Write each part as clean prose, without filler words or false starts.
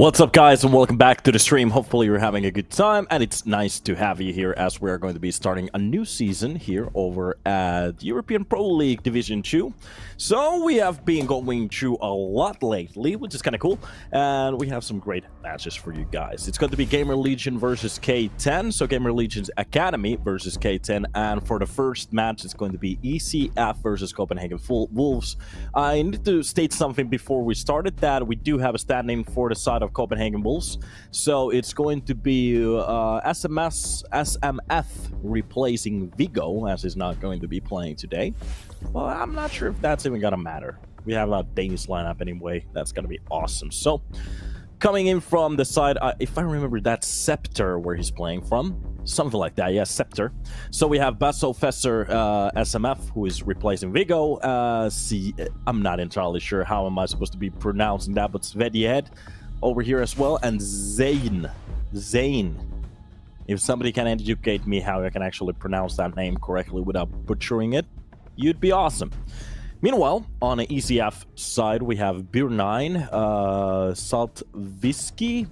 What's up, guys, and welcome back to the stream. Hopefully you're having a good time, and it's nice to have you here as we are going to be starting a new season here over at European Pro League Division 2. So we have been going through a lot lately, which is kind of cool, and we have some great matches for you guys. It's going to be Gamer Legion versus K10, so Gamer Legion's Academy versus K10, and for the first match it's going to be ECF versus Copenhagen Wolves. I need to state something before we started, that we do have a stand-in for the side of Copenhagen Wolves, so it's going to be SMF replacing Vigo, as he's not going to be playing today. Well, I'm not sure if that's even gonna matter. We have a Danish lineup anyway. That's gonna be awesome. So coming in from the side, if I remember, that's Scepter where he's playing from, something like that. Yeah, Scepter. So we have Basso Fesser SMF, who is replacing Vigo. I'm not entirely sure how am I supposed to be pronouncing that, but Svedjed over here as well, and Zane. If somebody can educate me how I can actually pronounce that name correctly without butchering it, you'd be awesome. Meanwhile, on the ECF side, we have Beer9, Saltvisky,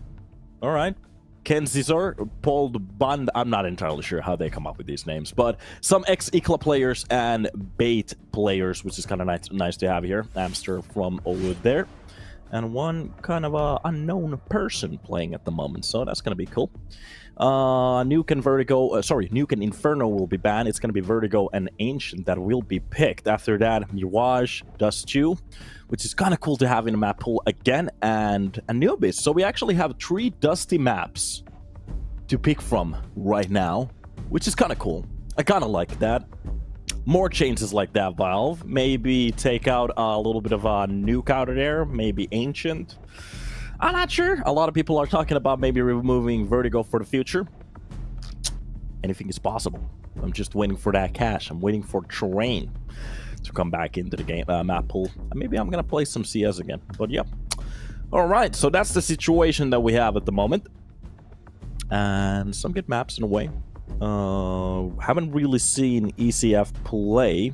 all right, Kenzisor, Paul Band. I'm not entirely sure how they come up with these names, but some ex-ICLA players and Bait players, which is kind of nice to have here. Amster from over there. And one kind of unknown person playing at the moment, so that's going to be cool. Nuke and Nuke and Inferno will be banned. It's going to be Vertigo and Ancient that will be picked. After that, Mirage, Dust 2, which is kind of cool to have in a map pool again, and Anubis. So we actually have 3 Dusty maps to pick from right now, which is kind of cool. I kind of like that. More changes like that, Valve. Maybe take out a little bit of a Nuke out of there. Maybe Ancient. I'm not sure. A lot of people are talking about maybe removing Vertigo for the future. Anything is possible. I'm just waiting for that cash. I'm waiting for Terrain to come back into the game map pool. Maybe I'm going to play some CS again. But yeah. Alright, so that's the situation that we have at the moment. And some good maps in a way. Haven't really seen ECF play,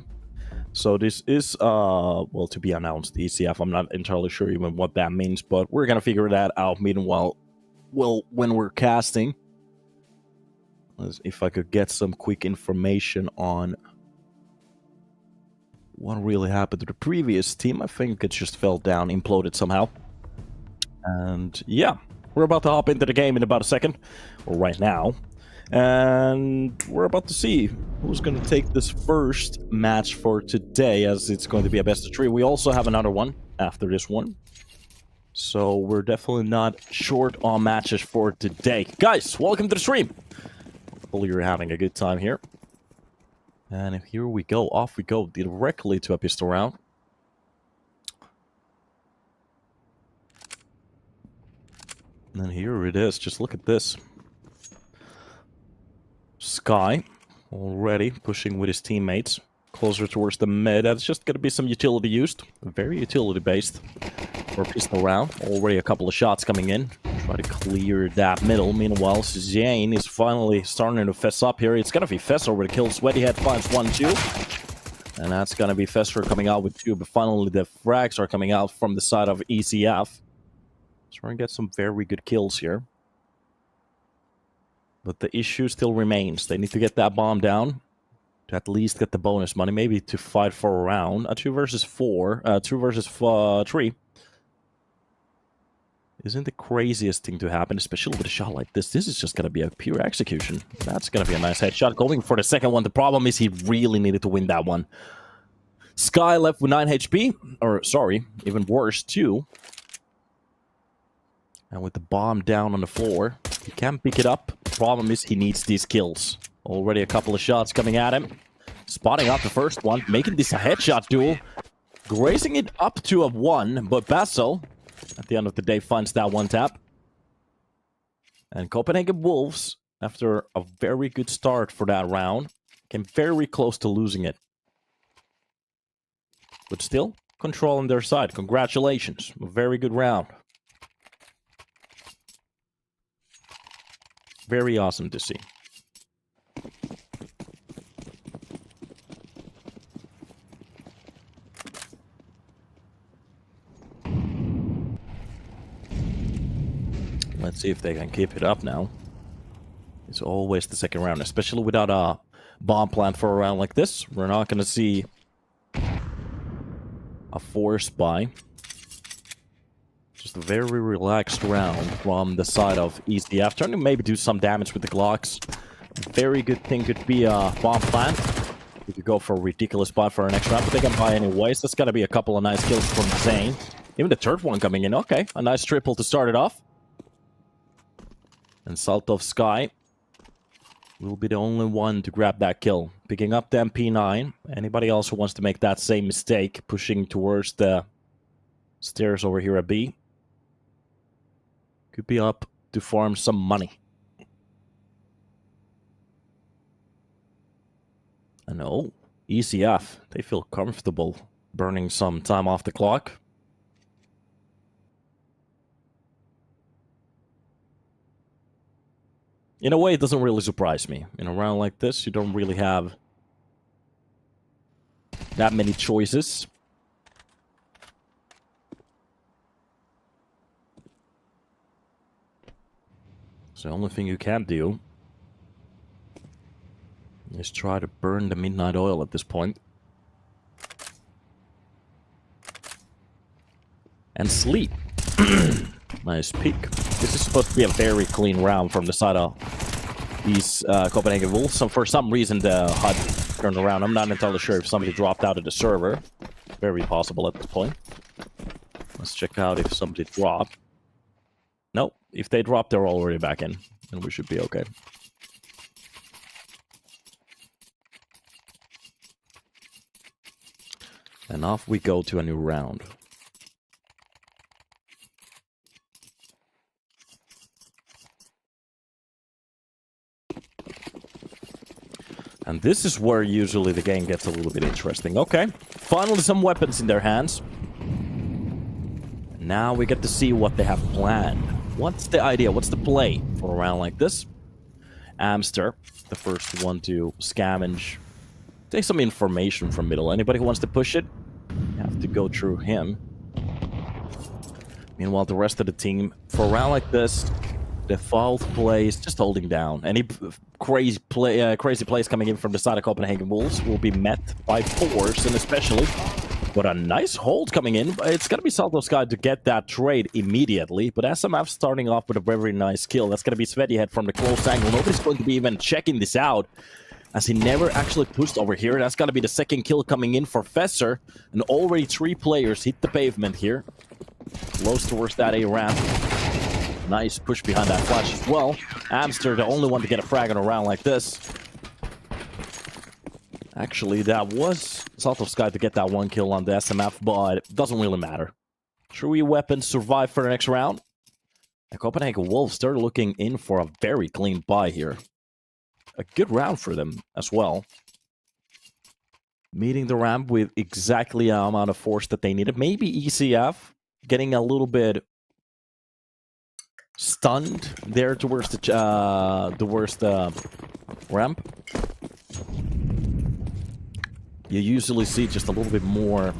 so this is well, to be announced ECF. I'm not entirely sure even what that means, but we're gonna figure that out meanwhile. Well, when we're casting, if I could get some quick information on what really happened to the previous team. I think it just fell down, imploded somehow, and yeah, we're about to hop into the game in about a second, or right now. And we're about to see who's going to take this first match for today, as it's going to be a best of 3. We also have another one after this one, so we're definitely not short on matches for today. Guys, welcome to the stream. Hopefully you're having a good time here. And here we go. Off we go directly to a pistol round. And here it is. Just look at this. Sky already pushing with his teammates closer towards the mid. That's just going to be some utility used, very utility based for a pistol round. Already a couple of shots coming in, try to clear that middle. Meanwhile, Zane is finally starting to fess up here. It's going to be Fesser with a kill. Sweatyhead finds 1-2, and that's going to be Fesser coming out with 2. But finally the frags are coming out from the side of ECF. Trying to get some very good kills here. But the issue still remains. They need to get that bomb down to at least get the bonus money, maybe to fight for a round. 2 versus 3 isn't the craziest thing to happen, especially with a shot like this. This is just going to be a pure execution. That's going to be a nice headshot. Going for the second one. The problem is he really needed to win that one. Sky left with 9 HP. Or, sorry, even worse, 2. And with the bomb down on the floor, he can't pick it up. Problem is he needs these kills. Already a couple of shots coming at him. Spotting out the first one, making this a headshot duel. Grazing it up to a 1, but Basso, at the end of the day, finds that one tap. And Copenhagen Wolves, after a very good start for that round, came very close to losing it. But still, control on their side. Congratulations. A very good round. Very awesome to see. Let's see if they can keep it up now. It's always the second round, especially without a bomb plant for a round like this. We're not going to see a force buy. Just a very relaxed round from the side of ECF. Trying to maybe do some damage with the Glocks. Very good thing could be a bomb plant. We could go for a ridiculous spot for our next round, but they can buy anyways. That's got to be a couple of nice kills from Zane. Even the third one coming in. Okay, a nice triple to start it off. And Saltov Sky will be the only one to grab that kill. Picking up the MP9. Anybody else who wants to make that same mistake, pushing towards the stairs over here at B, could be up to farm some money. And oh, ECF, they feel comfortable burning some time off the clock. In a way, it doesn't really surprise me. In a round like this, you don't really have that many choices. So the only thing you can do is try to burn the midnight oil at this point. And sleep. Nice peek. This is supposed to be a very clean round from the side of these Copenhagen Wolves. So for some reason the HUD turned around. I'm not entirely sure if somebody dropped out of the server. Very possible at this point. Let's check out if somebody dropped. Nope. If they dropped, they're already back in. And we should be okay. And off we go to a new round. And this is where usually the game gets a little bit interesting. Okay, finally some weapons in their hands. Now we get to see what they have planned. What's the idea? What's the play for a round like this? Amster, the first one to scavenge. Take some information from middle. Anybody who wants to push it, you have to go through him. Meanwhile, the rest of the team, for a round like this, default plays just holding down. Any crazy plays coming in from the side of Copenhagen Wolves will be met by force, and especially but a nice hold coming in. It's going to be Saltov's guy to get that trade immediately, but SMF starting off with a very nice kill. That's going to be Svedjehead from the close angle. Nobody's going to be even checking this out, as he never actually pushed over here. That's going to be the second kill coming in for Fesser, and already 3 players hit the pavement here. Close towards that A ramp. Nice push behind that flash as well. Amster, the only one to get a frag on a round like this. Actually, that was Saltov's guy to get that one kill on the SMF, but it doesn't really matter. 3 weapons survive for the next round. And Copenhagen Wolves, they're looking in for a very clean buy here. A good round for them as well. Meeting the ramp with exactly the amount of force that they needed. Maybe ECF getting a little bit stunned there towards the worst ramp. You usually see just a little bit more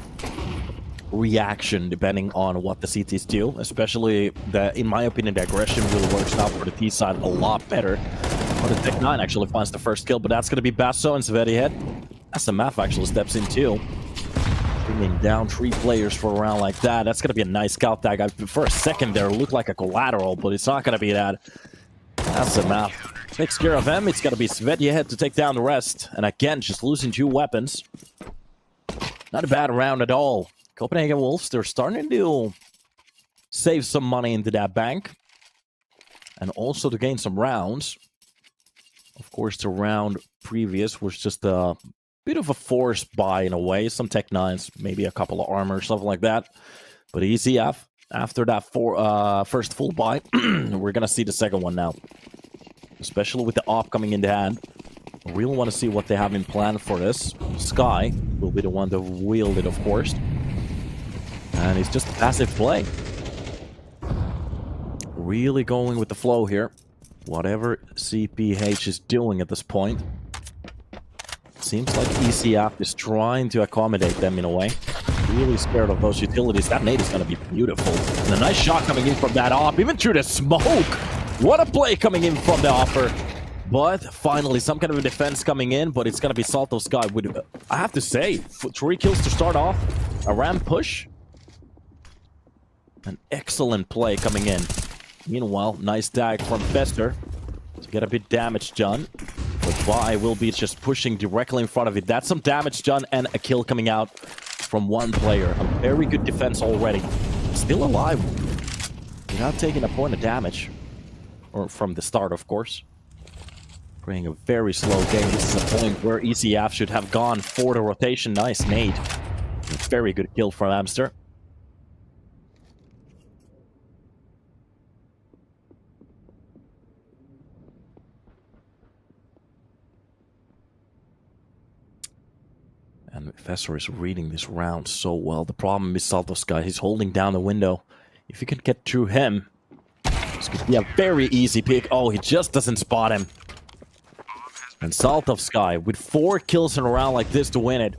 reaction depending on what the CTs do, especially in my opinion, the aggression really works out for the T side a lot better. But the Tech 9 actually finds the first kill, but that's going to be Basso and Svedjehead. SMF actually steps in too. Bringing down 3 players for a round like that. That's going to be a nice scout tag. For a second there, it looked like a collateral, but it's not going to be that. SMF takes care of him. It's going to be Svedjehead to take down the rest. And again, just losing 2 weapons. Not a bad round at all. Copenhagen Wolves, they're starting to save some money into that bank. And also to gain some rounds. Of course, the round previous was just a bit of a forced buy in a way. Some Tech 9s, maybe a couple of armor, something like that. But ECF, after that first full buy, we're going to see the second one now. Especially with the op coming in the hand. I really want to see what they have in plan for this. Sky will be the one to wield it, of course. And it's just a passive play. Really going with the flow here. Whatever CPH is doing at this point. Seems like ECF is trying to accommodate them in a way. Really scared of those utilities. That nade is going to be beautiful. And a nice shot coming in from that op, even through the smoke. What a play coming in from the offer. But finally, some kind of a defense coming in, but it's going to be Salto Sky with, I have to say, 3 kills to start off. A ram push. An excellent play coming in. Meanwhile, nice tag from Fester to get a bit damage done. But Vi will be just pushing directly in front of it. That's some damage done and a kill coming out from one player. A very good defense already. Still alive without taking a point of damage. Or from the start, of course. Playing a very slow game. This is a point where ECF should have gone for the rotation. Nice nade. Very good kill from Amster. And Professor is reading this round so well. The problem is Salto Sky. He's holding down the window. If you can get through him, this could be a very easy pick. Oh, he just doesn't spot him. And Salto Sky with 4 kills in a round like this to win it.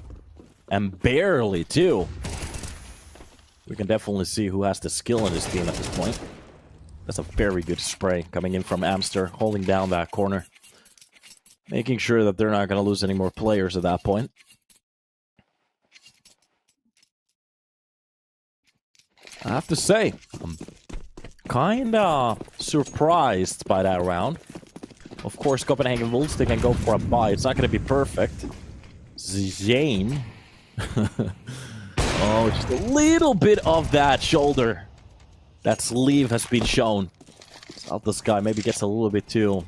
And barely, too. We can definitely see who has the skill in this team at this point. That's a very good spray coming in from Amster, holding down that corner. Making sure that they're not going to lose any more players at that point. I have to say, I'm kinda surprised by that round. Of course, Copenhagen Wolves, they can go for a buy. It's not gonna be perfect. Zane. Oh, just a little bit of that shoulder. That sleeve has been shown. Salto Sky maybe gets a little bit too...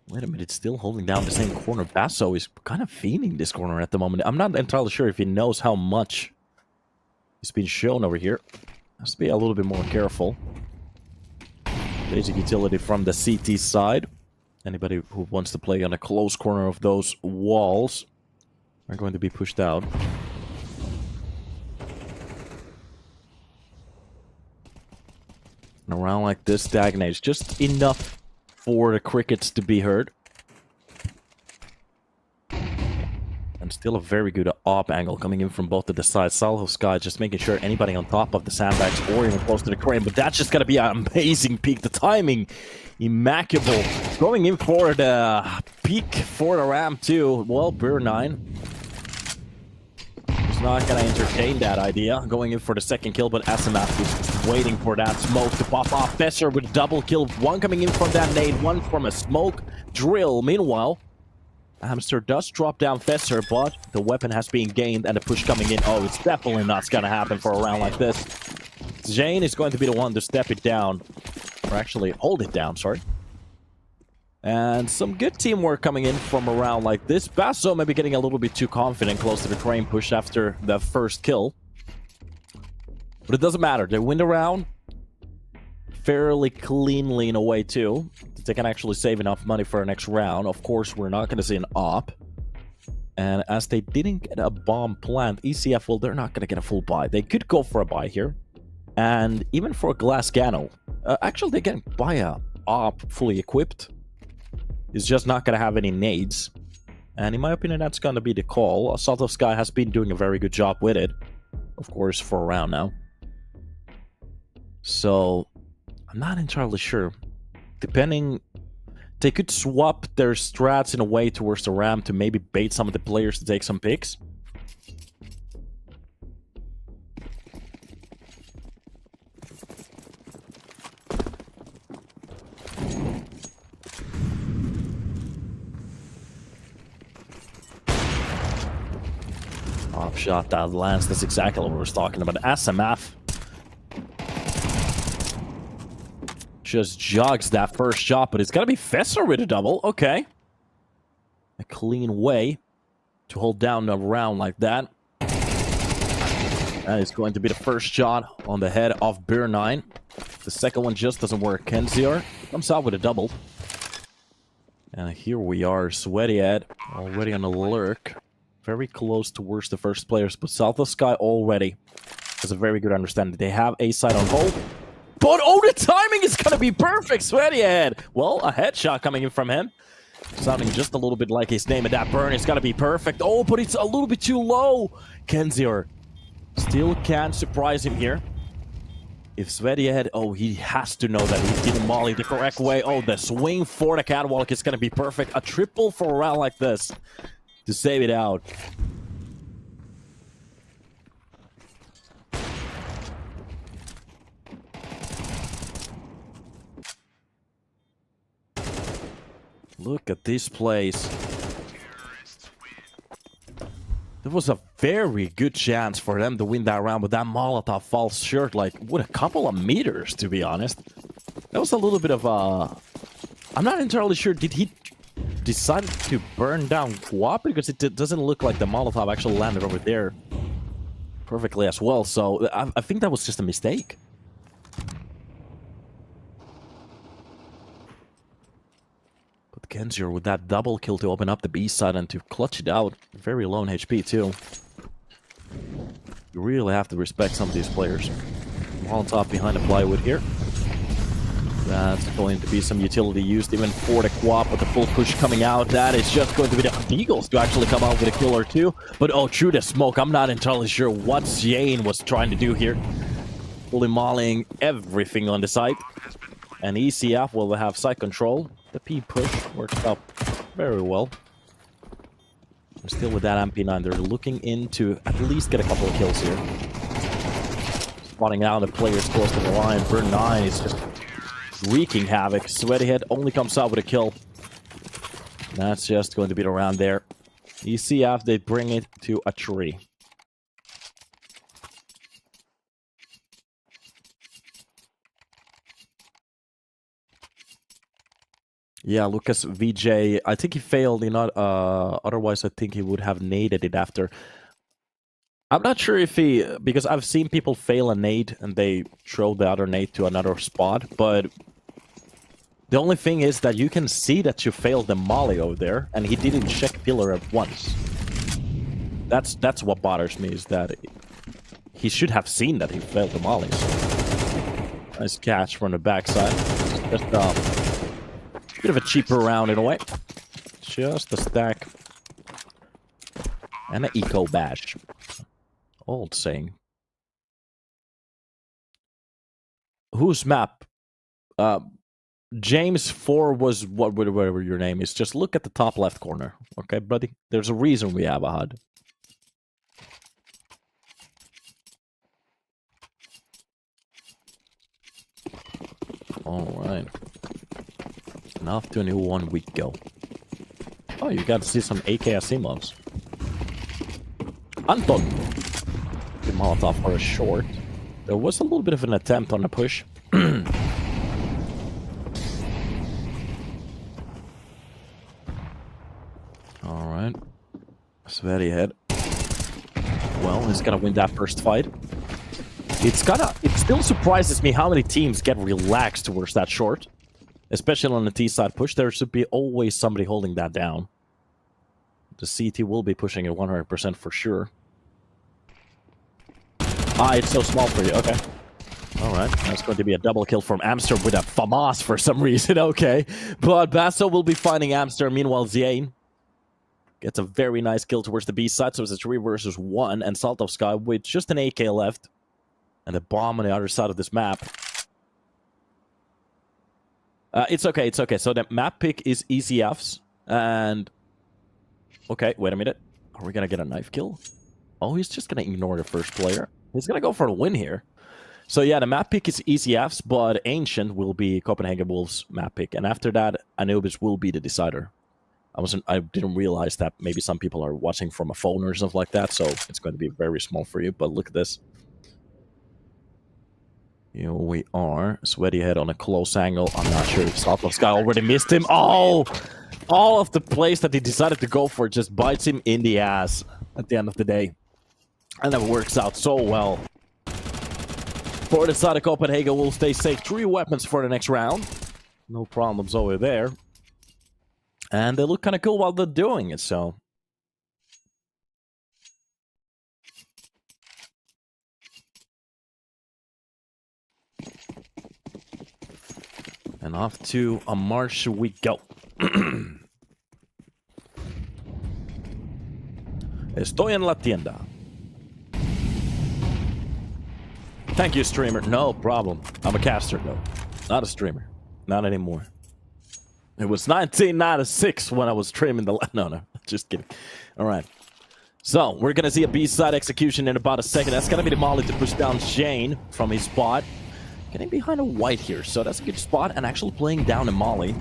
Wait a minute, still holding down the same corner. Basso is kind of fiending this corner at the moment. I'm not entirely sure if he knows how much it's been shown over here. Has to be a little bit more careful. Basic utility from the CT side. Anybody who wants to play on a close corner of those walls are going to be pushed out. And around like this, stagnates just enough for the crickets to be heard. And still a very good op angle coming in from both of the sides. Salto Sky just making sure anybody on top of the sandbags or even close to the crane. But that's just going to be an amazing peak. The timing, immaculate. Going in for the peak for the ram too. Well, Beer 9 is not going to entertain that idea. Going in for the second kill, but SMF is waiting for that smoke to pop off. Besser with a double kill. One coming in from that nade, one from a smoke drill. Meanwhile, Amster does drop down Fesser, but the weapon has been gained and the push coming in. Oh, it's definitely not going to happen for a round like this. Jane is going to be the one to step it down. Or actually, hold it down, sorry. And some good teamwork coming in from a round like this. Basso maybe getting a little bit too confident close to the crane push after the first kill. But it doesn't matter. They win the round fairly cleanly in a way, too. They can actually save enough money for our next round. Of course, we're not going to see an op. And as they didn't get a bomb plant, ECF, well, they're not going to get a full buy. They could go for a buy here. And even for a glass Gano, actually, they can buy a op fully equipped. It's just not going to have any nades. And in my opinion, that's going to be the call. Salto Sky has been doing a very good job with it. Of course, for a round now. So, I'm not entirely sure. Depending, they could swap their strats in a way towards the ram to maybe bait some of the players to take some picks. Off shot that lands. That's exactly what we were talking about. SMF just jogs that first shot, but it's got to be Fesser with a double. Okay. A clean way to hold down a round like that. That is going to be the first shot on the head of Beer 9. The second one just doesn't work. Kenzior comes out with a double. And here we are. Sweaty Ed already on the lurk. Very close towards the first players, but Salto Sky already has a very good understanding. They have a side on hold. But, oh, the timing is going to be perfect, Sweaty Head. Well, a headshot coming in from him. Sounding just a little bit like his name, and that burn is gonna be perfect. Oh, but it's a little bit too low. Kenzior still can't surprise him here. If Sweaty ahead, oh, he has to know that he didn't molly the correct way. Oh, the swing for the catwalk is gonna be perfect. A triple for a round like this to save it out. Look at this place. There was a very good chance for them to win that round, but that Molotov falls short, like, with a couple of meters, to be honest. That was a little bit of a... I'm not entirely sure, did he decide to burn down Guap? Because it doesn't look like the Molotov actually landed over there perfectly as well, so I think that was just a mistake. Kenzior with that double kill to open up the B side and to clutch it out. Very low in HP too. You really have to respect some of these players. Molotov behind the plywood here. That's going to be some utility used even for the Quap with the full push coming out. That is just going to be the Eagles to actually come out with a kill or two. But oh, through the smoke, I'm not entirely sure what Zane was trying to do here. Fully mauling everything on the site. And ECF will have site control. The P push works out very well. I'm still with that MP9. They're looking in to at least get a couple of kills here. Spotting out the players close to the line. Burn 9 is just wreaking havoc. Sweaty Head only comes out with a kill. That's just going to be the round there. ECF, they bring it to a tree. Yeah, Lucas VJ, I think he failed in otherwise I think he would have naded it after. I'm not sure if he, because I've seen people fail a nade and they throw the other nade to another spot, but the only thing is that you can see that you failed the molly over there and he didn't check pillar at once. That's what bothers me, is that he should have seen that he failed the mollies. Nice catch from the backside. Just bit of a cheaper round in a way. Just a stack. And an eco badge. Old saying. Whose map? James 4 was whatever your name is. Just look at the top left corner. Okay, buddy? There's a reason we have a HUD. Alright. Off to a new 1 week go. Oh, you got to see some AK Asimovs. Anton! The Molotov for a short. There was a little bit of an attempt on a push. Alright. Sweaty Head. Well, he's gonna win that first fight. It still surprises me how many teams get relaxed towards that short. Especially on the T side push, there should be always somebody holding that down. The CT will be pushing it 100% for sure. Ah, it's so small for you. Okay. Alright. That's going to be a double kill from Amster with a FAMAS for some reason. Okay. But Basso will be finding Amster. Meanwhile, Zane gets a very nice kill towards the B side. So it's a 3 versus 1. And Saltovsky with just an AK left. And a bomb on the other side of this map. It's okay, it's okay. So the map pick is ECF's, and... Okay, wait a minute. Are we gonna get a knife kill? Oh, he's just gonna ignore the first player. He's gonna go for the win here. So yeah, the map pick is ECF's, but Ancient will be Copenhagen Wolves' map pick. And after that, Anubis will be the decider. I didn't realize that maybe some people are watching from a phone or something like that, so it's going to be very small for you, but look at this. Here we are. Sweaty Head on a close angle. I'm not sure if Saltovsky already missed him. Oh! All of the plays that he decided to go for just bites him in the ass at the end of the day. And that works out so well. For the side of Copenhagen will stay safe. 3 weapons for the next round. No problems over there. And they look kind of cool while they're doing it, so... And off to a march we go. Estoy en la tienda. Thank you, streamer. No problem. I'm a caster, though. Not a streamer. Not anymore. It was 1996 when I was streaming the... No, just kidding. All right. So, we're going to see a B-side execution in about a second. That's going to be the molly to push down Shane from his spot. Getting behind a white here, so that's a good spot. And actually playing down a molly.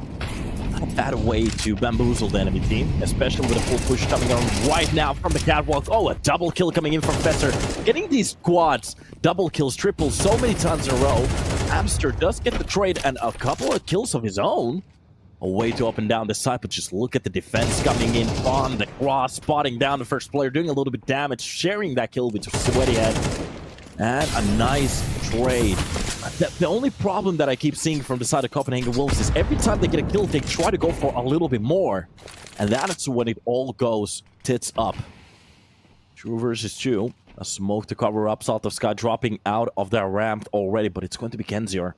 Not a bad way to bamboozle the enemy team, especially with a full push coming on right now from the catwalk. Oh, a double kill coming in from Fesser. Getting these quads, double kills, triples so many times in a row. Amster does get the trade and a couple of kills of his own. A way to open down the side, but just look at the defense coming in on the cross, spotting down the first player, doing a little bit damage, sharing that kill with Sweaty Head. And a nice trade. The only problem that I keep seeing from the side of Copenhagen Wolves is every time they get a kill, they try to go for a little bit more. And that's when it all goes tits up. 2 versus 2. A smoke to cover up. Salt of Sky dropping out of that ramp already, but it's going to be Kenzior.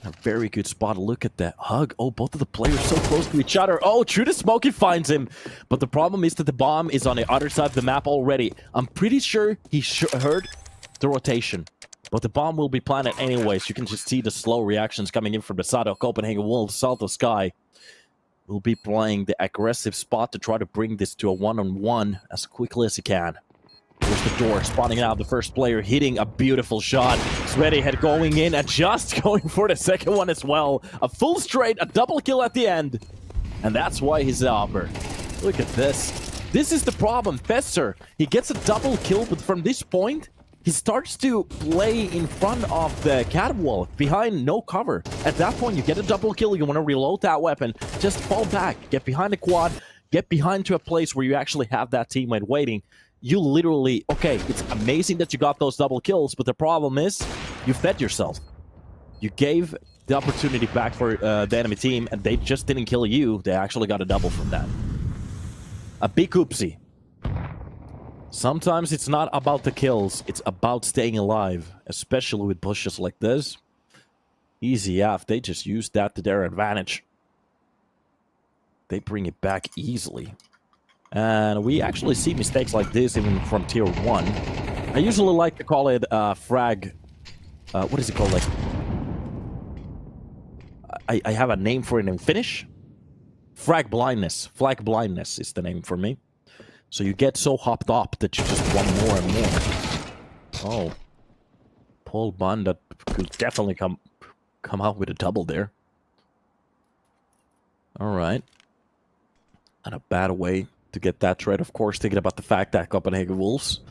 A very good spot. Look at that hug. Oh, both of the players so close to each other. Oh, through the smoke, he finds him. But the problem is that the bomb is on the other side of the map already. I'm pretty sure he heard the rotation. But the bomb will be planted anyways. You can just see the slow reactions coming in from the side of Copenhagen Wolves. South of Sky will be playing the aggressive spot to try to bring this to a one-on-one as quickly as he can. There's the door, spawning out the first player, hitting a beautiful shot. Sweaty Head going in and just going for the second one as well. A full straight, a double kill at the end. And that's why he's the upper. Look at this. This is the problem. Fesser, he gets a double kill, but from this point, he starts to play in front of the catwalk, behind no cover. At that point, you get a double kill, you want to reload that weapon, just fall back, get behind the quad, get behind to a place where you actually have that teammate waiting. You literally, okay, it's amazing that you got those double kills, but the problem is, you fed yourself. You gave the opportunity back for the enemy team, and they just didn't kill you. They actually got a double from that. A big oopsie. Sometimes it's not about the kills, it's about staying alive, especially with pushes like this. ECF, they just use that to their advantage. They bring it back easily. And we actually see mistakes like this even from tier 1. I usually like to call it frag... what is it called? Like, I have a name for it in Finnish. Frag blindness. Flag blindness is the name for me. So you get so hopped up that you just want more and more. Oh. Paul Bond that could definitely come out with a double there. Alright. And a bad way to get that trade, of course, thinking about the fact that Copenhagen Wolves,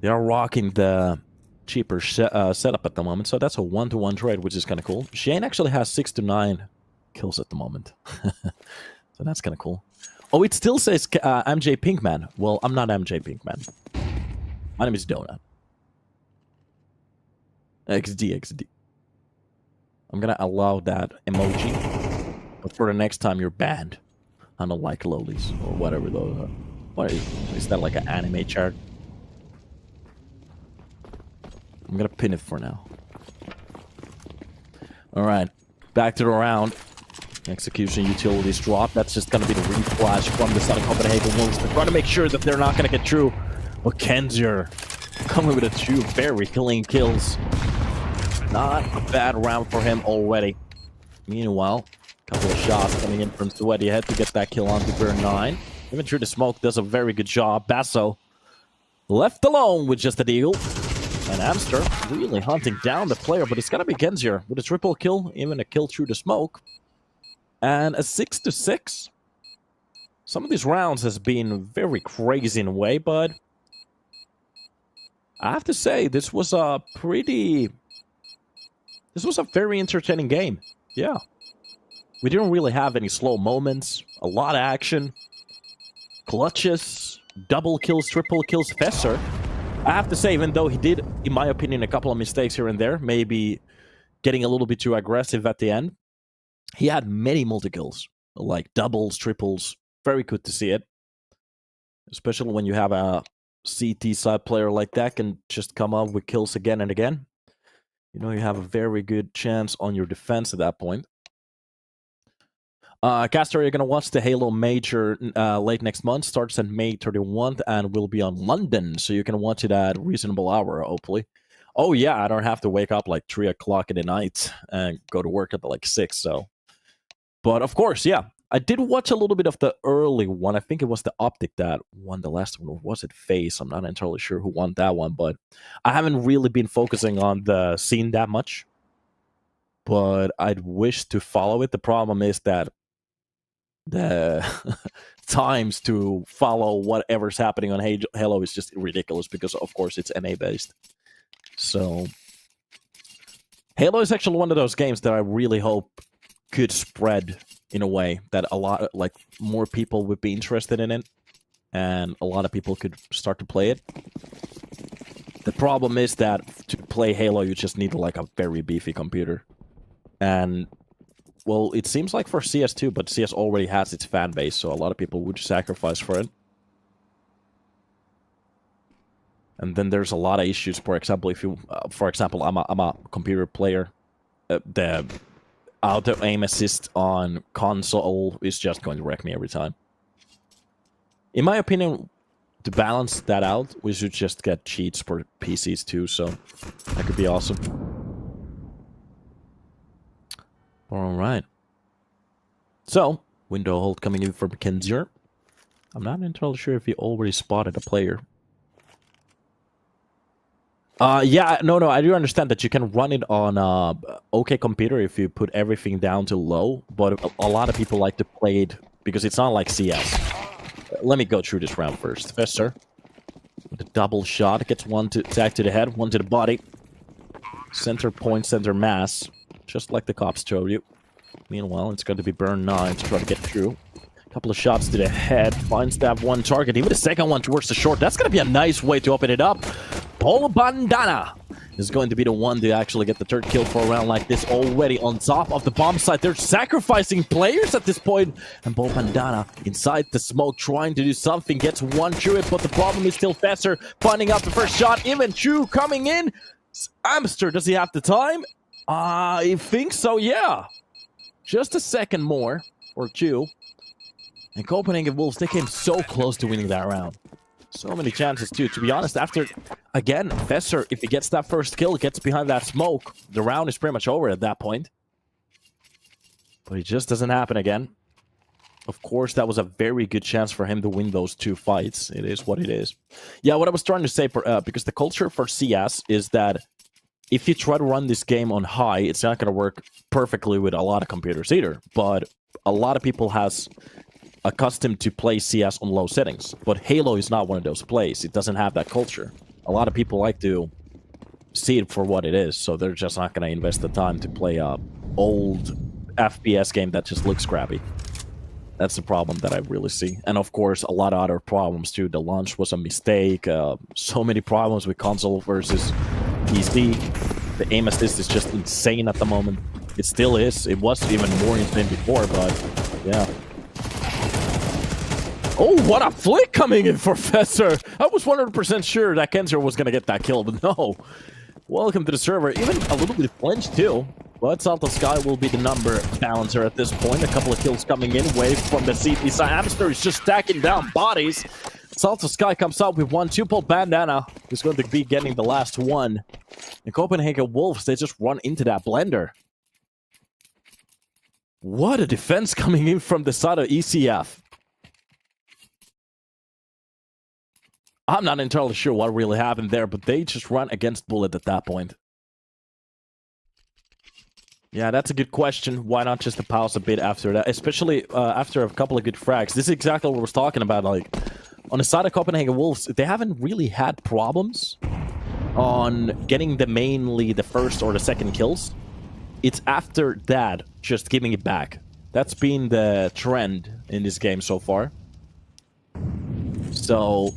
they are rocking the cheaper setup at the moment, so that's a 1-to-1 trade, which is kind of cool. Shane actually has 6 to 9 kills at the moment. So that's kind of cool. Oh, it still says MJ Pinkman. Well, I'm not MJ Pinkman. My name is Donut. XD. I'm gonna allow that emoji, but for the next time you're banned. I don't like lolies or whatever those are. What is that, like an anime chart? I'm gonna pin it for now. Alright, back to the round. Execution utilities drop. That's just gonna be the reflash from the side of Copenhagen Wolves. They're trying to make sure that they're not gonna get through. But Kenzior coming with a 2 very clean kills. Not a bad round for him already. Meanwhile, couple of shots coming in from Sweaty Head to get that kill onto Burn 9. Even through the smoke does a very good job. Basso left alone with just a deal. And Amster really hunting down the player, but it's gonna be Kenzior with a triple kill, even a kill through the smoke. And a 6 to 6. Some of these rounds has been very crazy in a way, but I have to say this was a very entertaining game. Yeah. We didn't really have any slow moments, a lot of action, clutches, double kills, triple kills. Fesser, I have to say, even though he did, in my opinion, a couple of mistakes here and there, maybe getting a little bit too aggressive at the end, he had many multi-kills, like doubles, triples. Very good to see it. Especially when you have a CT side player like that can just come up with kills again and again. You know, you have a very good chance on your defense at that point. Caster, you're gonna watch the Halo Major late next month. Starts on May 31st and will be on London, so you can watch it at reasonable hour, hopefully. Oh yeah, I don't have to wake up like 3 o'clock in the night and go to work at like 6. So, but of course, yeah, I did watch a little bit of the early one. I think it was the Optic that won the last one, or was it Face? I'm not entirely sure who won that one, but I haven't really been focusing on the scene that much. But I'd wish to follow it. The problem is that the times to follow whatever's happening on Halo is just ridiculous because, of course, it's NA based. So Halo is actually one of those games that I really hope could spread in a way that a lot, like, more people would be interested in it, and a lot of people could start to play it. The problem is that to play Halo, you just need like a very beefy computer, and well, it seems like for CS too, but CS already has its fan base, so a lot of people would sacrifice for it. And then there's a lot of issues. For example, if you, I'm a computer player, the auto aim assist on console is just going to wreck me every time. In my opinion, to balance that out, we should just get cheats for PCs too. So that could be awesome. All right. So, window hold coming in from K10. I'm not entirely sure if he already spotted a player. Yeah, no, I do understand that you can run it on OK computer if you put everything down to low, but a lot of people like to play it because it's not like CS. Let me go through this round first. Yes, sir. With a double shot, gets one to attack to the head, one to the body. Center point, center mass. Just like the cops showed you. Meanwhile, it's going to be Burn 9 to try to get through. A couple of shots to the head. Finds that one target. Even the second one towards the short. That's going to be a nice way to open it up. Paul Bandana is going to be the one to actually get the third kill for a round like this already on top of the bomb site. They're sacrificing players at this point. And Paul Bandana inside the smoke trying to do something. Gets one through it, but the problem is still Fesser finding out the first shot. Even Chu coming in. Amster, does he have the time? I think so, yeah. Just a second more, or two. And Copenhagen Wolves, they came so close to winning that round. So many chances, too. To be honest, after, again, Fesser, if he gets that first kill, gets behind that smoke, the round is pretty much over at that point. But it just doesn't happen again. Of course, that was a very good chance for him to win those two fights. It is what it is. Yeah, what I was trying to say, because the culture for CS is that if you try to run this game on high, it's not going to work perfectly with a lot of computers either. But a lot of people has accustomed to play CS on low settings. But Halo is not one of those plays. It doesn't have that culture. A lot of people like to see it for what it is, so they're just not going to invest the time to play a old FPS game that just looks crappy. That's the problem that I really see. And of course, a lot of other problems too. The launch was a mistake. So many problems with console versus PC. The aim assist is just insane at the moment. It still is. It was even more insane before, but yeah. Oh, what a flick coming in for Fesser! I was 100% sure that K10 was going to get that kill, but no. Welcome to the server. Even a little bit of flinch too. But Salto Sky will be the number balancer at this point. A couple of kills coming in. Wave from the CP side. Amster is just stacking down bodies. Salto Sky comes out with 1-2. Paul Bandana is going to be getting the last one. And Copenhagen Wolves, they just run into that blender. What a defense coming in from the side of ECF. I'm not entirely sure what really happened there, but they just run against Bullet at that point. Yeah, that's a good question. Why not just pause a bit after that? Especially after a couple of good frags. This is exactly what I was talking about. Like, on the side of Copenhagen Wolves, they haven't really had problems on getting mainly the first or the second kills. It's after that, just giving it back. That's been the trend in this game so far. So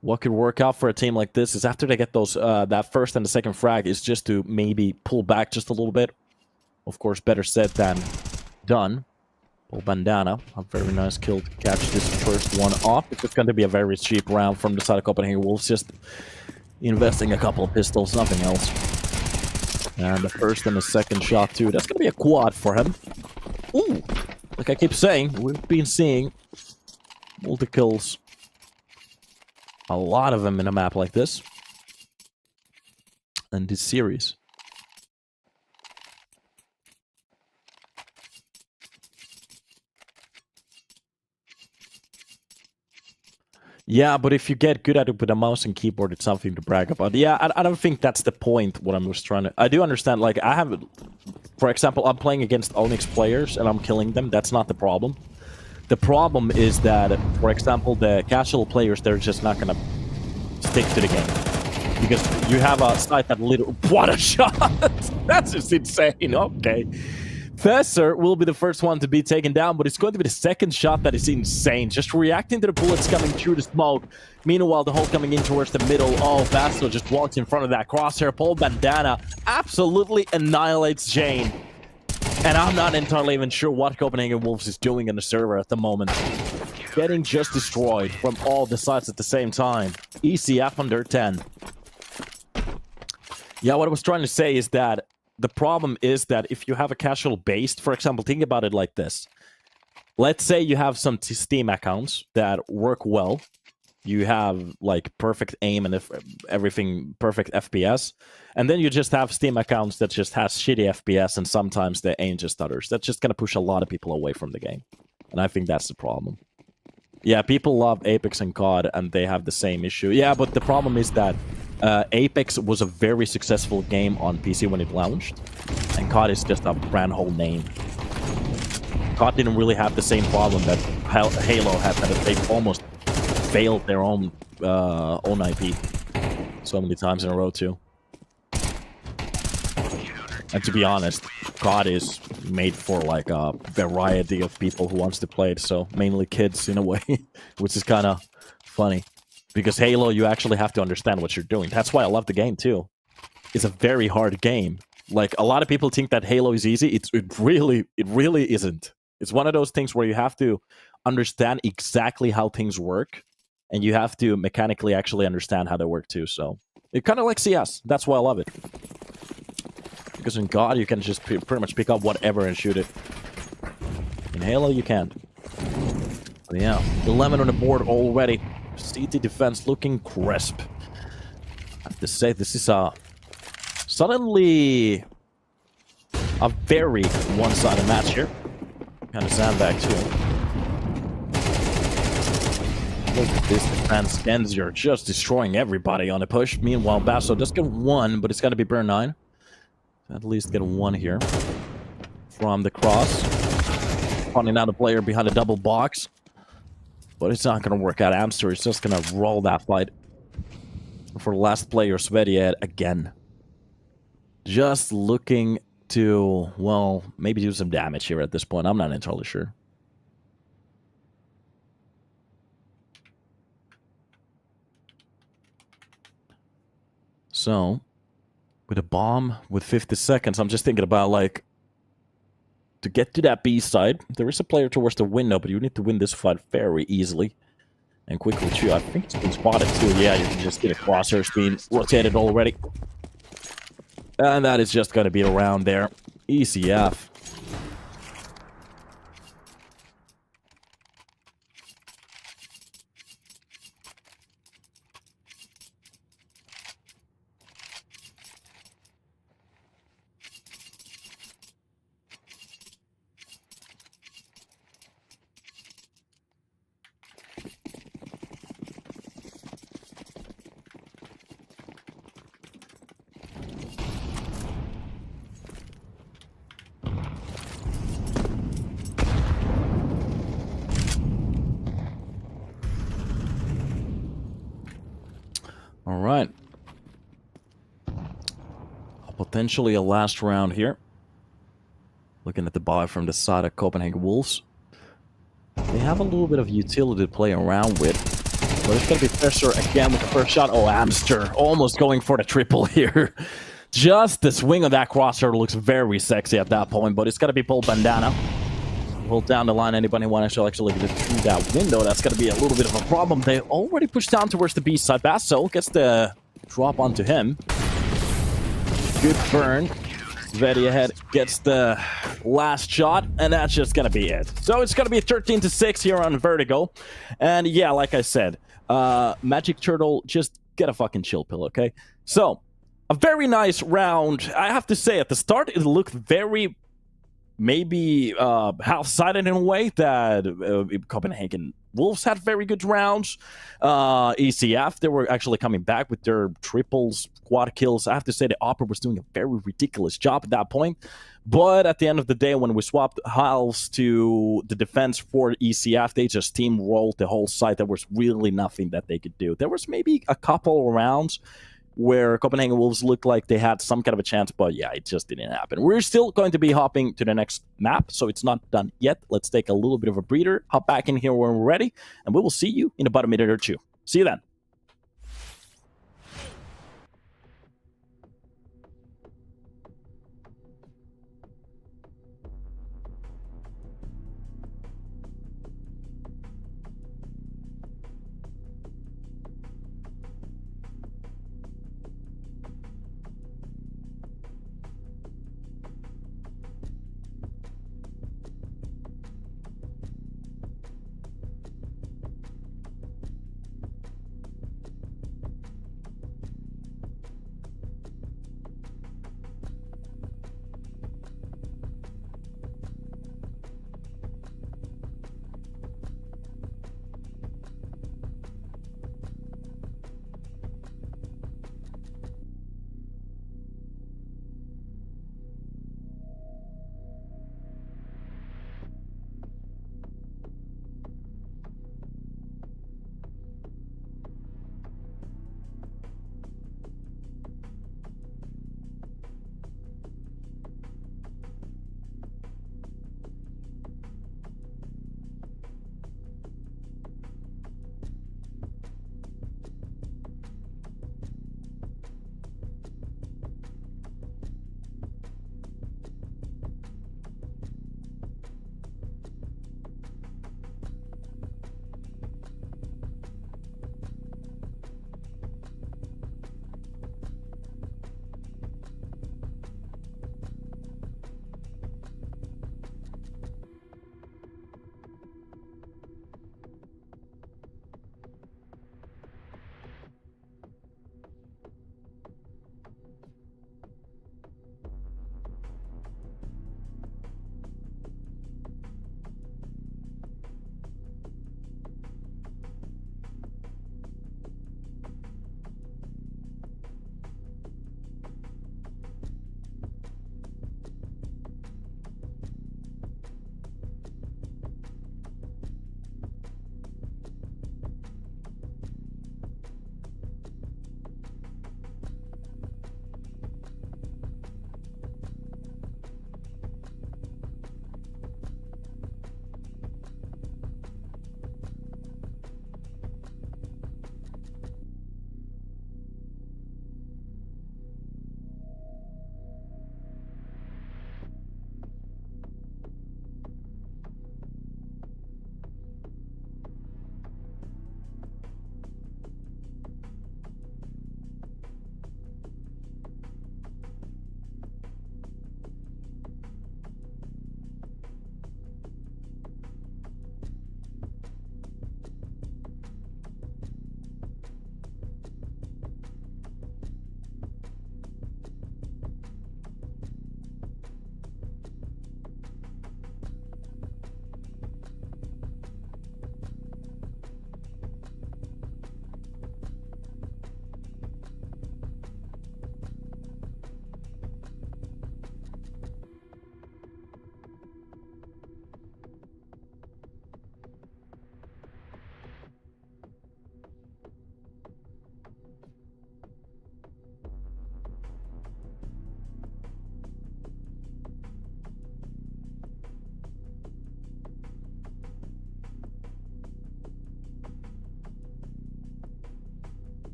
what could work out for a team like this is after they get those that first and the second frag is just to maybe pull back just a little bit. Of course, better said than done. Paul Bandana, a very nice kill to catch this first one off. It's going to be a very cheap round from the side of Copenhagen Wolves, just investing a couple of pistols, nothing else. And the first and the second shot too. That's going to be a quad for him. Ooh, Like I keep saying, we've been seeing multi-kills. A lot of them in a map like this. And this series. Yeah, but if you get good at it with a mouse and keyboard, it's something to brag about. Yeah, I don't think that's the point, what I'm just trying to... I do understand, like, I have... For example, I'm playing against Onyx players, and I'm killing them. That's not the problem. The problem is that, for example, the casual players, they're just not gonna stick to the game. Because you have a site that literally... What a shot! That's just insane, okay. Fesser will be the first one to be taken down, but it's going to be the second shot that is insane. Just reacting to the bullets coming through the smoke. Meanwhile, the hole coming in towards the middle. Oh, Basso just walks in front of that crosshair. Paul Bandana absolutely annihilates Jane. And I'm not entirely even sure what Copenhagen Wolves is doing in the server at the moment. Getting just destroyed from all the sides at the same time. ECF under 10. Yeah, what I was trying to say is that the problem is that if you have a casual based, for example, think about it like this. Let's say you have some Steam accounts that work well. You have like perfect aim and everything, perfect FPS. And then you just have Steam accounts that just has shitty FPS and sometimes the aim just stutters. That's just going to push a lot of people away from the game. And I think that's the problem. Yeah, people love Apex and COD and they have the same issue. Yeah, but the problem is that Apex was a very successful game on PC when it launched, and COD is just a brand whole name. COD didn't really have the same problem that Halo had, that they almost failed their own IP so many times in a row too. And to be honest, COD is made for like a variety of people who wants to play it, so mainly kids in a way, which is kind of funny. Because Halo, you actually have to understand what you're doing. That's why I love the game, too. It's a very hard game. Like, a lot of people think that Halo is easy. It really isn't. It's one of those things where you have to understand exactly how things work. And you have to mechanically actually understand how they work, too. So, it's kind of like CS. That's why I love it. Because in COD, you can just pretty much pick up whatever and shoot it. In Halo, you can't. But yeah, 11 on the board already. CT defense looking crisp. I have to say, this is suddenly a very one-sided match here. Kind of sandbag too. Look at this defense. Genzier just destroying everybody on the push. Meanwhile, Basso does get one, but it's got to be burn 9. At least get one here. From the cross. Finding out a player behind a double box. But it's not going to work out. Amster is just going to roll that fight. For the last player, Svedjed again. Just looking to, well, maybe do some damage here at this point. I'm not entirely sure. So, with a bomb, with 50 seconds, I'm just thinking about, like, to get to that B side, there is a player towards the window, but you need to win this fight very easily. And quickly too. I think it's been spotted too. Yeah, you can just get a crosshair being rotated already. And that is just going to be around there. ECF. All right. Potentially a last round here. Looking at the buy from the side of Copenhagen Wolves. They have a little bit of utility to play around with. But it's going to be Fesser again with the first shot. Oh, Amster almost going for the triple here. Just the swing of that crosshair looks very sexy at that point. But it's going to be Paul Bandana. Hold down the line. Anybody want to actually get through that window? That's going to be a little bit of a problem. They already pushed down towards the B side. Basso gets the drop onto him. Good burn. Svedjed gets the last shot, and that's just gonna be it. So it's gonna be 13-6 here on Vertigo. And yeah, like I said, Magic Turtle, just get a fucking chill pill, okay? So, a very nice round. I have to say, at the start, it looked very, maybe half-sided in a way that Copenhagen Wolves had very good rounds. ECF, they were actually coming back with their triples, quad kills. I have to say the Opera was doing a very ridiculous job at that point. But at the end of the day, when we swapped halves to the defense for ECF, they just steamrolled the whole side. There was really nothing that they could do. There was maybe a couple of rounds where Copenhagen Wolves looked like they had some kind of a chance, but yeah, it just didn't happen. We're still going to be hopping to the next map, so it's not done yet. Let's take a little bit of a breather, hop back in here when we're ready, and we will see you in about a minute or two. See you then.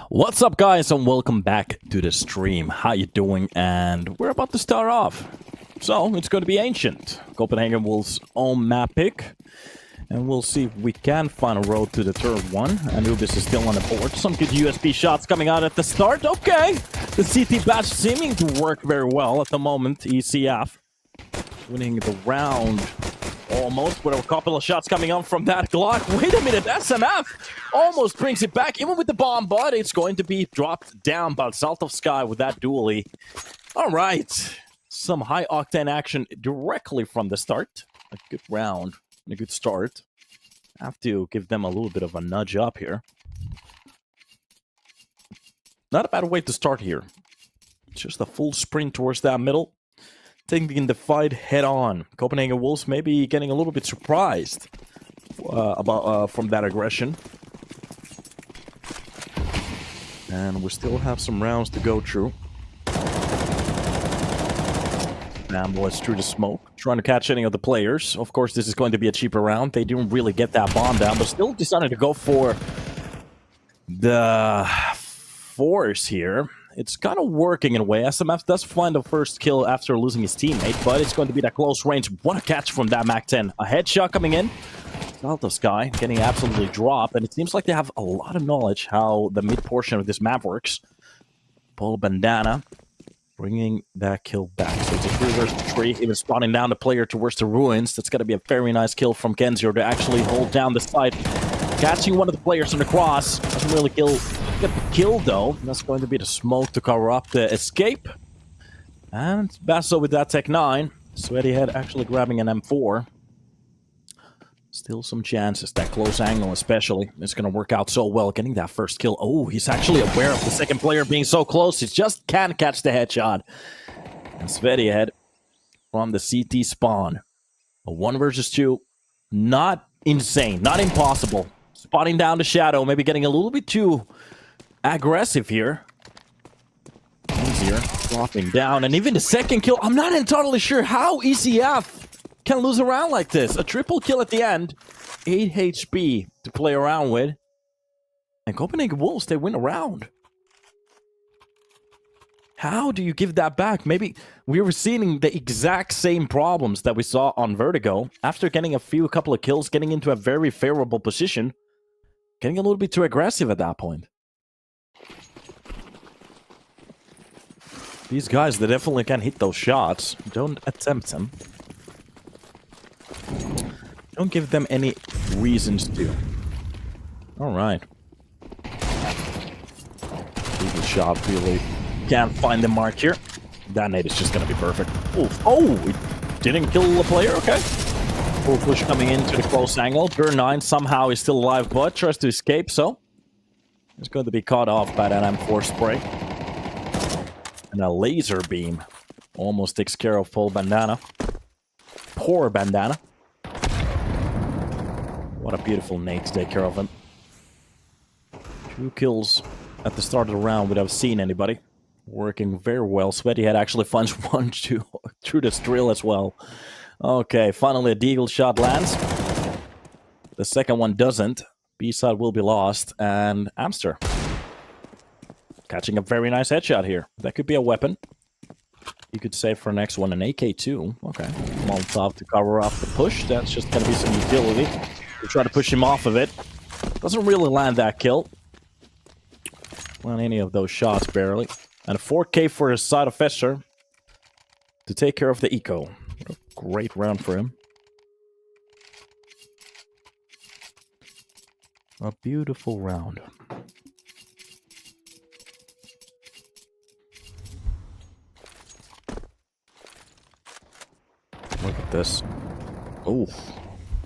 What's up, guys, and welcome back to the stream. How you doing? And we're about to start off. So, it's going to be Ancient. Copenhagen Wolves' own map pick. And we'll see if we can find a road to the third one. Anubis is still on the board. Some good USB shots coming out at the start. Okay. The CT batch seeming to work very well at the moment. ECF winning the round almost, with a couple of shots coming on from that Glock. Wait a minute, SMF almost brings it back, even with the bomb, but it's going to be dropped down by Salt of Sky with that dually. All right. Some high-octane action directly from the start. A good round. A good start. Have to give them a little bit of a nudge up here. Not a bad way to start here. Just a full sprint towards that middle. Taking the fight head on. Copenhagen Wolves maybe getting a little bit surprised from that aggression. And we still have some rounds to go through. Boys through the smoke, trying to catch any of the players. Of course, this is going to be a cheaper round. They didn't really get that bomb down, but still decided to go for the force here. It's kind of working in a way. SMF does find the first kill after losing his teammate, but it's going to be that close range. What a catch from that Mac-10. A headshot coming in. Salt of Sky getting absolutely dropped, and it seems like they have a lot of knowledge how the mid portion of this map works. Paul Bandana bringing that kill back. So it's a 3 versus 3, even spawning down the player towards the ruins. That's going to be a very nice kill from Kenzio to actually hold down the side. Catching one of the players on the cross. Doesn't really get the kill, though. That's going to be the smoke to cover up the escape. And Basso with that Tech 9. Sweaty Head actually grabbing an M4. Still some chances. That close angle especially is going to work out so well. Getting that first kill. Oh, he's actually aware of the second player being so close. He just can't catch the headshot. And Sweaty Head from the CT spawn. A 1 versus 2. Not insane. Not impossible. Spotting down the shadow. Maybe getting a little bit too aggressive here. Easier. Dropping down. And even the second kill. I'm not entirely sure how ECF can lose a round like this. A triple kill at the end. 8 HP to play around with. And Copenhagen Wolves, they win a round. How do you give that back? Maybe we were seeing the exact same problems that we saw on Vertigo. After getting a couple of kills, getting into a very favorable position. Getting a little bit too aggressive at that point. These guys, they definitely can hit those shots. Don't attempt them. Don't give them any reasons to. Alright. Eagle shot really can't find the mark here. That nade is just gonna be perfect. Oof. Oh, we didn't kill the player, okay. Full push coming into the close angle. Burn 9 somehow is still alive, but tries to escape, so he's going to be caught off by that M4 spray. And a laser beam almost takes care of Paul Bandana. Poor Bandana. What a beautiful nade to take care of him. 2 kills at the start of the round without seeing anybody. Working very well. Sweaty Head actually finds 1 through the drill as well. Okay, finally a deagle shot lands. The second one doesn't. B-side will be lost. And Amster catching a very nice headshot here. That could be a weapon. You could save for next one an AK-2. Okay. Molotov to cover up the push. That's just going to be some utility. We try to push him off of it. Doesn't really land that kill. Land any of those shots, barely. And a 4K for his side of Fester to take care of the eco. What a great round for him. A beautiful round. Look at this. Oh,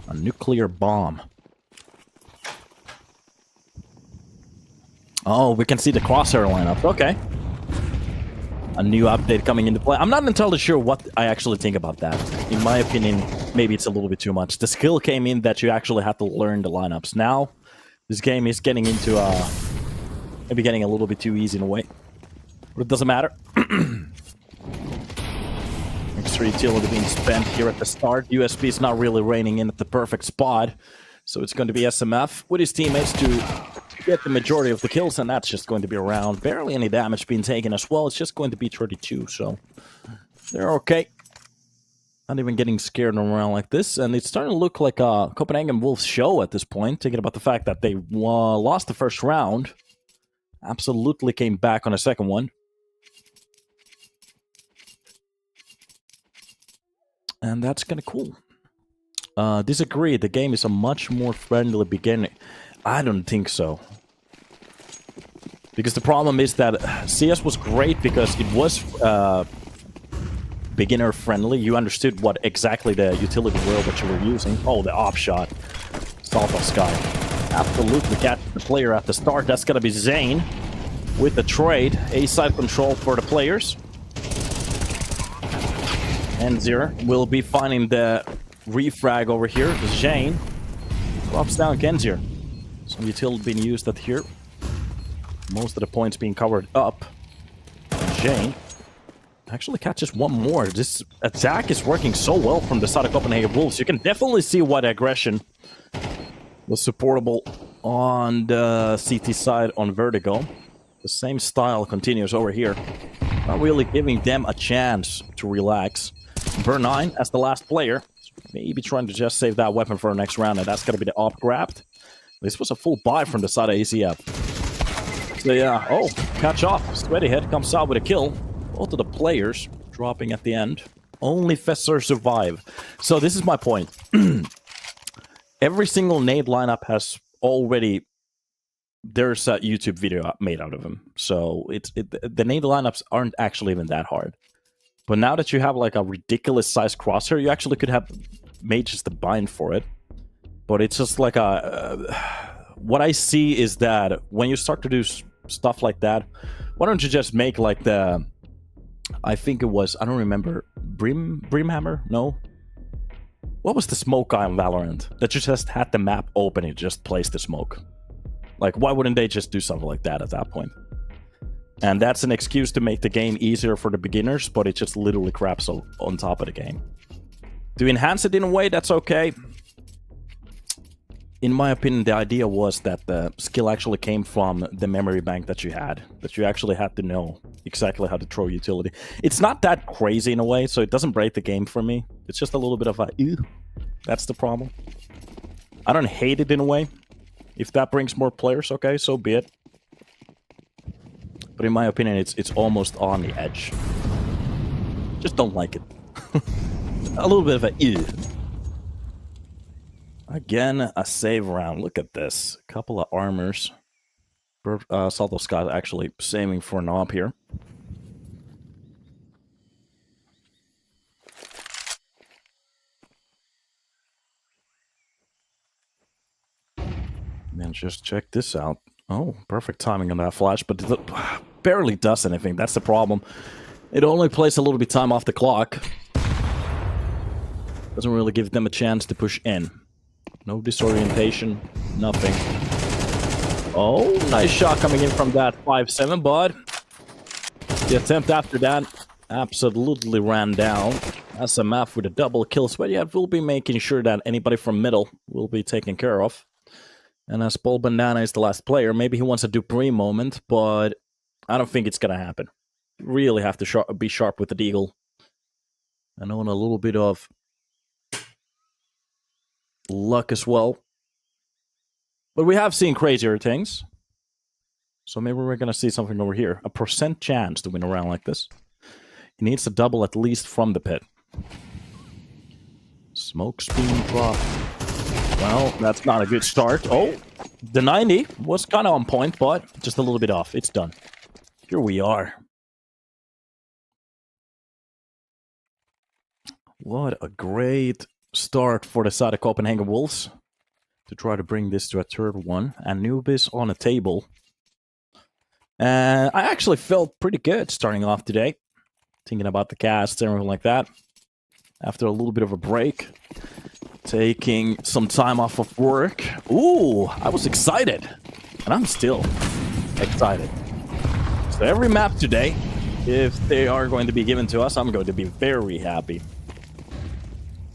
a nuclear bomb. Oh, we can see the crosshair lineup. Okay. A new update coming into play. I'm not entirely sure what I actually think about that. In my opinion, maybe it's a little bit too much. The skill came in that you actually have to learn the lineups. Now, this game is getting into maybe getting a little bit too easy in a way. But it doesn't matter. Extra utility being spent here at the start. USB is not really raining in at the perfect spot. So it's going to be SMF with his teammates to get the majority of the kills, and that's just going to be around. Barely any damage being taken as well. It's just going to be 32, so they're okay. Not even getting scared around like this, and it's starting to look like a Copenhagen Wolves show at this point, thinking about the fact that they lost the first round. Absolutely came back on a second one. And that's kind of cool. Disagree, the game is a much more friendly beginning. I don't think so. Because the problem is that CS was great because it was beginner friendly. You understood what exactly the utility were that you were using. Oh, the off shot. Salt of Sky. Absolutely catch the player at the start. That's going to be Zane with the trade. A-side control for the players. Enzir will be finding the refrag over here. Zane drops down Genzir. Some utility being used at here. Most of the points being covered up. Zane actually catches one more. This attack is working so well from the side of Copenhagen Wolves. You can definitely see why the aggression was supportable on the CT side on Vertigo. The same style continues over here. Not really giving them a chance to relax. Burn 9 as the last player. Maybe trying to just save that weapon for the next round, and that's going to be the op grabbed. This was a full buy from the side of ECF. So yeah, oh, catch off. Sweatyhead comes out with a kill. Both of the players dropping at the end. Only Fessor survive. So this is my point. Every single nade lineup has already... There's a YouTube video made out of him. So the nade lineups aren't actually even that hard. But now that you have like a ridiculous size crosshair, you actually could have mages to bind for it. But it's just like what I see is that when you start to do stuff like that, why don't you just make like the... I think it was... I don't remember. Brimhammer? No? What was the smoke guy on Valorant? That you just had the map open and just placed the smoke. Like, why wouldn't they just do something like that at that point? And that's an excuse to make the game easier for the beginners, but it just literally craps on top of the game. To enhance it in a way, that's okay. In my opinion, the idea was that the skill actually came from the memory bank that you had. That you actually had to know exactly how to throw utility. It's not that crazy in a way, so it doesn't break the game for me. It's just a little bit of a, ew. That's the problem. I don't hate it in a way. If that brings more players, okay, so be it. But in my opinion, it's almost on the edge. Just don't like it. A little bit of a ew. Again, a save round. Look at this. A couple of armors. Salt of Sky actually saving for an op here. And just check this out. Oh, perfect timing on that flash, but it barely does anything. That's the problem. It only plays a little bit time off the clock. Doesn't really give them a chance to push in. No disorientation, nothing. Oh, nice shot coming in from that 5-7, but the attempt after that absolutely ran down. That's a map with a double kill. Sweatyhead will be making sure that anybody from middle will be taken care of. And as Paul Bandana is the last player, maybe he wants a Dupree moment, but I don't think it's going to happen. You really have to be sharp with the deagle. And on a little bit of luck as well. But we have seen crazier things. So maybe we're going to see something over here. A % chance to win a round like this. He needs to double at least from the pit. Smoke being dropped. Well, that's not a good start. Oh, the 90 was kind of on point, but just a little bit off. It's done. Here we are. What a great start for the side of Copenhagen Wolves to try to bring this to a third one. Anubis on a table. And I actually felt pretty good starting off today. Thinking about the casts and everything like that. After a little bit of a break. Taking some time off of work. Ooh, I was excited. And I'm still excited. So every map today, if they are going to be given to us, I'm going to be very happy.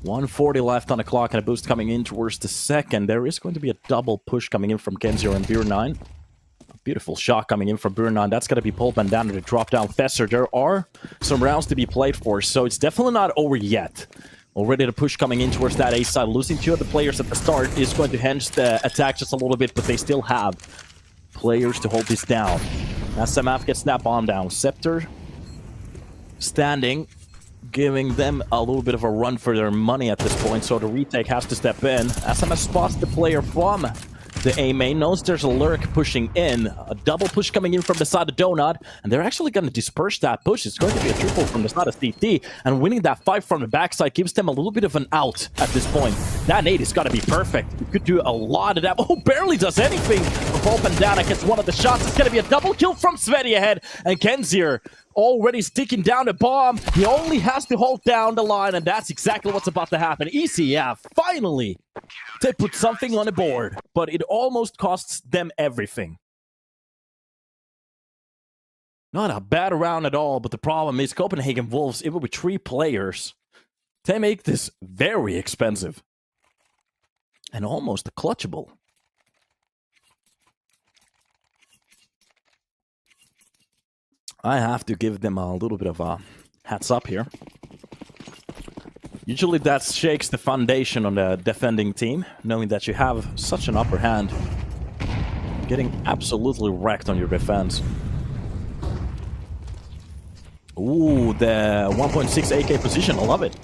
140 left on the clock and a boost coming in towards the second. There is going to be a double push coming in from Kenzio and Beer 9. Beautiful shot coming in from Burnan. That's going to be pulled down to drop down Fesser. There are some rounds to be played for, so it's definitely not over yet. Already the push coming in towards that A side. Losing 2 of the players at the start is going to hinge the attack just a little bit, but they still have players to hold this down. SMF gets that bomb down. Scepter standing, giving them a little bit of a run for their money at this point, so the retake has to step in. SMS spots the player from the A main, knows there's a lurk pushing in, a double push coming in from the side of Donut, and they're actually going to disperse that push. It's going to be a triple from the side of CT, and winning that fight from the backside gives them a little bit of an out at this point. That nade has got to be perfect. You could do a lot of that. Oh, barely does anything. Paul Bandana gets one of the shots. It's going to be a double kill from Sveti ahead, and Kenzier already sticking down the bomb. He only has to hold down the line, and that's exactly what's about to happen. ECF, finally, they put something on the board, but it almost costs them everything. Not a bad round at all, but the problem is Copenhagen Wolves, even with 3 players, they make this very expensive. And almost clutchable. I have to give them a little bit of a hats up here. Usually that shakes the foundation on the defending team, knowing that you have such an upper hand. Getting absolutely wrecked on your defense. Ooh, the 1.6 AK position, I love it.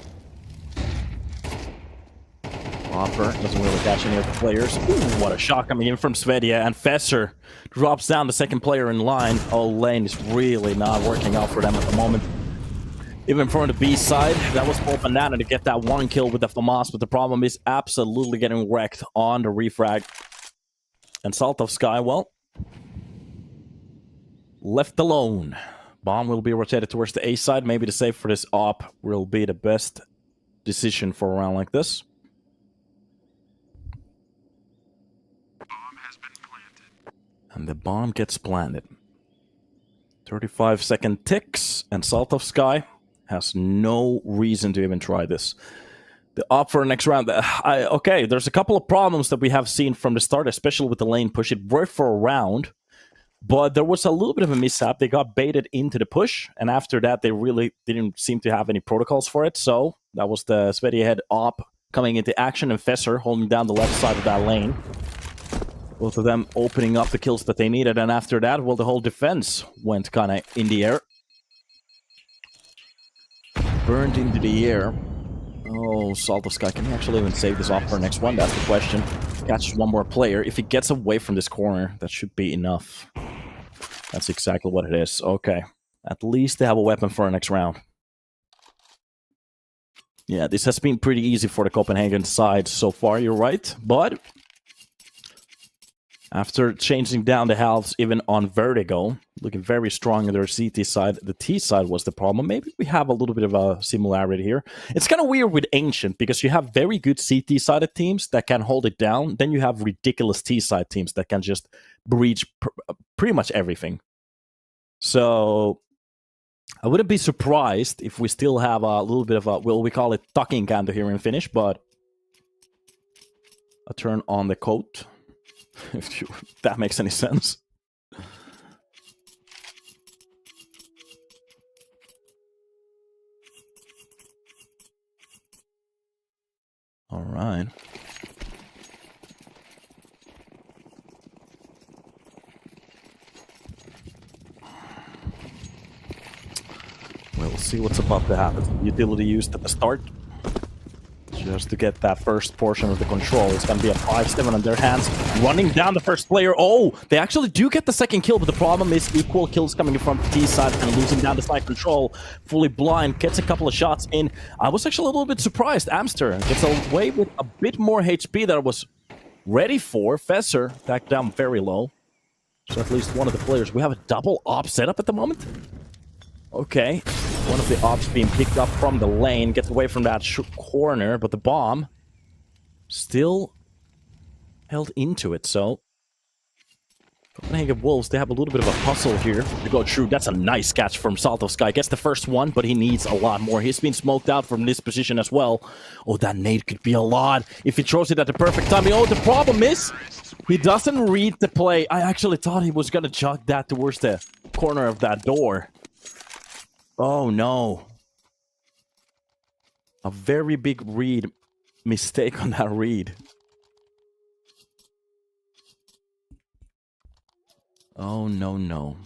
Hopper doesn't really catch any of the players. Ooh, what a shot coming in from Svedia, and Fesser drops down the second player in line. Oh, lane is really not working out for them at the moment. Even from the B side, that was Paul Banana to get that 1 kill with the FAMAS, but the problem is absolutely getting wrecked on the refrag. And Salt of Sky, well, left alone. Bomb will be rotated towards the A side. Maybe the save for this op will be the best decision for a round like this. And the bomb gets planted. 35-second ticks, and Salt of Sky has no reason to even try this. The op for next round. Okay, there's a couple of problems that we have seen from the start, especially with the lane push. It worked for a round, but there was a little bit of a mishap. They got baited into the push, and after that, they really didn't seem to have any protocols for it. So that was the Sveti head op coming into action, and Fesser holding down the left side of that lane. Both of them opening up the kills that they needed, and after that, well, the whole defense went kind of in the air. Burned into the air. Oh, Salt of Sky, can he actually even save this off for next one? That's the question. Catches one more player. If he gets away from this corner, that should be enough. That's exactly what it is. Okay. At least they have a weapon for our next round. Yeah, this has been pretty easy for the Copenhagen side so far, you're right. But after changing down the halves even on Vertigo, looking very strong on their CT side, the T side was the problem. Maybe we have a little bit of a similarity here. It's kind of weird with Ancient, because you have very good CT-sided teams that can hold it down. Then you have ridiculous T-side teams that can just breach pretty much everything. So I wouldn't be surprised if we still have a little bit of a, well, we call it tucking candle here in Finnish, but a turn on the coat. If that makes any sense. All right. We'll see what's about to happen. Utility used at the start. Just to get that first portion of the control. It's going to be a 5-7 on their hands. Running down the first player. Oh, they actually do get the second kill, but the problem is equal kills coming from the T side and losing down the side control. Fully blind, gets a couple of shots in. I was actually a little bit surprised. Amster gets away with a bit more HP than I was ready for. Fesser back down very low. So at least one of the players. We have a double op setup at the moment. Okay, one of the ops being picked up from the lane, gets away from that corner, but the bomb still held into it, so Copenhagen Wolves, they have a little bit of a puzzle here to go through. That's a nice catch from Salt of Sky. Gets the first one, but he needs a lot more. He's been smoked out from this position as well. Oh, that nade could be a lot if he throws it at the perfect timing. Oh, the problem is he doesn't read the play. I actually thought he was going to chuck that towards the corner of that door. Oh, no. A very big read. Mistake on that read. Oh, no, no.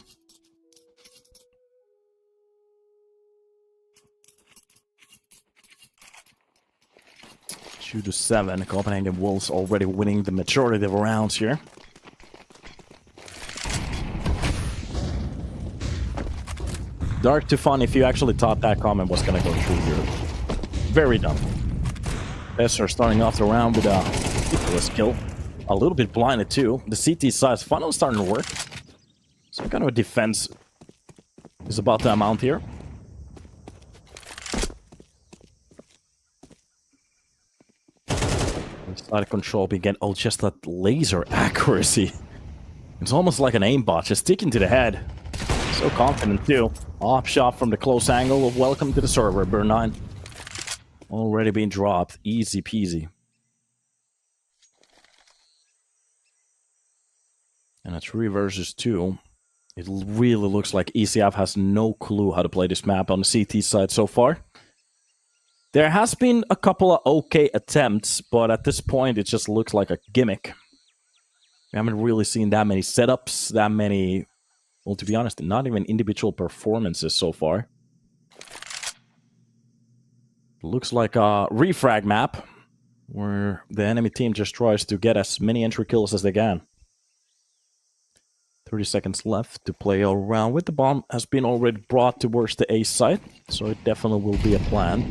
Two to 7. Copenhagen Wolves already winning the majority of the rounds here. Dark to fun if you actually thought that comment was going to go through here. Very dumb. Besser starting off the round with a ridiculous kill. A little bit blinded too. The CT size funnel starting to work. Some kind of a defense is about to amount here. Side control begin. Oh, just that laser accuracy. It's almost like an aimbot, just sticking to the head. So confident too. Off shot from the close angle. Welcome to the server, Burn 9. Already being dropped. Easy peasy. And a 3 versus 2. It really looks like ECF has no clue how to play this map on the CT side so far. There has been a couple of okay attempts, but at this point it just looks like a gimmick. We haven't really seen that many setups, that many, well, to be honest, not even individual performances so far. Looks like a refrag map, where the enemy team just tries to get as many entry kills as they can. 30 seconds left to play all around with. The bomb has been already brought towards the A site, so it definitely will be a plan.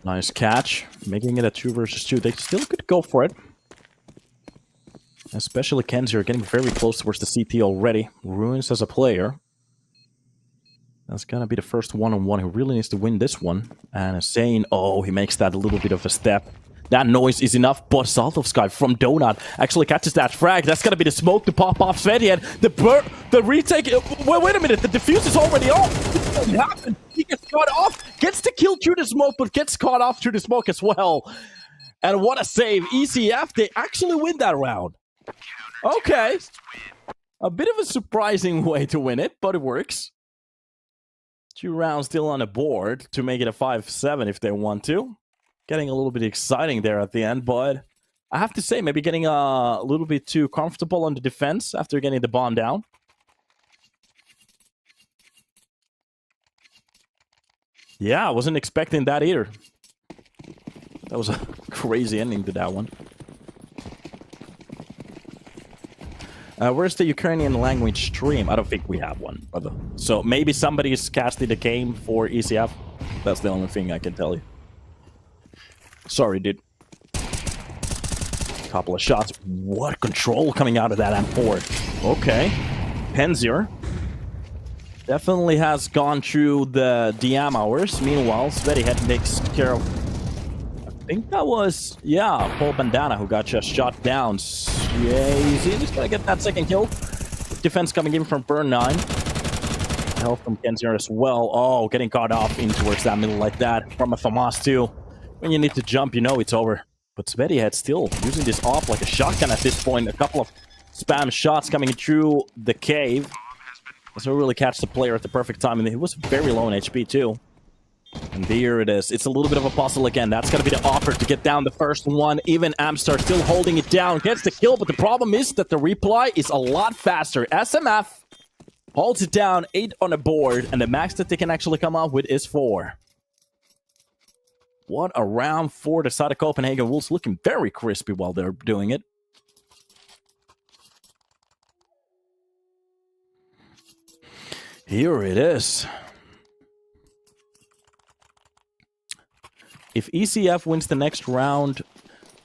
Nice catch, making it a 2 versus 2. They still could go for it. Especially Kenzie are getting very close towards the CT already. Ruins as a player. That's gonna be the first one-on-one. He really needs to win this one. And Hussein, oh, he makes that a little bit of a step. That noise is enough, but Salt of Sky from Donut actually catches that frag. That's gonna be the smoke to pop off Sveti, and the retake. Wait a minute, the defuse is already off. It doesn't happen. He gets caught off, gets the kill through the smoke, but gets caught off through the smoke as well. And what a save. ECF, they actually win that round. Okay. A bit of a surprising way to win it, but it works. 2 rounds still on the board to make it a 5-7 if they want to. Getting a little bit exciting there at the end, but I have to say, maybe getting a little bit too comfortable on the defense after getting the bomb down. Yeah, I wasn't expecting that either. That was a crazy ending to that one. Where's the Ukrainian language stream? I don't think we have one. So maybe somebody's casting the game for ECF. That's the only thing I can tell you. Sorry, dude. Couple of shots. What control coming out of that M4. Okay. Penzier definitely has gone through the DM hours. Meanwhile, Sveti had takes care of... I think that was... Yeah, Paul Bandana who got just shot down. Yeah, he's gonna get that second kill. Defense coming in from Burn 9. Help from Kenzier as well. Oh, getting caught off in towards that middle like that. From a FAMAS too. When you need to jump, you know it's over. But Sveti had still using this off like a shotgun at this point. A couple of spam shots coming through the cave. Doesn't really catch the player at the perfect time. And he was very low in HP too. And there it is. It's a little bit of a puzzle again. That's going to be the offer to get down the first one. Even Amstar still holding it down. Gets the kill, but the problem is that the reply is a lot faster. SMF holds it down. 8 on the board. And the max that they can actually come up with is 4. What a round for the side of Copenhagen Wolves. Looking very crispy while they're doing it. Here it is. If ECF wins the next round,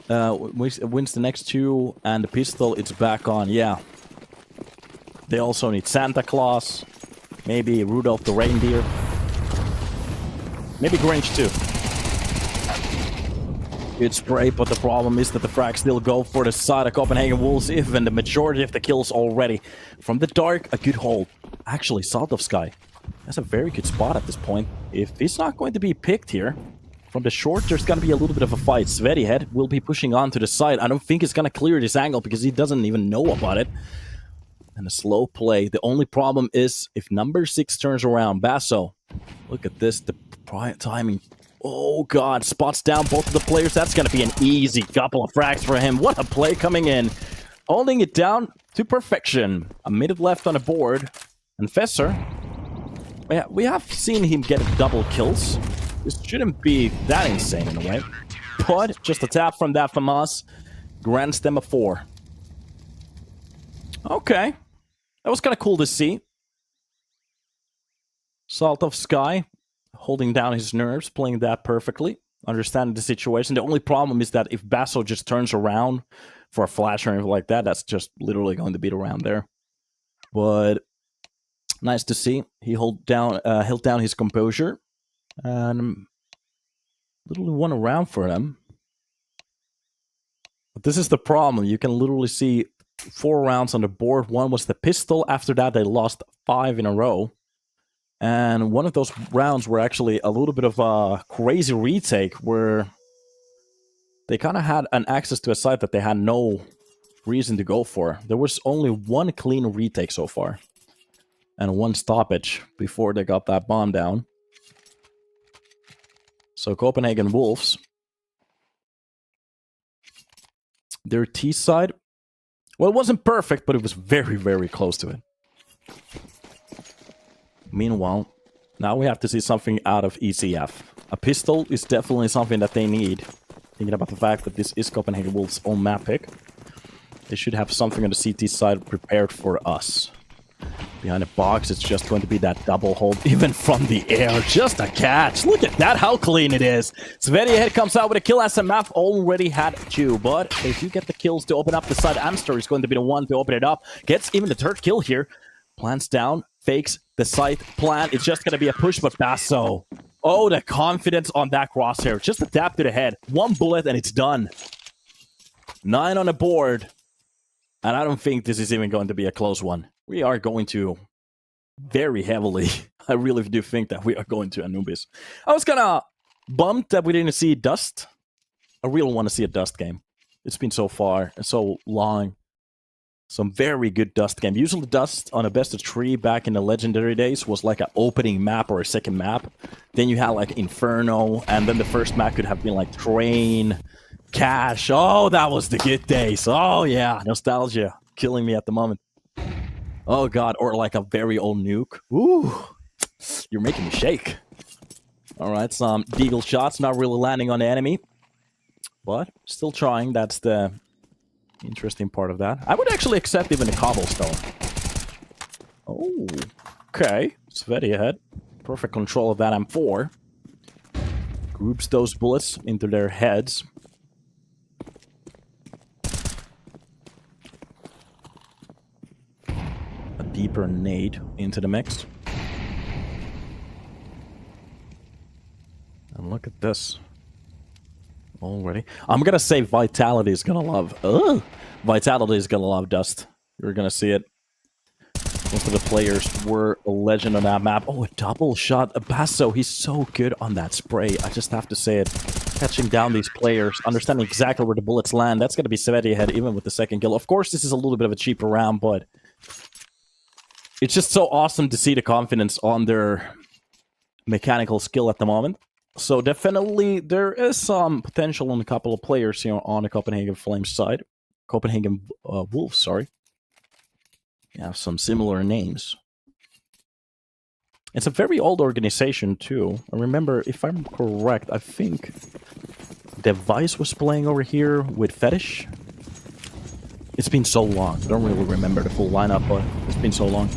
wins the next 2, and the pistol, it's back on, yeah. They also need Santa Claus, maybe Rudolph the Reindeer, maybe Grinch too. Good spray, but the problem is that the frags still go for the side of Copenhagen Wolves, even the majority of the kills already. From the dark, a good hold. Actually, Salt of Sky. That's a very good spot at this point. If he's not going to be picked here, from the short, there's going to be a little bit of a fight. Svetihead will be pushing on to the side. I don't think he's going to clear this angle because he doesn't even know about it. And a slow play. The only problem is if number 6 turns around, Basso. Look at this, the timing. Oh god, spots down both of the players. That's going to be an easy couple of frags for him. What a play coming in. Holding it down to perfection. A minute left on the board. And Fesser, yeah, we have seen him get double kills. This shouldn't be that insane in a way. But just a tap from that FAMAS grants them a 4. Okay. That was kind of cool to see. Salt of Sky holding down his nerves, playing that perfectly, understanding the situation. The only problem is that if Basso just turns around for a flash or anything like that, that's just literally going to beat around there. But nice to see. He held down his composure and literally won a round for them. But this is the problem. You can literally see 4 rounds on the board. One was the pistol. After that, they lost 5 in a row. And one of those rounds were actually a little bit of a crazy retake where they kind of had an access to a site that they had no reason to go for. There was only 1 clean retake so far. And 1 stoppage before they got that bomb down. So Copenhagen Wolves. Their T side. Well, it wasn't perfect, but it was very, very close to it. Meanwhile, now we have to see something out of ECF. A pistol is definitely something that they need. Thinking about the fact that this is Copenhagen Wolves' own map pick. They should have something on the CT side prepared for us. Behind the box, it's just going to be that double hold, even from the air. Just a catch. Look at that, how clean it is. Svetihead comes out with a kill as MF already had 2, but they do get the kills to open up the side. Amster is going to be the one to open it up. Gets even the 3rd kill here. Plants down, fakes the site plan. It's just going to be a push, but Basso. Oh, the confidence on that crosshair. Just a tap to the head. 1 bullet and it's done. 9 on the board. And I don't think this is even going to be a close one. We are going to very heavily. I really do think that we are going to Anubis. I was kind of bummed that we didn't see Dust. I really want to see a Dust game. It's been so far and so long. Some very good Dust game. Usually Dust on a best of 3 back in the legendary days was like an opening map or a second map. Then you had like Inferno, and then the first map could have been like Train, Cash. Oh, that was the good days. Oh yeah, nostalgia killing me at the moment. Oh god, or like a very old nuke. Ooh, you're making me shake. Alright, some deagle shots, not really landing on the enemy. But still trying, that's the interesting part of that. I would actually accept even a cobblestone. Oh, okay. Svetihead. Perfect control of that M4. Groups those bullets into their heads. A deeper nade into the mix. And look at this. Already. I'm gonna say Vitality is gonna love... Vitality is gonna love Dust. You're gonna see it. Most of the players were a legend on that map. Oh, a double shot. Basso, he's so good on that spray. I just have to say it. Catching down these players, understanding exactly where the bullets land. That's gonna be Svetihead even with the 2nd kill. Of course, this is a little bit of a cheaper round, but... it's just so awesome to see the confidence on their mechanical skill at the moment. So definitely there is some potential on a couple of players here on the Copenhagen Flames side. Copenhagen Wolves, sorry. You have some similar names. It's a very old organization too. I remember, if I'm correct, I think Device was playing over here with Fetish. It's been so long. I don't really remember the full lineup, but it's been so long.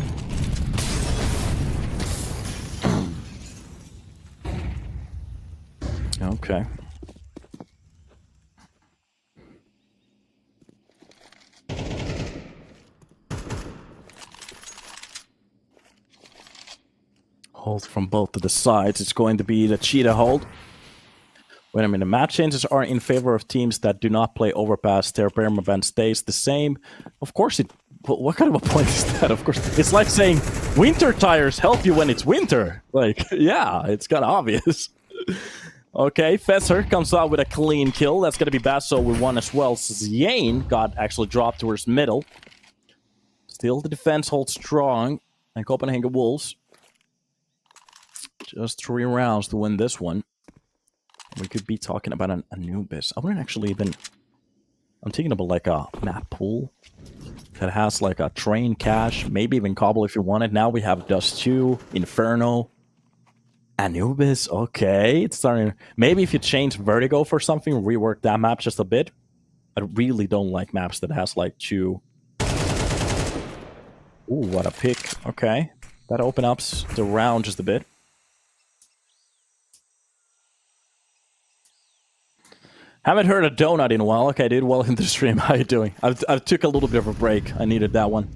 Okay. Hold from both of the sides. It's going to be the cheetah hold. Wait a minute. Map changes are in favor of teams that do not play overpass. Their permaban stays the same. Of course it... What kind of a point is that? Of course. It's like saying winter tires help you when it's winter. Like, yeah, it's kind of obvious. Okay, Fesser comes out with a clean kill. That's going to be Basso with one as well. Zane got actually dropped towards middle. Still, the defense holds strong. And Copenhagen Wolves. Just 3 rounds to win this one. We could be talking about an Anubis. I wouldn't actually even... I'm thinking about like a map pool that has like a train cache, maybe even Cobble if you want it. Now we have Dust 2, Inferno, Anubis. Okay, it's starting. Maybe if you change Vertigo for something, rework that map just a bit. I really don't like maps that has like 2. Ooh, what a pick. Okay, that opens up the round just a bit. Haven't heard a donut in a while. Okay, dude. Well in the stream. How you doing? I took a little bit of a break. I needed that one.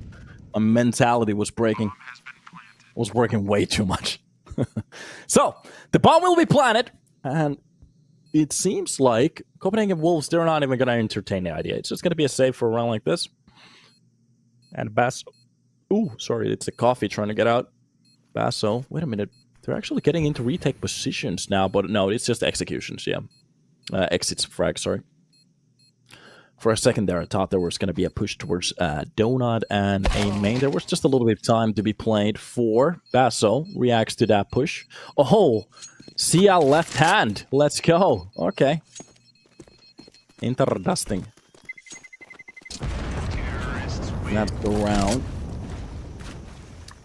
My mentality was breaking. Was working way too much. So, the bomb will be planted. And it seems like Copenhagen Wolves, they're not even going to entertain the idea. It's just going to be a save for a round like this. And Basso. Ooh, sorry. It's the coffee trying to get out. Basso. Wait a minute. They're actually getting into retake positions now. But no, it's just executions. Yeah. Exits frag, sorry. For a second there, I thought there was going to be a push towards Donut and a main. There was just a little bit of time to be played for Basso. Reacts to that push. Oh, Sia left hand. Let's go. Okay. Interesting. That's the round.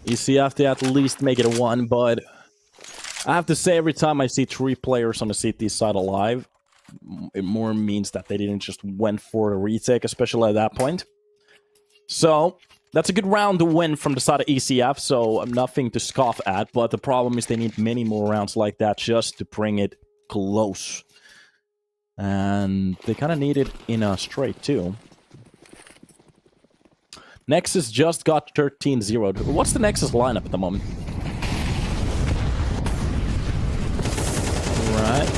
ECF to at least make it a 1, but I have to say every time I see 3 players on the CT side alive, it more means that they didn't just went for a retake, especially at that point. So, that's a good round to win from the side of ECF, so nothing to scoff at, but the problem is they need many more rounds like that just to bring it close. And they kind of need it in a straight, too. Nexus just got 13-0. What's the Nexus lineup at the moment? Alright.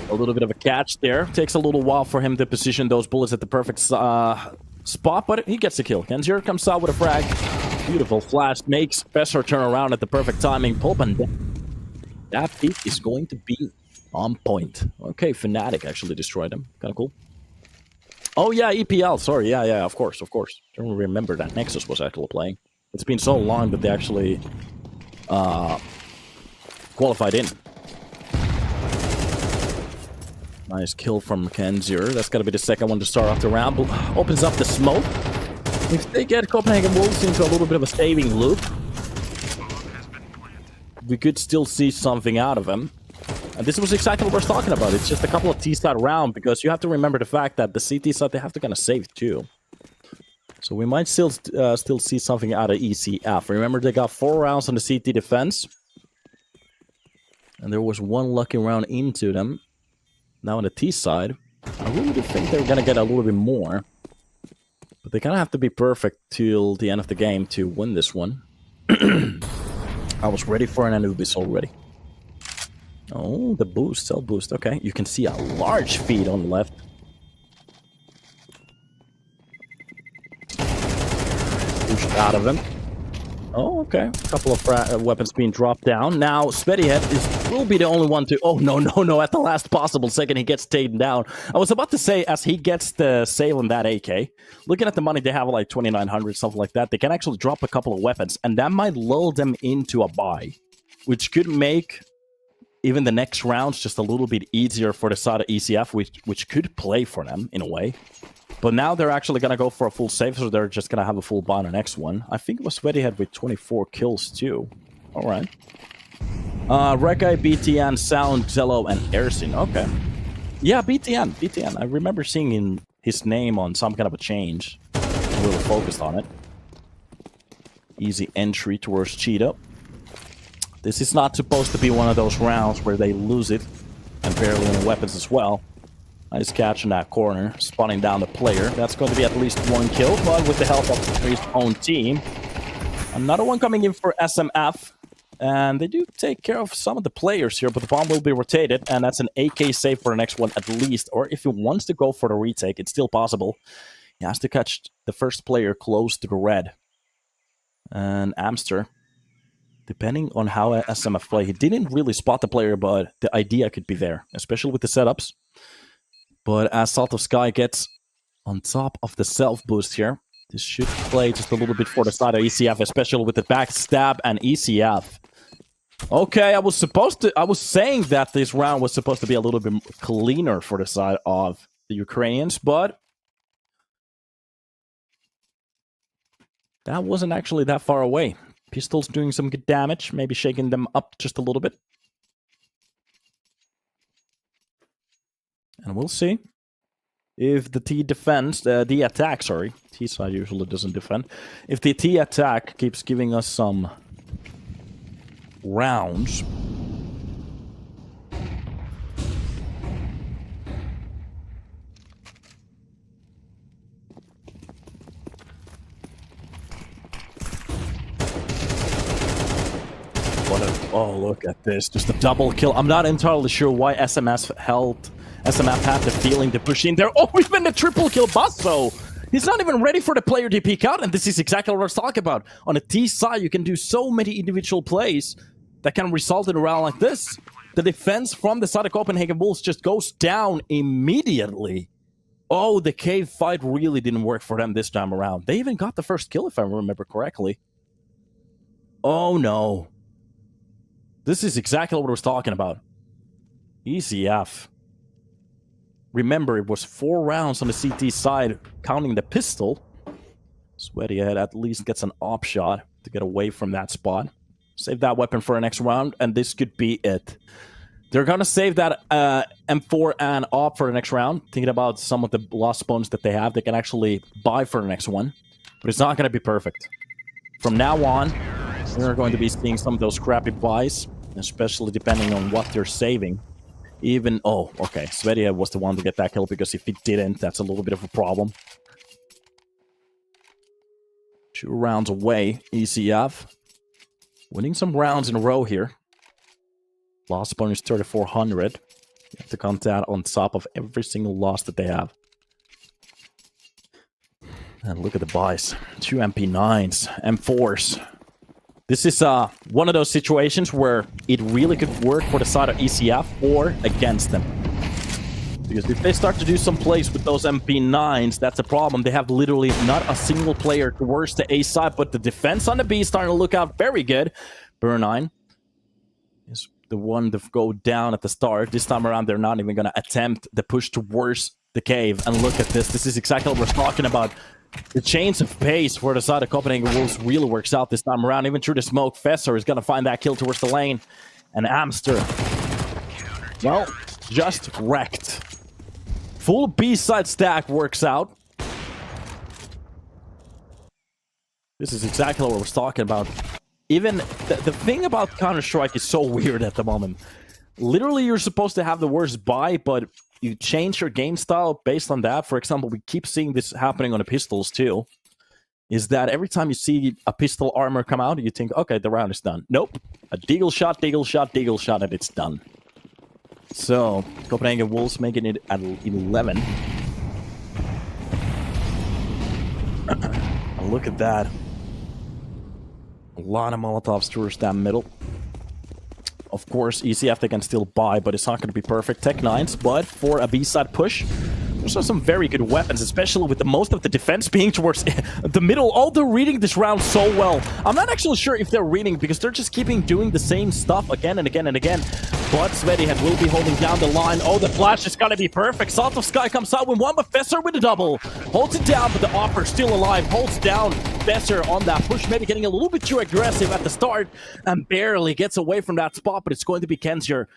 A little bit of a catch there. Takes a little while for him to position those bullets at the perfect spot, but he gets the kill. Kenzier comes out with a frag. Beautiful flash. Makes Besser turn around at the perfect timing. Pulp and that peak is going to be on point. Okay, Fnatic actually destroyed him. Kind of cool. Oh yeah, EPL. Sorry. Yeah, of course. Don't remember that Nexus was actually playing. It's been so long that they actually qualified in. Nice kill from Kenzier. That's got to be the second one to start off the round. Opens up the smoke. If they get Copenhagen Wolves into a little bit of a saving loop, we could still see something out of them. And this was exactly what we're talking about. It's just a couple of T-side round, because you have to remember the fact that the CT side, they have to kind of save too. So we might still see something out of ECF. Remember, they got 4 rounds on the CT defense. And there was 1 lucky round into them. Now on the T side, I really do think they're going to get a little bit more. But they kind of have to be perfect till the end of the game to win this one. I was ready for an Anubis already. Oh, the boost, cell boost. Okay, you can see a large feed on the left. Pushed out of him. Oh, okay. A couple of weapons being dropped down. Now, Svettyhead will be the only one to... Oh, no. At the last possible second, he gets taken down. I was about to say, as he gets the sale on that AK, looking at the money, they have like 2,900, something like that. They can actually drop a couple of weapons, and that might lull them into a buy, which could make even the next rounds just a little bit easier for the side of ECF, which could play for them in a way. But now they're actually going to go for a full save, so they're just going to have a full buy on the next one. I think it was Svettyhead with 24 kills too. Alright. Rekai, BTN, Sound, Zello, and Ersin. Okay. Yeah, BTN. I remember seeing his name on some kind of a change. I'm really focused on it. Easy entry towards Cheetah. This is not supposed to be one of those rounds where they lose it. And barely any weapons as well. Nice catch in that corner, spawning down the player. That's going to be at least 1 kill, but with the help of his own team. Another one coming in for SMF. And they do take care of some of the players here, but the bomb will be rotated, and that's an AK save for the next one at least. Or if he wants to go for the retake, it's still possible. He has to catch the first player close to the red. And Amster, depending on how SMF play, he didn't really spot the player, but the idea could be there, especially with the setups. But as Salt of Sky gets on top of the self-boost here, this should play just a little bit for the side of ECF, especially with the backstab and ECF. Okay, I was saying that this round was supposed to be a little bit cleaner for the side of the Ukrainians, but that wasn't actually that far away. Pistols doing some good damage, maybe shaking them up just a little bit. And we'll see if the T defends, the attack, sorry. T side usually doesn't defend. If the T attack keeps giving us some rounds. Oh, look at this. Just a double kill. I'm not entirely sure why SMF had the feeling to push in there. Oh, even the triple kill Basso! He's not even ready for the player to peek out, and this is exactly what I was talking about. On the T side, you can do so many individual plays that can result in a round like this. The defense from the side of Copenhagen Wolves just goes down immediately. Oh, the cave fight really didn't work for them this time around. They even got the first kill, if I remember correctly. Oh, no. This is exactly what I was talking about. ECF. Remember, it was 4 rounds on the CT side, counting the pistol. Sweatyhead at least gets an op shot to get away from that spot. Save that weapon for the next round, and this could be it. They're going to save that M4 and op for the next round. Thinking about some of the lost bones that they have, they can actually buy for the next one. But it's not going to be perfect. From now on, we're going to be seeing some of those crappy buys, especially depending on what they're saving. Even, oh, okay, Sweatyhead was the one to get that kill, because if he didn't, that's a little bit of a problem. 2 rounds away, ECF. Winning some rounds in a row here. Lost bonus 3,400. You have to count that on top of every single loss that they have. And look at the buys. 2 MP9s, M4s. This is one of those situations where it really could work for the side of ECF or against them. Because if they start to do some plays with those MP9s, that's a problem. They have literally not a single player towards the A side, but the defense on the B is starting to look out very good. Burnine is the one to go down at the start. This time around, they're not even going to attempt the push towards the cave. And look at this. This is exactly what we're talking about. The change of pace for the side of Copenhagen Wolves really works out this time around. Even through the smoke, Fesser is going to find that kill towards the lane. And Amster, well, just wrecked. Full B-side stack works out. This is exactly what I was talking about. Even the thing about Counter-Strike is so weird at the moment. Literally, you're supposed to have the worst buy, but you change your game style based on that. For example, we keep seeing this happening on the pistols too. Is that every time you see a pistol armor come out, you think, okay, the round is done. Nope. A deagle shot, deagle shot, deagle shot, and it's done. So, Copenhagen Wolves making it at 11. Look at that. A lot of Molotovs towards that middle. Of course, ECF they can still buy, but it's not going to be perfect. Tech 9s, but for a B-side push, there's some very good weapons, especially with the most of the defense being towards the middle. Oh, they're reading this round so well. I'm not actually sure if they're reading, because they're just keeping doing the same stuff again and again and again. But Sweatyhead will be holding down the line. Oh, the flash is going to be perfect. Salt of Sky comes out with one, but Fesser with a double. Holds it down, but the offer still alive. Holds down Fesser on that push, maybe getting a little bit too aggressive at the start, and barely gets away from that spot, but it's going to be Kenzier.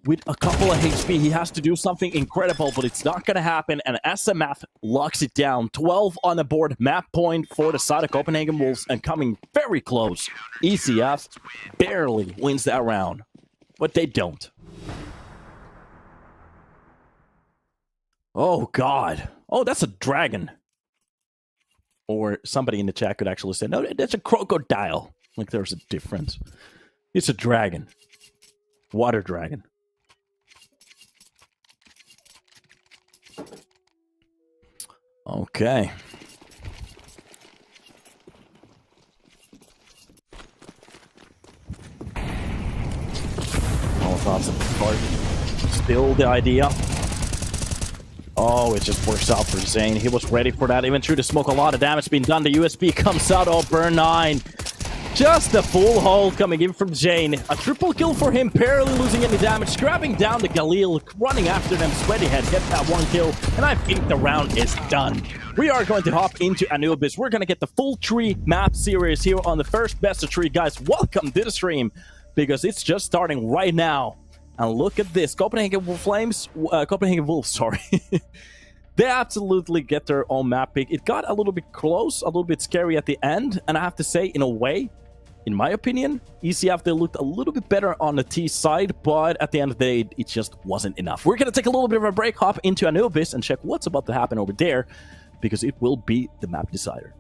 With a couple of HP, he has to do something incredible, but it's not going to happen, and SMF locks it down. 12 on the board, map point for the side of Copenhagen Wolves, and coming very close. ECF barely wins that round, but they don't. Oh, God. Oh, that's a dragon. Or somebody in the chat could actually say, no, that's a crocodile. Like, there's a difference. It's a dragon. Water dragon. Okay. Molotovs at the cart. Still the idea. Oh, it just works out for Zane. He was ready for that. Even through the smoke, a lot of damage being done. The USB comes out. Oh, burn 9. Just a full hold coming in from Zane. A triple kill for him, barely losing any damage. Grabbing down the Galil, running after them. Sweatyhead get that 1 kill, and I think the round is done. We are going to hop into Anubis. We're going to get the full 3 map series here on the first best of 3. Guys, welcome to the stream, because it's just starting right now. And look at this. Copenhagen Wolves, sorry. They absolutely get their own map pick. It got a little bit close, a little bit scary at the end. And I have to say, in a way, in my opinion, ECF, they looked a little bit better on the T side. But at the end of the day, it just wasn't enough. We're going to take a little bit of a break, hop into Anubis, and check what's about to happen over there, because it will be the map decider.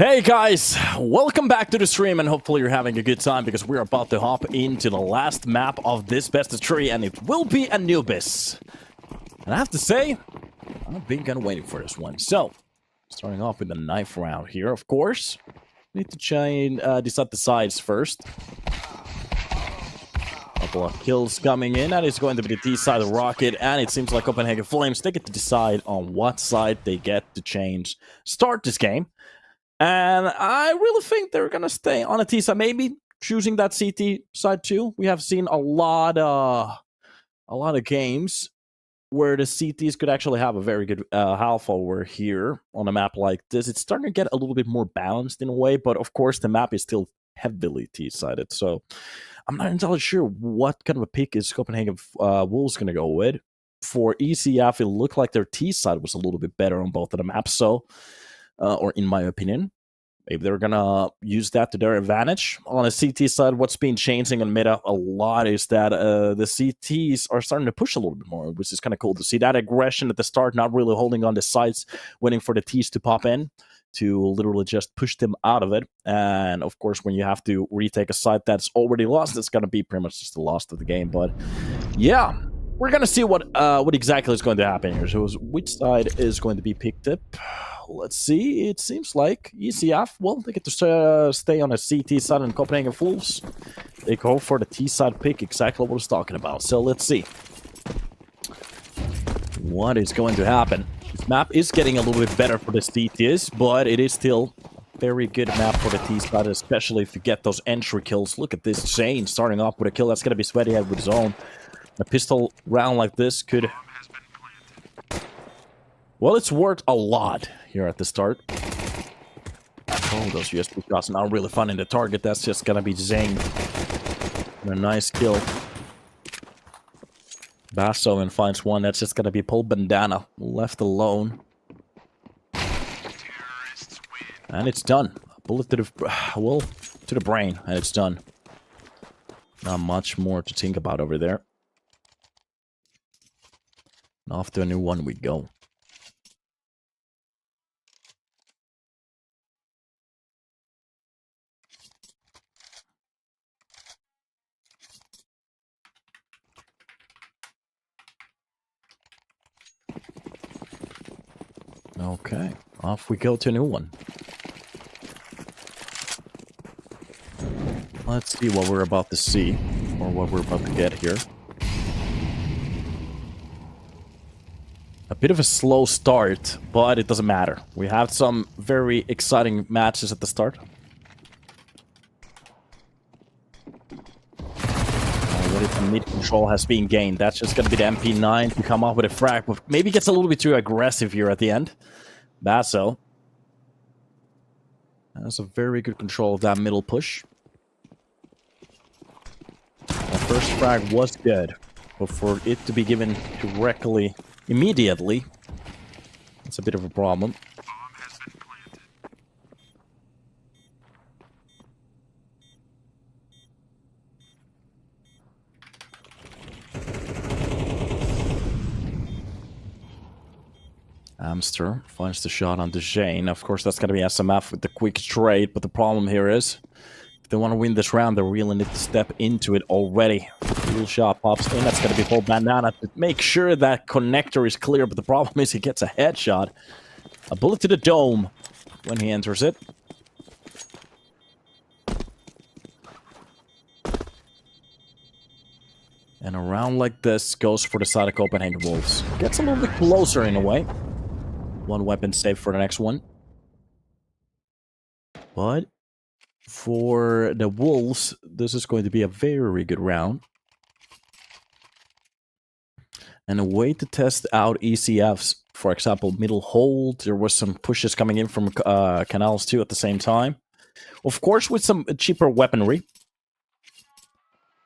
Hey guys, welcome back to the stream and hopefully you're having a good time because we're about to hop into the last map of this best of 3 and it will be Anubis. And I have to say, I've been kind of waiting for this one. So, starting off with a knife round here, of course. Need to try and decide the sides first. Couple of kills coming in, and it's going to be the T side of Rocket, and it seems like Copenhagen Flames, they get to decide on what side they get to start this game. And I really think they're going to stay on a T side, maybe choosing that CT side too. We have seen a lot of games where the CTs could actually have a very good alpha over here on a map like this. It's starting to get a little bit more balanced in a way, but of course the map is still heavily T-sided. So I'm not entirely sure what kind of a pick is Copenhagen Wolves going to go with. For ECF, it looked like their T-side was a little bit better on both of the maps, so, or in my opinion. Maybe they're going to use that to their advantage. On a CT side, what's been changing in meta a lot is that the CTs are starting to push a little bit more, which is kind of cool to see. That aggression at the start, not really holding on the sides, waiting for the Ts to pop in, to literally just push them out of it. And of course, when you have to retake a site that's already lost, it's going to be pretty much just the loss of the game. But yeah, we're going to see what exactly is going to happen here. So which side is going to be picked up? Let's see. It seems like ECF, well, they get to stay on a CT side, and Copenhagen Wolves, they go for the T side pick, exactly what I was talking about. So let's see what is going to happen. This map is getting a little bit better for the CTs, but it is still a very good map for the T side, especially if you get those entry kills. Look at this Shane starting off with a kill. That's going to be Sweaty Head with his own. A pistol round like this could... well, it's worked a lot here at the start. Oh, those USB shots are not really finding the target. That's just gonna be Zane. And a nice kill. Basso finds one. That's just gonna be Paul Bandana. Left alone. And it's done. Bullet to the... well, to the brain. And it's done. Not much more to think about over there. And off to a new one we go. Okay, off we go to a new one. Let's see what we're about to see, or what we're about to get here. A bit of a slow start, but it doesn't matter. We have some very exciting matches at the start. Already the mid control has been gained. That's just going to be the MP9 to come off with a frag, but maybe gets a little bit too aggressive here at the end. Basso has a very good control of that middle push. The first frag was good, but for it to be given directly, immediately, it's a bit of a problem. Amster finds the shot on Dejane. Of course, that's going to be SMF with the quick trade, but the problem here is, if they want to win this round, they really need to step into it already. Real shot pops in. That's going to be Paul Bandana to make sure that connector is clear, but the problem is he gets a headshot. A bullet to the dome when he enters it. And a round like this goes for the side of Copenhagen Wolves. Gets a little bit closer in a way. One weapon saved for the next one. But for the Wolves, this is going to be a very good round. And a way to test out ECFs, for example, middle hold. There was some pushes coming in from canals too at the same time. Of course, with some cheaper weaponry.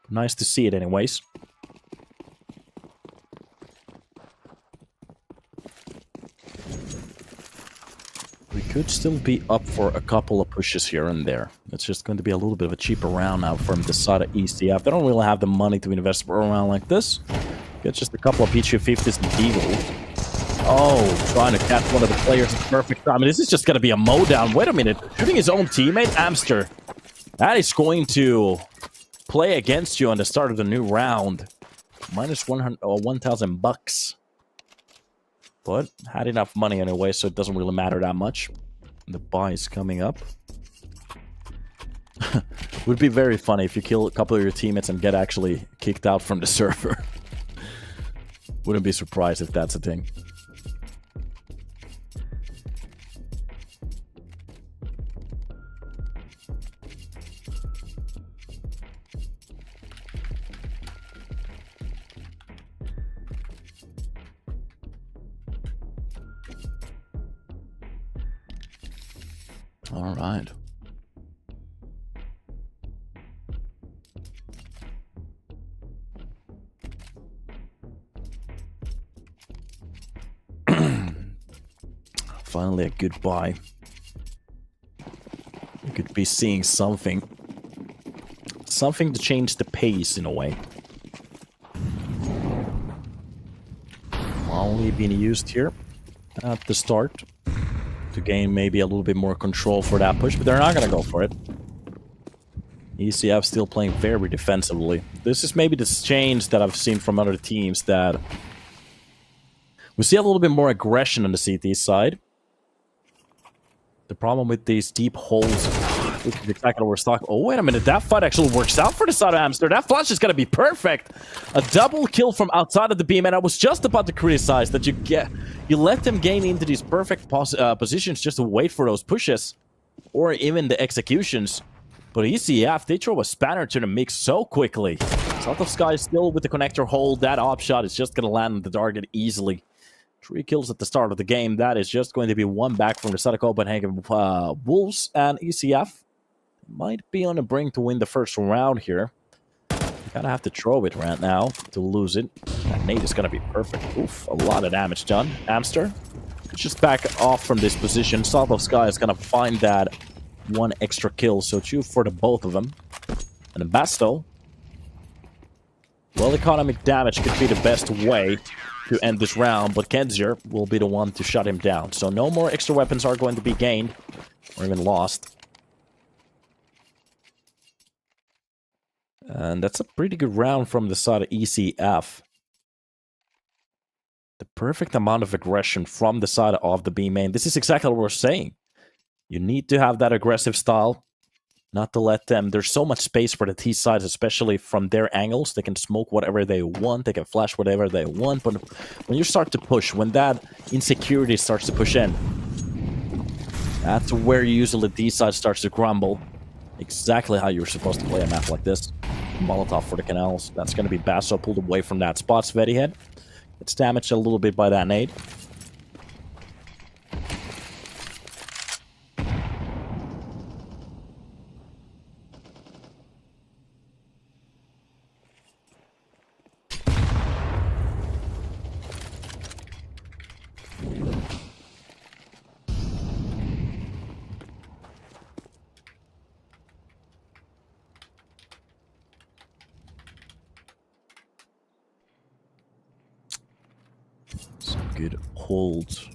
Nice to see it anyways. We could still be up for a couple of pushes here and there. It's just going to be a little bit of a cheaper round now from the side of ECF. They don't really have the money to invest for a round like this. Get just a couple of P250s and Deagles. Oh, trying to catch one of the players at perfect time. I mean, this is just going to be a mowdown. Wait a minute. Shooting his own teammate, Amster. That is going to play against you on the start of the new round. Minus 100 or 1,000 bucks. But had enough money anyway, so it doesn't really matter that much. The buy is coming up. Would be very funny if you kill a couple of your teammates and get actually kicked out from the server. Wouldn't be surprised if that's a thing. All right. Finally a good buy. We could be seeing something. Something to change the pace in a way. Only being used here at the start to gain maybe a little bit more control for that push, but they're not going to go for it. ECF still playing very defensively. This is maybe the change that I've seen from other teams, that we see a little bit more aggression on the CT side. The problem with these deep holes is exactly we're stuck. Oh, wait a minute. That fight actually works out for the side of Amster. That flash is going to be perfect. A double kill from outside of the beam, and I was just about to criticize that you let them gain into these perfect positions just to wait for those pushes or even the executions. But ECF, they throw a spanner to the mix so quickly. South of Sky is still with the connector hold. That op shot is just going to land on the target easily. 3 kills at the start of the game. That is just going to be 1 back from the side of Copenhagen Wolves, and ECF might be on the brink to win the first round here. You kind of have to throw it right now to lose it. That nade is going to be perfect. Oof, a lot of damage done. Amster could just back off from this position. South of Sky is going to find that 1 extra kill, so 2 for the both of them. And then Basto, well, economic damage could be the best way to end this round, but Kenzier will be the one to shut him down. So no more extra weapons are going to be gained or even lost. And that's a pretty good round from the side of ECF. The perfect amount of aggression from the side of the B main. This is exactly what we're saying. You need to have that aggressive style. Not to let them... There's so much space for the T sides, especially from their angles. They can smoke whatever they want. They can flash whatever they want. But when you start to push, when that insecurity starts to push in, that's where usually the T side starts to crumble. Exactly how you're supposed to play a map like this. Molotov for the canals. That's going to be Basso pulled away from that spot. Svetihead gets damaged a little bit by that nade. Some good holds.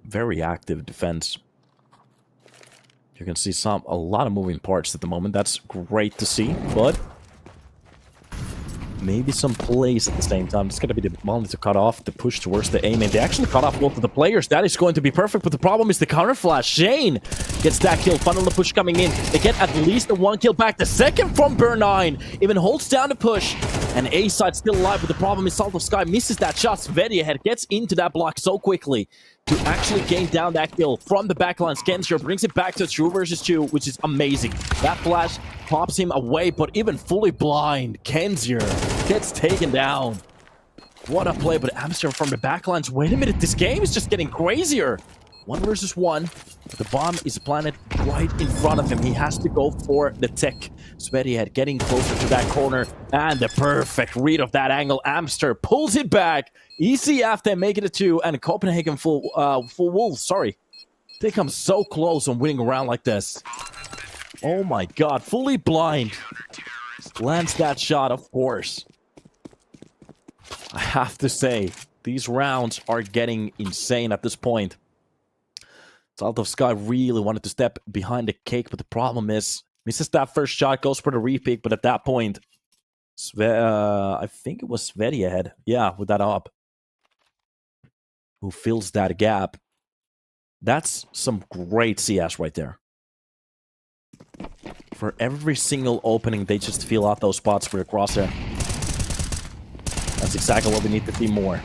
Very active defense. You can see a lot of moving parts at the moment. That's great to see, but maybe some plays at the same time. It's going to be the moment to cut off the push towards the aim, and they actually cut off both of the players. That is going to be perfect, but the problem is the counter flash. Shane gets that kill. Funnel the push coming in. They get at least the 1 kill back. The second from Burn9 even holds down the push, and A side still alive, but the problem is Salt of Sky misses that shot. Svetihead gets into that block so quickly to actually gain down that kill from the backline. Skenzer brings it back to 2 versus 2, which is amazing. That flash pops him away, but even fully blind, Kenzier gets taken down. What a play, but Amsterdam from the backlines. Wait a minute, this game is just getting crazier. 1 versus 1. The bomb is planted right in front of him. He has to go for the tech. Svetihead getting closer to that corner, and the perfect read of that angle. Amster pulls it back. ECF, they make it a 2, and Copenhagen full Wolves, sorry. They come so close on winning a round like this. Oh my god, fully blind. Lands that shot, of course. I have to say, These rounds are getting insane at this point. Salt of Sky really wanted to step behind the cake, but the problem is, misses that first shot, goes for the repick, but at that point, I think it was Sveti ahead. Yeah, with that up. Who fills that gap. That's some great CS right there. For every single opening, they just fill out those spots for the crosshair. That's exactly what we need to see more.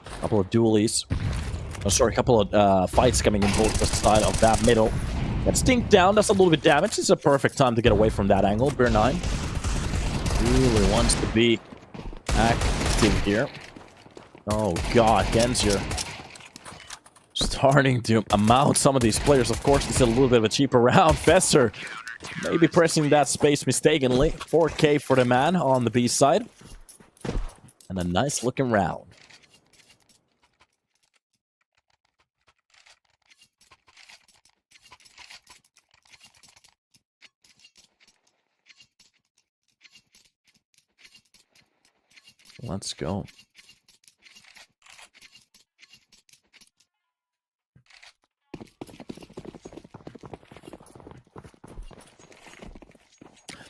A couple of dualies. Oh, sorry, a couple of fights coming in both the side of that middle. That stink down, does a little bit damage. It's a perfect time to get away from that angle. Bear 9 really wants to be active here. Oh god, Gensir starting to amount some of these players. Of course, it's a little bit of a cheaper round. Fesser maybe pressing that space mistakenly. 4K for the man on the B side. And a nice looking round. Let's go.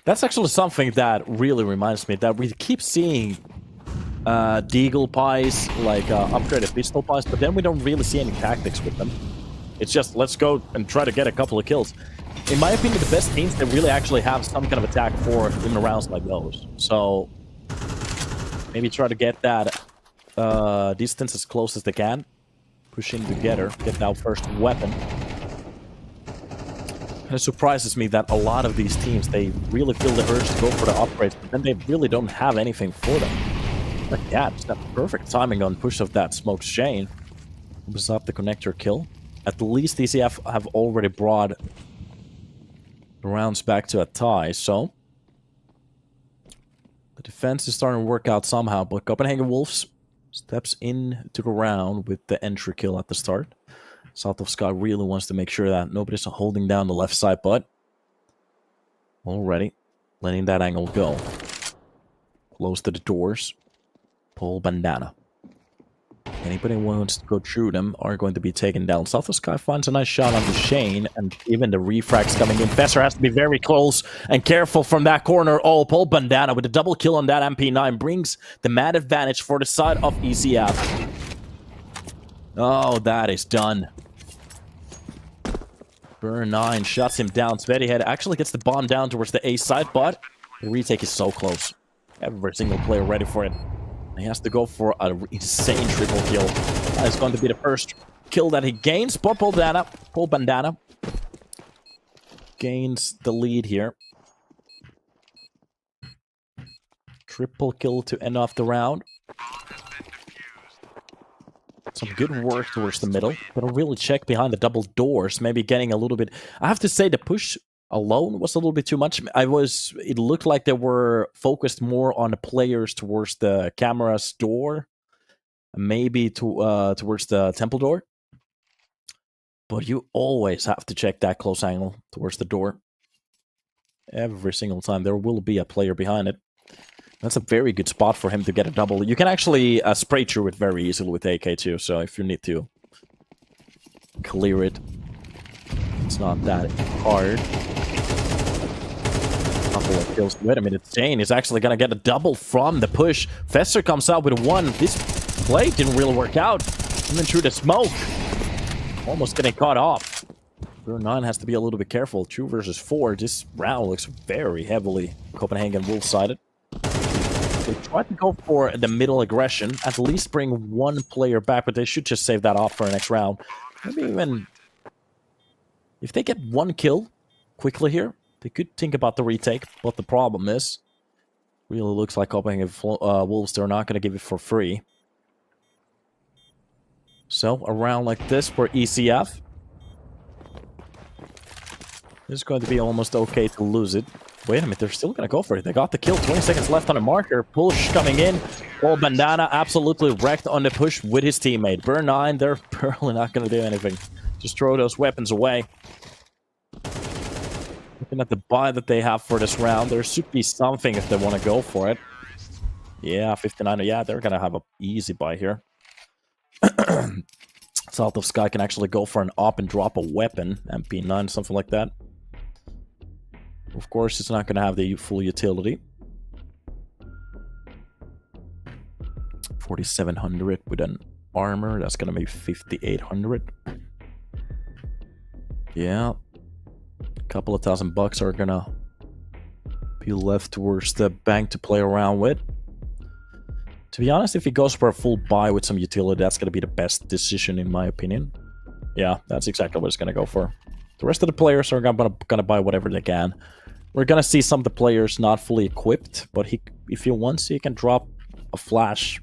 That's actually something that really reminds me that we keep seeing Deagle pies, like upgraded pistol pies, but then we don't really see any tactics with them. It's just, let's go and try to get a couple of kills. In my opinion, the best teams, they really actually have some kind of attack for in rounds like those. So maybe try to get that distance as close as they can. Push in together, get that first weapon. And it surprises me that a lot of these teams, they really feel the urge to go for the upgrades, but then they really don't have anything for them. But yeah, just that perfect timing on push of that smoked chain. Opens up the connector kill. At least ECF have already brought the rounds back to a tie, so the defense is starting to work out somehow, but Copenhagen Wolves steps into the round with the entry kill at the start. South of Sky really wants to make sure that nobody's holding down the left side, but already letting that angle go. Close to the doors. Pull bandana. Anybody who wants to go through them are going to be taken down. South of Sky finds a nice shot on the Shane, and even the refrags coming in. Fesser has to be very close and careful from that corner. Oh, Paul Bandana with a double kill on that MP9 brings the mad advantage for the side of ECF. Oh, that is done. Burn 9 shuts him down. Svetihead actually gets the bomb down towards the A side, but the retake is so close. Every single player ready for it. He has to go for an insane triple kill. That is going to be the first kill that he gains. But Paul Bandana gains the lead here. Triple kill to end off the round. Some good work towards the middle. But I'll really check behind the double doors. Maybe getting a little bit... I have to say the push alone was a little bit too much. It looked like they were focused more on the players towards the camera's door. Maybe towards the temple door. But you always have to check that close angle towards the door. Every single time. There will be a player behind it. That's a very good spot for him to get a double. You can actually spray through it very easily with AK2, so if you need to clear it, it's not that hard. Couple of kills. Wait a minute, Zane is actually going to get a double from the push. Fesser comes out with one. This play didn't really work out. Even through the smoke. Almost getting caught off. Burn 9 has to be a little bit careful. 2 versus 4. This round looks very heavily Copenhagen Wolf-sided. They tried to go for the middle aggression, at least bring one player back, but they should just save that off for the next round. Maybe even... if they get one kill quickly here, they could think about the retake, but the problem is... really looks like Copenhagen Wolves, they're not going to give it for free. So, a round like this for ECF. It's going to be almost okay to lose it. Wait a minute, they're still going to go for it. They got the kill. 20 seconds left on the marker. Push coming in. Paul Bandana absolutely wrecked on the push with his teammate. Burn 9, they're probably not going to do anything. Just throw those weapons away. Looking at the buy that they have for this round, there should be something if they want to go for it. Yeah, 59. Yeah, they're going to have an easy buy here. South of Sky can actually go for an op and drop a weapon, MP9, something like that. Of course, it's not going to have the full utility. 4,700 with an armor. That's going to be 5,800. Yeah. A couple of $1,000 are going to be left towards the bank to play around with. To be honest, if he goes for a full buy with some utility, that's going to be the best decision in my opinion. Yeah, that's exactly what it's going to go for. The rest of the players are going to buy whatever they can. We're going to see some of the players not fully equipped, but if he wants, he can drop a flash,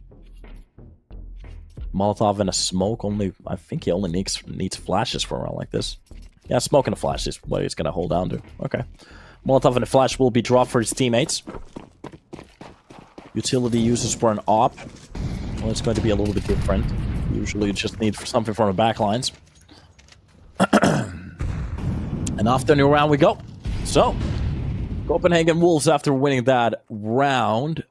Molotov, and a smoke. I think he only needs flashes for a round like this. Yeah, smoke and a flash is what he's going to hold down to. Okay. Molotov and a flash will be dropped for his teammates. Utility uses for an op. Well, it's going to be a little bit different. Usually you just need something from the backlines. And off the new round we go. So, Copenhagen Wolves, after winning that round,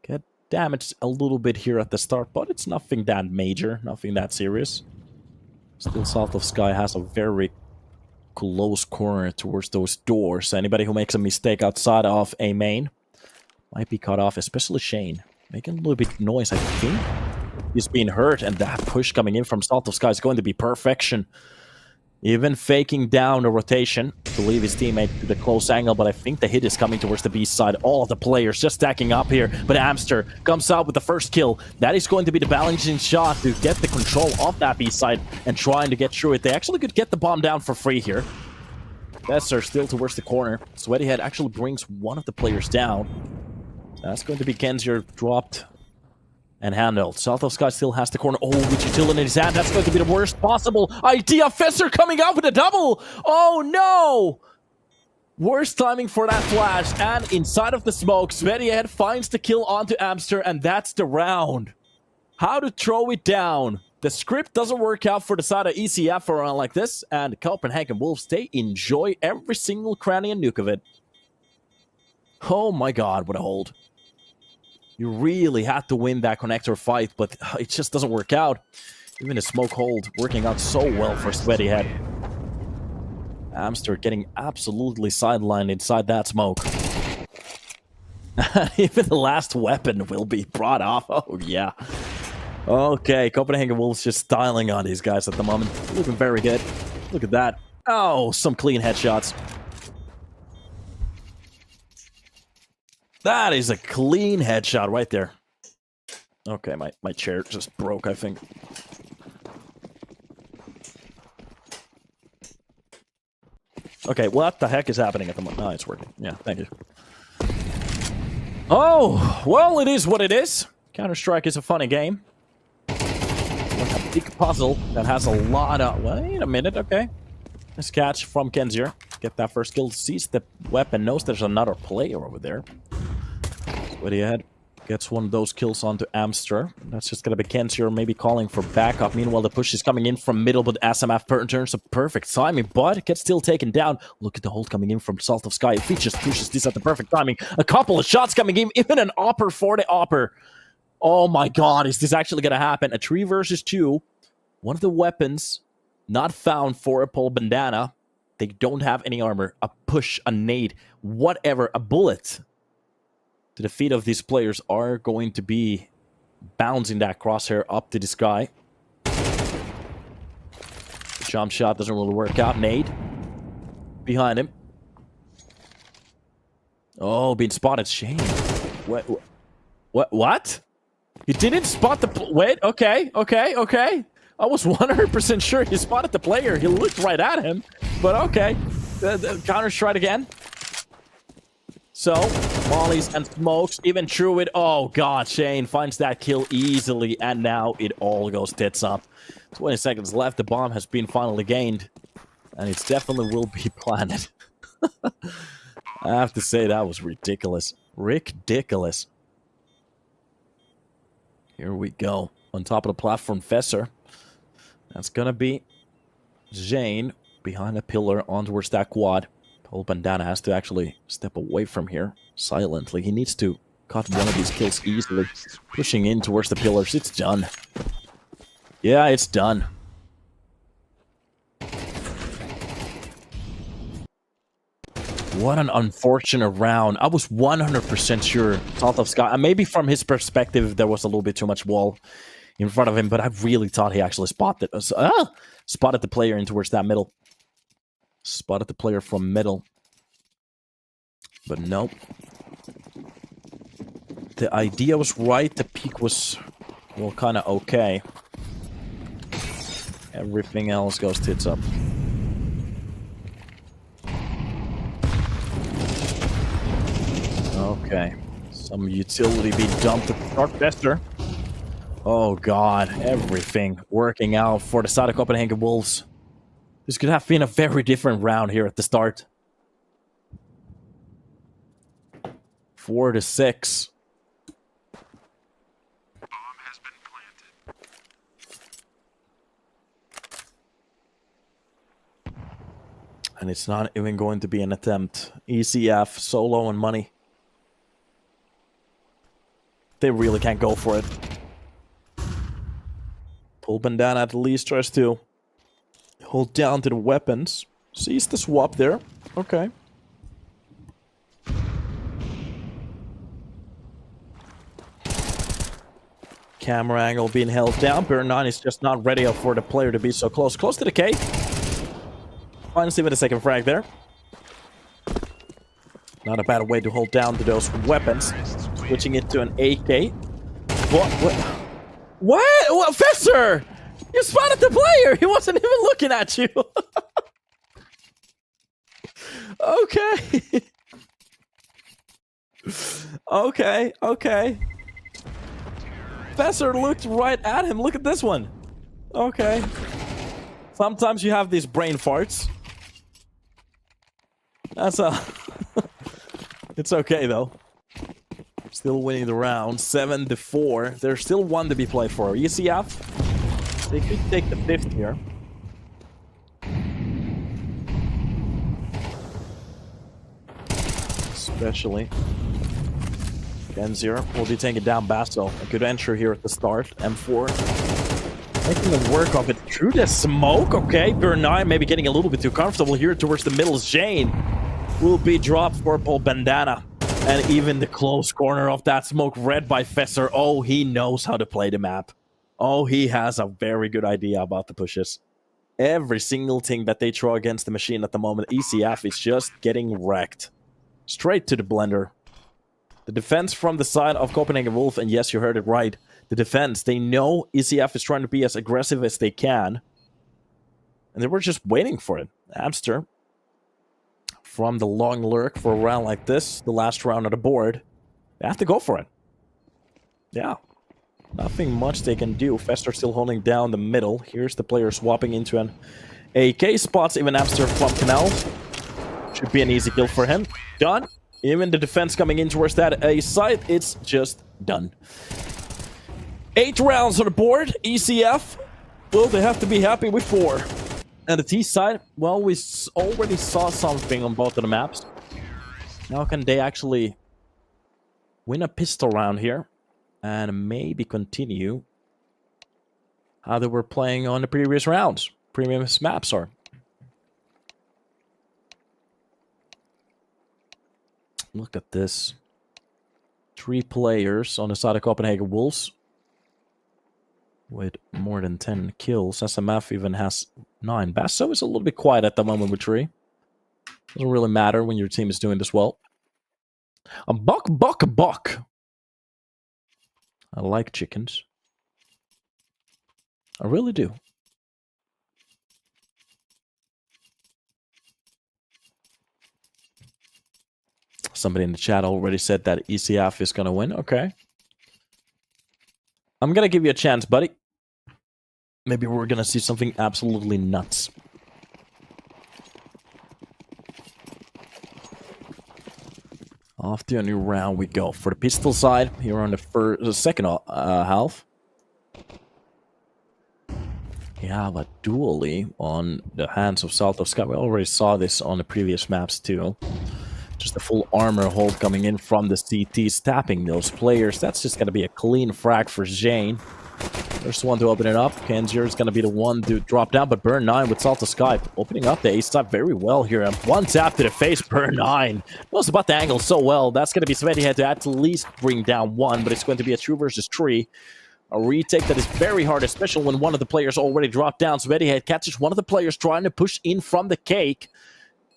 get damaged a little bit here at the start, but it's nothing that major, nothing that serious. Still, South of Sky has a very close corner towards those doors. Anybody who makes a mistake outside of a main might be cut off, especially Shane. Making a little bit of noise, I think. He's being hurt, and that push coming in from South of Sky is going to be perfection. Even faking down a rotation to leave his teammate to the close angle, but I think the hit is coming towards the B side. All of the players just stacking up here, but Amster comes out with the first kill. That is going to be the balancing shot to get the control of that B side and trying to get through it. They actually could get the bomb down for free here. Besser still towards the corner. Sweaty Head actually brings one of the players down. That's going to be Kenzier dropped and handled. South of Sky still has the corner. Oh, with utility in his hand. That's going to be the worst possible idea. Fesser coming out with a double. Oh, no. Worst timing for that flash. And inside of the smoke, Sweaty Head finds the kill onto Amster, and that's the round. How to throw it down. The script doesn't work out for the side of ECF for a round like this, and Copenhagen Wolves, they enjoy every single cranny and nuke of it. Oh my god, what a hold. You really had to win that connector fight, but it just doesn't work out. Even a smoke hold working out so well for Sweaty Head. Amster getting absolutely sidelined inside that smoke. Even the last weapon will be brought off. Oh, yeah. Okay, Copenhagen Wolves just styling on these guys at the moment. Looking very good. Look at that. Oh, some clean headshots. That is a clean headshot right there. Okay, my chair just broke, I think. Okay, what the heck is happening at the moment? Oh, it's working. Yeah, thank you. Oh, well, it is what it is. Counter-Strike is a funny game. Like a big puzzle that has a lot of... Wait a minute, okay. Nice catch from Kenzier. Get that first kill. Sees the weapon, knows there's another player over there. Sweaty Head gets one of those kills onto Amster. That's just going to be Kenzier maybe calling for backup. Meanwhile, the push is coming in from middle, but SMF turns a perfect timing, but gets still taken down. Look at the hold coming in from South of Sky. If he just pushes this at the perfect timing, a couple of shots coming in, even an opper for the opper. Oh my god, is this actually going to happen? A 3 versus 2. One of the weapons not found for a pole bandana. They don't have any armor. A push, a nade, whatever, a bullet. To the feet of these players are going to be bouncing that crosshair up to the sky. The jump shot doesn't really work out. Nade behind him. Oh, being spotted. Shane. What? He didn't spot the... Wait, okay. I was 100% sure he spotted the player. He looked right at him. But okay. Counter-strike again. So, mollies and smokes, even through it. Oh, God, Shane finds that kill easily, and now it all goes tits up. 20 seconds left. The bomb has been finally gained, and it definitely will be planted. I have to say, that was ridiculous. Ridiculous. Here we go. On top of the platform, Fesser. That's going to be Zane behind a pillar on towards that quad. Old Bandana has to actually step away from here silently. He needs to cut one of these kills easily. Pushing in towards the pillars. It's done. Yeah, it's done. What an unfortunate round. I was 100% sure Salt of Sky, and maybe from his perspective, there was a little bit too much wall in front of him, but I really thought he actually spotted the player in towards that middle. Spotted the player from middle. But nope. The idea was right. The peak was, well, kind of okay. Everything else goes tits up. Okay. Some utility being dumped at the start. Fester. Oh, God. Everything working out for the side of Copenhagen Wolves. This could have been a very different round here at the start. 4-6. And it's not even going to be an attempt. ECF, solo and money. They really can't go for it. Pull Bandana at least tries to hold down to the weapons. Sees the swap there. Okay. Camera angle being held down. Burn 9 is just not ready for the player to be so close. Close to the K. Finds even a second frag there. Not a bad way to hold down to those weapons. Switching it to an AK. What? Fester! You spotted the player! He wasn't even looking at you! Okay. Okay. Fester looked right at him. Look at this one. Okay. Sometimes you have these brain farts. That's a... It's okay, though. Still winning the round. 7-4. There's still one to be played for. ECF. They could take the 5th here. Especially. K10 will be taking down Basso. A good entry here at the start. M4. Making the work of it through the smoke. Okay, Burn 9 maybe getting a little bit too comfortable here towards the middle. Jane will be dropped for Paul Bandana. And even the close corner of that smoke read by Fester. Oh, he knows how to play the map. Oh, he has a very good idea about the pushes. Every single thing that they throw against the machine at the moment, ECF is just getting wrecked. Straight to the blender. The defense from the side of Copenhagen Wolf, and yes, you heard it right. The defense, they know ECF is trying to be as aggressive as they can. And they were just waiting for it. Amster. From the long lurk for a round like this, the last round of the board, they have to go for it. Yeah. Nothing much they can do. Fester still holding down the middle. Here's the player swapping into an AK. Spots even Amster from Canal. Should be an easy kill for him. Done. Even the defense coming in towards that A side, it's just done. 8 rounds on the board. ECF, well, they have to be happy with 4. And the T side, well, we already saw something on both of the maps. Now can they actually win a pistol round here and maybe continue how they were playing on the previous rounds, previous maps are. Look at this. 3 players on the side of Copenhagen Wolves with more than 10 kills. SMF even has 9. Basso is a little bit quiet at the moment with 3. Doesn't really matter when your team is doing this well. A buck. I like chickens. I really do. Somebody in the chat already said that ECF is going to win. Okay. I'm going to give you a chance, buddy. Maybe we're going to see something absolutely nuts. Off to a new round we go. For the pistol side, here on the second half. We have a dually on the hands of Salt of Sky. We already saw this on the previous maps too. Just a full armor hold coming in from the CTs, tapping those players. That's just going to be a clean frag for Jane. First one to open it up. K10 is going to be the one to drop down, but Burn 9 with Salt to Sky opening up the ace tap very well here. And one tap to the face, Burn 9 knows about the angle so well. That's going to be Svetty had to at least bring down one, but it's going to be a 2 versus 3. A retake that is very hard, especially when one of the players already dropped down. Svetty catches one of the players trying to push in from the cake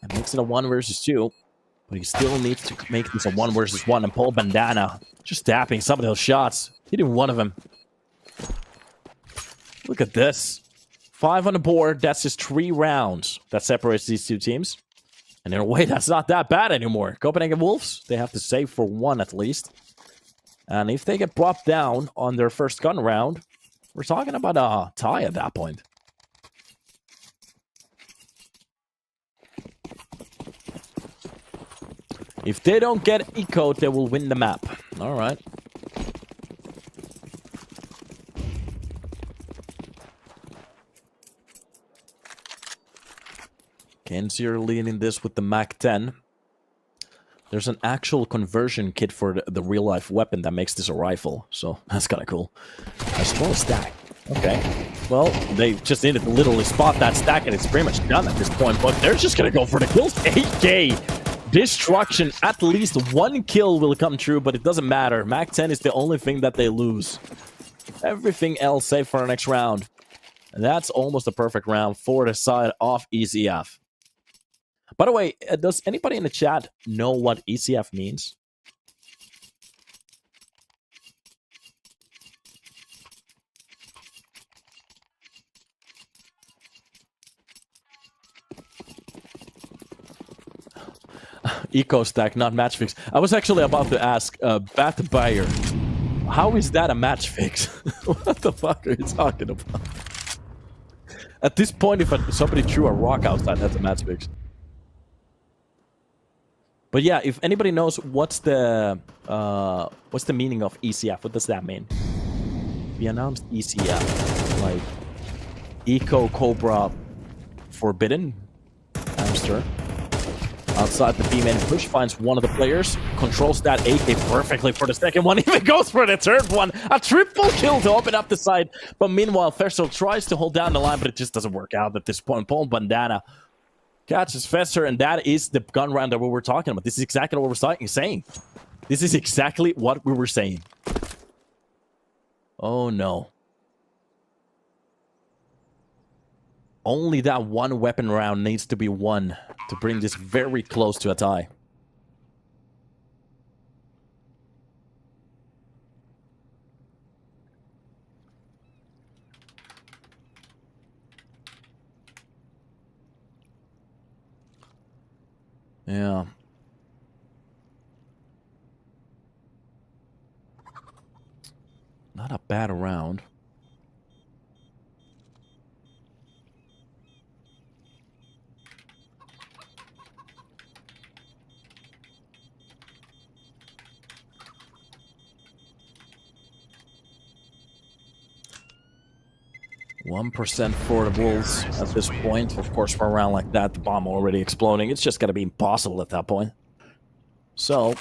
and makes it a 1 versus 2. But he still needs to make this a 1 versus 1. And Paul Bandana just tapping some of those shots, hitting one of them. Look at this. 5 on the board. That's just 3 rounds that separates these two teams. And in a way, that's not that bad anymore. Copenhagen Wolves, they have to save for 1 at least. And if they get brought down on their first gun round, we're talking about a tie at that point. If they don't get ecoed, they will win the map. All right. K10 leading this with the K10. There's an actual conversion kit for the real-life weapon that makes this a rifle, so that's kind of cool. A strong stack. Okay. Well, they just needed to literally spot that stack, and it's pretty much done at this point, but they're just going to go for the kills. 8K destruction. At least 1 kill will come true, but it doesn't matter. K10 is the only thing that they lose. Everything else safe for our next round. And that's almost a perfect round for the side of ECF. By the way, does anybody in the chat know what ECF means? Eco stack, not match fix. I was actually about to ask Bat Buyer, how is that a match fix? What the fuck are you talking about? At this point, if somebody threw a rock outside, that's a match fix. But yeah, if anybody knows what's the meaning of ECF, what does that mean? We announced ECF, like Eco Cobra Forbidden Hamster. Outside the B main push, finds one of the players, controls that AK perfectly for the second one, even goes for the third one. A triple kill to open up the side. But meanwhile, Fester tries to hold down the line, but it just doesn't work out at this point. Paul Bandana catches Fester, and that is the gun round that we were talking about. This is exactly what we're saying. This is exactly what we were saying. Oh no. Only that 1 weapon round needs to be won to bring this very close to a tie. Yeah. Not a bad round. %1% for the Wolves at this point. Of course, for a round like that, the bomb already exploding. It's just going to be impossible at that point. So,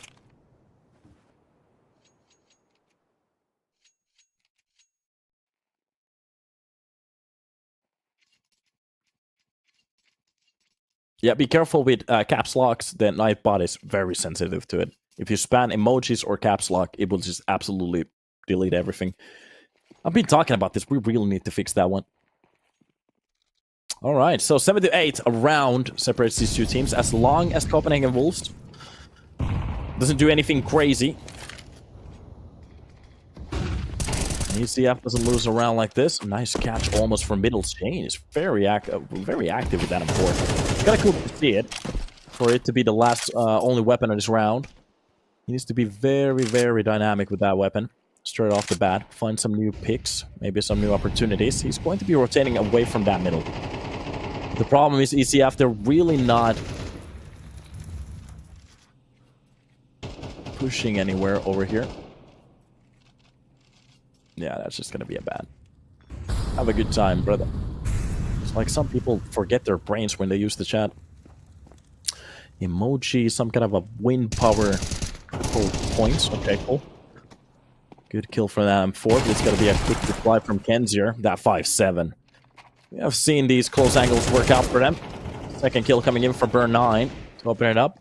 yeah, be careful with caps locks. The Nightbot is very sensitive to it. If you spam emojis or caps lock, it will just absolutely delete everything. I've been talking about this. We really need to fix that one. All right, so 7 to 8, a round separates these two teams. As long as Copenhagen Wolves doesn't do anything crazy. ECF doesn't lose a round like this. Nice catch almost from middle chain. He's very active with that M4. It's kind of cool to see it. For it to be the last only weapon of this round. He needs to be very, very dynamic with that weapon. Straight off the bat, find some new picks, maybe some new opportunities. He's going to be rotating away from that middle. The problem is ECF, they're really not pushing anywhere over here. Yeah, that's just going to be a bad. Have a good time, brother. It's like some people forget their brains when they use the chat. Emoji, some kind of a wind power points. Okay, cool. Good kill for that M4, but it's going to be a quick reply from Kenzier. That 5-7. We have seen these close angles work out for them. Second kill coming in for Burn 9 to open it up.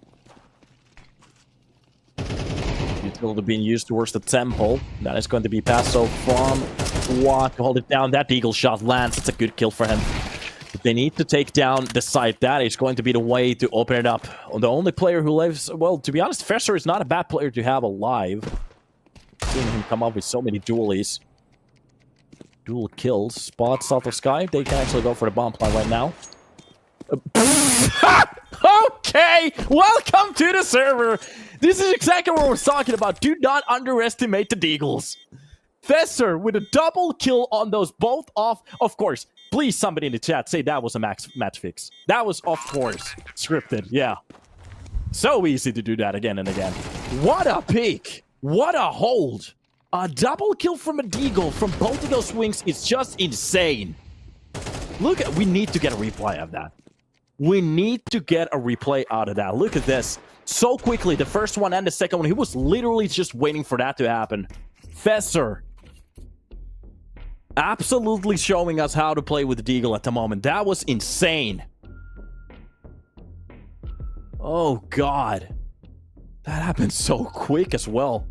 Utility being used towards the temple. That is going to be Paso from Watt to hold it down. That Deagle shot lands. It's a good kill for him. But they need to take down the site. That is going to be the way to open it up. The only player who lives... Well, to be honest, Fesser is not a bad player to have alive. Seeing him come up with so many dualies. Dual kills. Spot south of Sky. They can actually go for the bomb plant right now. Okay! Welcome to the server! This is exactly what we're talking about. Do not underestimate the Deagles. Fesser with a double kill on those both off. Of course, please somebody in the chat say that was a match fix. That was, of course, scripted. Yeah. So easy to do that again and again. What a peek! What a hold! A double kill from a Deagle from both of those swings is just insane. Look at... We need to get a replay of that. We need to get a replay out of that. Look at this. So quickly, the first one and the second one, he was literally just waiting for that to happen. Fesser. Absolutely showing us how to play with the Deagle at the moment. That was insane. Oh, God. That happened so quick as well.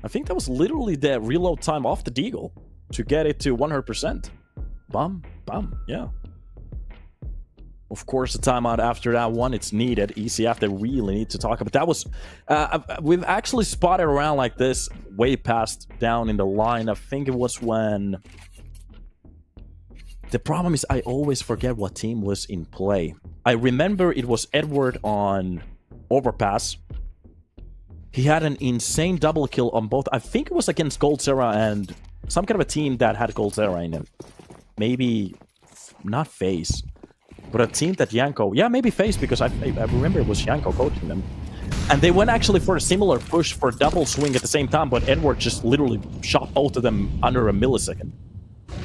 I think that was literally the reload time off the Deagle to get it to 100%. Bum, bum, yeah. Of course, the timeout after that one, it's needed. ECF, they really need to talk about. That was... we've actually spotted around like this way past down in the line. I think it was when... The problem is I always forget what team was in play. I remember it was Edward on Overpass. He had an insane double kill on both. I think it was against Goldzera and some kind of a team that had Goldzera in it. Maybe... Not FaZe. But a team that Yanko... Yeah, maybe FaZe, because I remember it was Yanko coaching them. And they went actually for a similar push for a double swing at the same time, but Edward just literally shot both of them under a millisecond.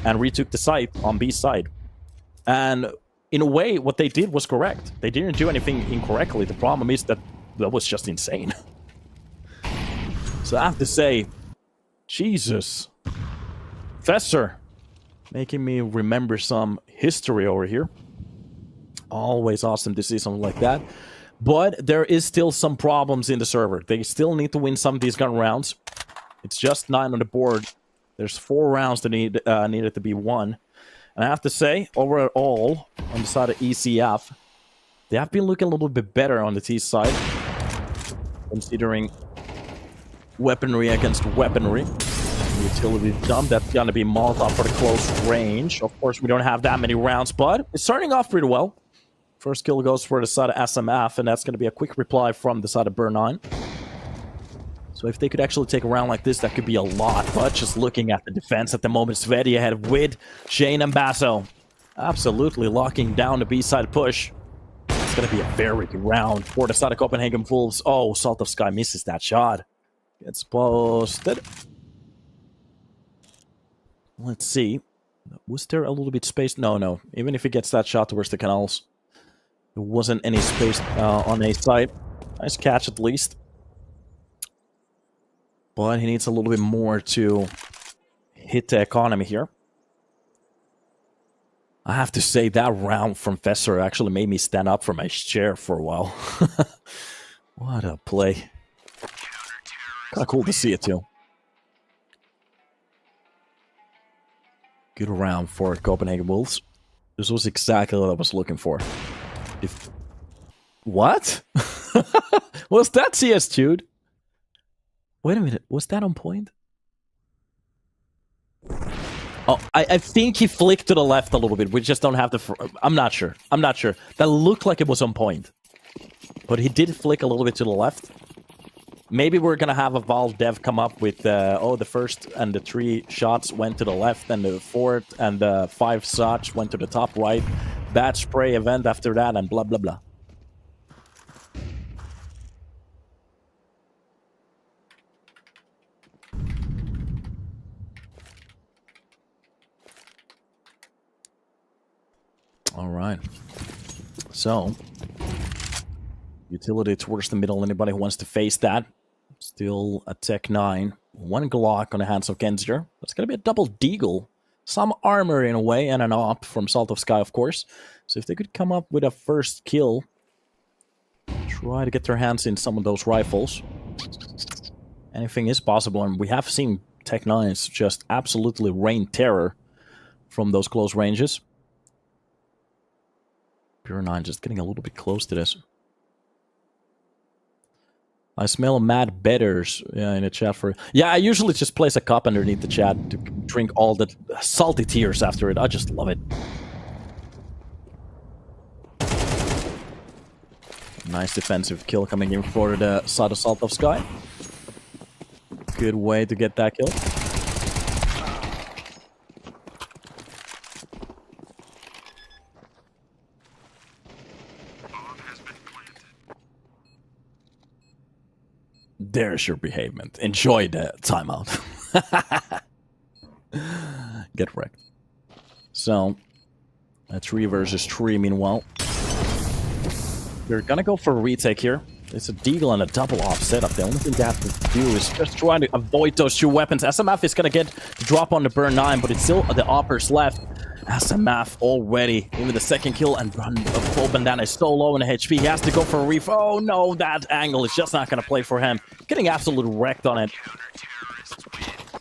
And retook the site on B's side. And in a way, what they did was correct. They didn't do anything incorrectly. The problem is that that was just insane. So I have to say, Jesus. Fesser. Making me remember some history over here. Always awesome to see something like that. But there is still some problems in the server. They still need to win some of these gun rounds. It's just 9 on the board. There's 4 rounds that needed to be won. And I have to say, overall, on the side of ECF, they have been looking a little bit better on the T side. Considering weaponry against weaponry. Utility dump, that's going to be Molotov for the close range. Of course, we don't have that many rounds, but it's starting off pretty well. First kill goes for the side of SMF, and that's going to be a quick reply from the side of Burn 9. So if they could actually take a round like this, that could be a lot. But just looking at the defense at the moment, Sveti ahead with Shane and Basso. Absolutely locking down the B-side push. It's going to be a very good round for the side of Copenhagen Wolves. Oh, Salt of Sky misses that shot. Gets posted. Let's see. Was there a little bit space? No. Even if he gets that shot towards the canals, there wasn't any space on A side. Nice catch at least. But he needs a little bit more to hit the economy here. I have to say that round from Fesser actually made me stand up from my chair for a while. What a play. Kind of cool to see it too. Good round for Copenhagen Wolves. This was exactly what I was looking for. What? Was that CS Jude? Wait a minute, was that on point? Oh, I think he flicked to the left a little bit. We just don't have the... I'm not sure. That looked like it was on point. But he did flick a little bit to the left. Maybe we're going to have a Valve dev come up with... the first and the 3 shots went to the left, and the 4th and the 5 shots went to the top right. Bad spray event after that, and blah, blah, blah. All right. So, utility towards the middle. Anybody who wants to face that? Still a Tech 9 One Glock on the hands of Kenziger. That's going to be a double deagle. Some armor in a way, and an op from Salt of Sky, of course. So if they could come up with a first kill, try to get their hands in some of those rifles. Anything is possible, and we have seen Tech-9s just absolutely rain terror from those close ranges. Pure 9 just getting a little bit close to this. I smell mad betters in the chat for... Yeah, I usually just place a cup underneath the chat to drink all the salty tears after it. I just love it. Nice defensive kill coming in for the side of Salt of Sky. Good way to get that kill. There's your behavement. Enjoy the timeout. Get wrecked. So, a 3 versus 3 meanwhile. They're gonna go for a retake here. It's a deagle and a double off setup. The only thing they have to do is just try to avoid those 2 weapons. SMF is gonna get the drop on the burn 9, but it's still the oppers left. SMF already with the second kill, and Paul Bandana is so low in the HP. He has to go for a reef. Oh no, that angle is just not going to play for him. Getting absolutely wrecked on it.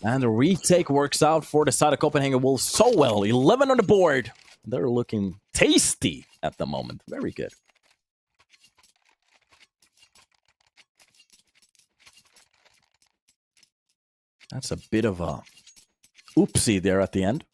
And the retake works out for the side of Copenhagen Wolves so well. 11 on the board. They're looking tasty at the moment. Very good. That's a bit of a oopsie there at the end.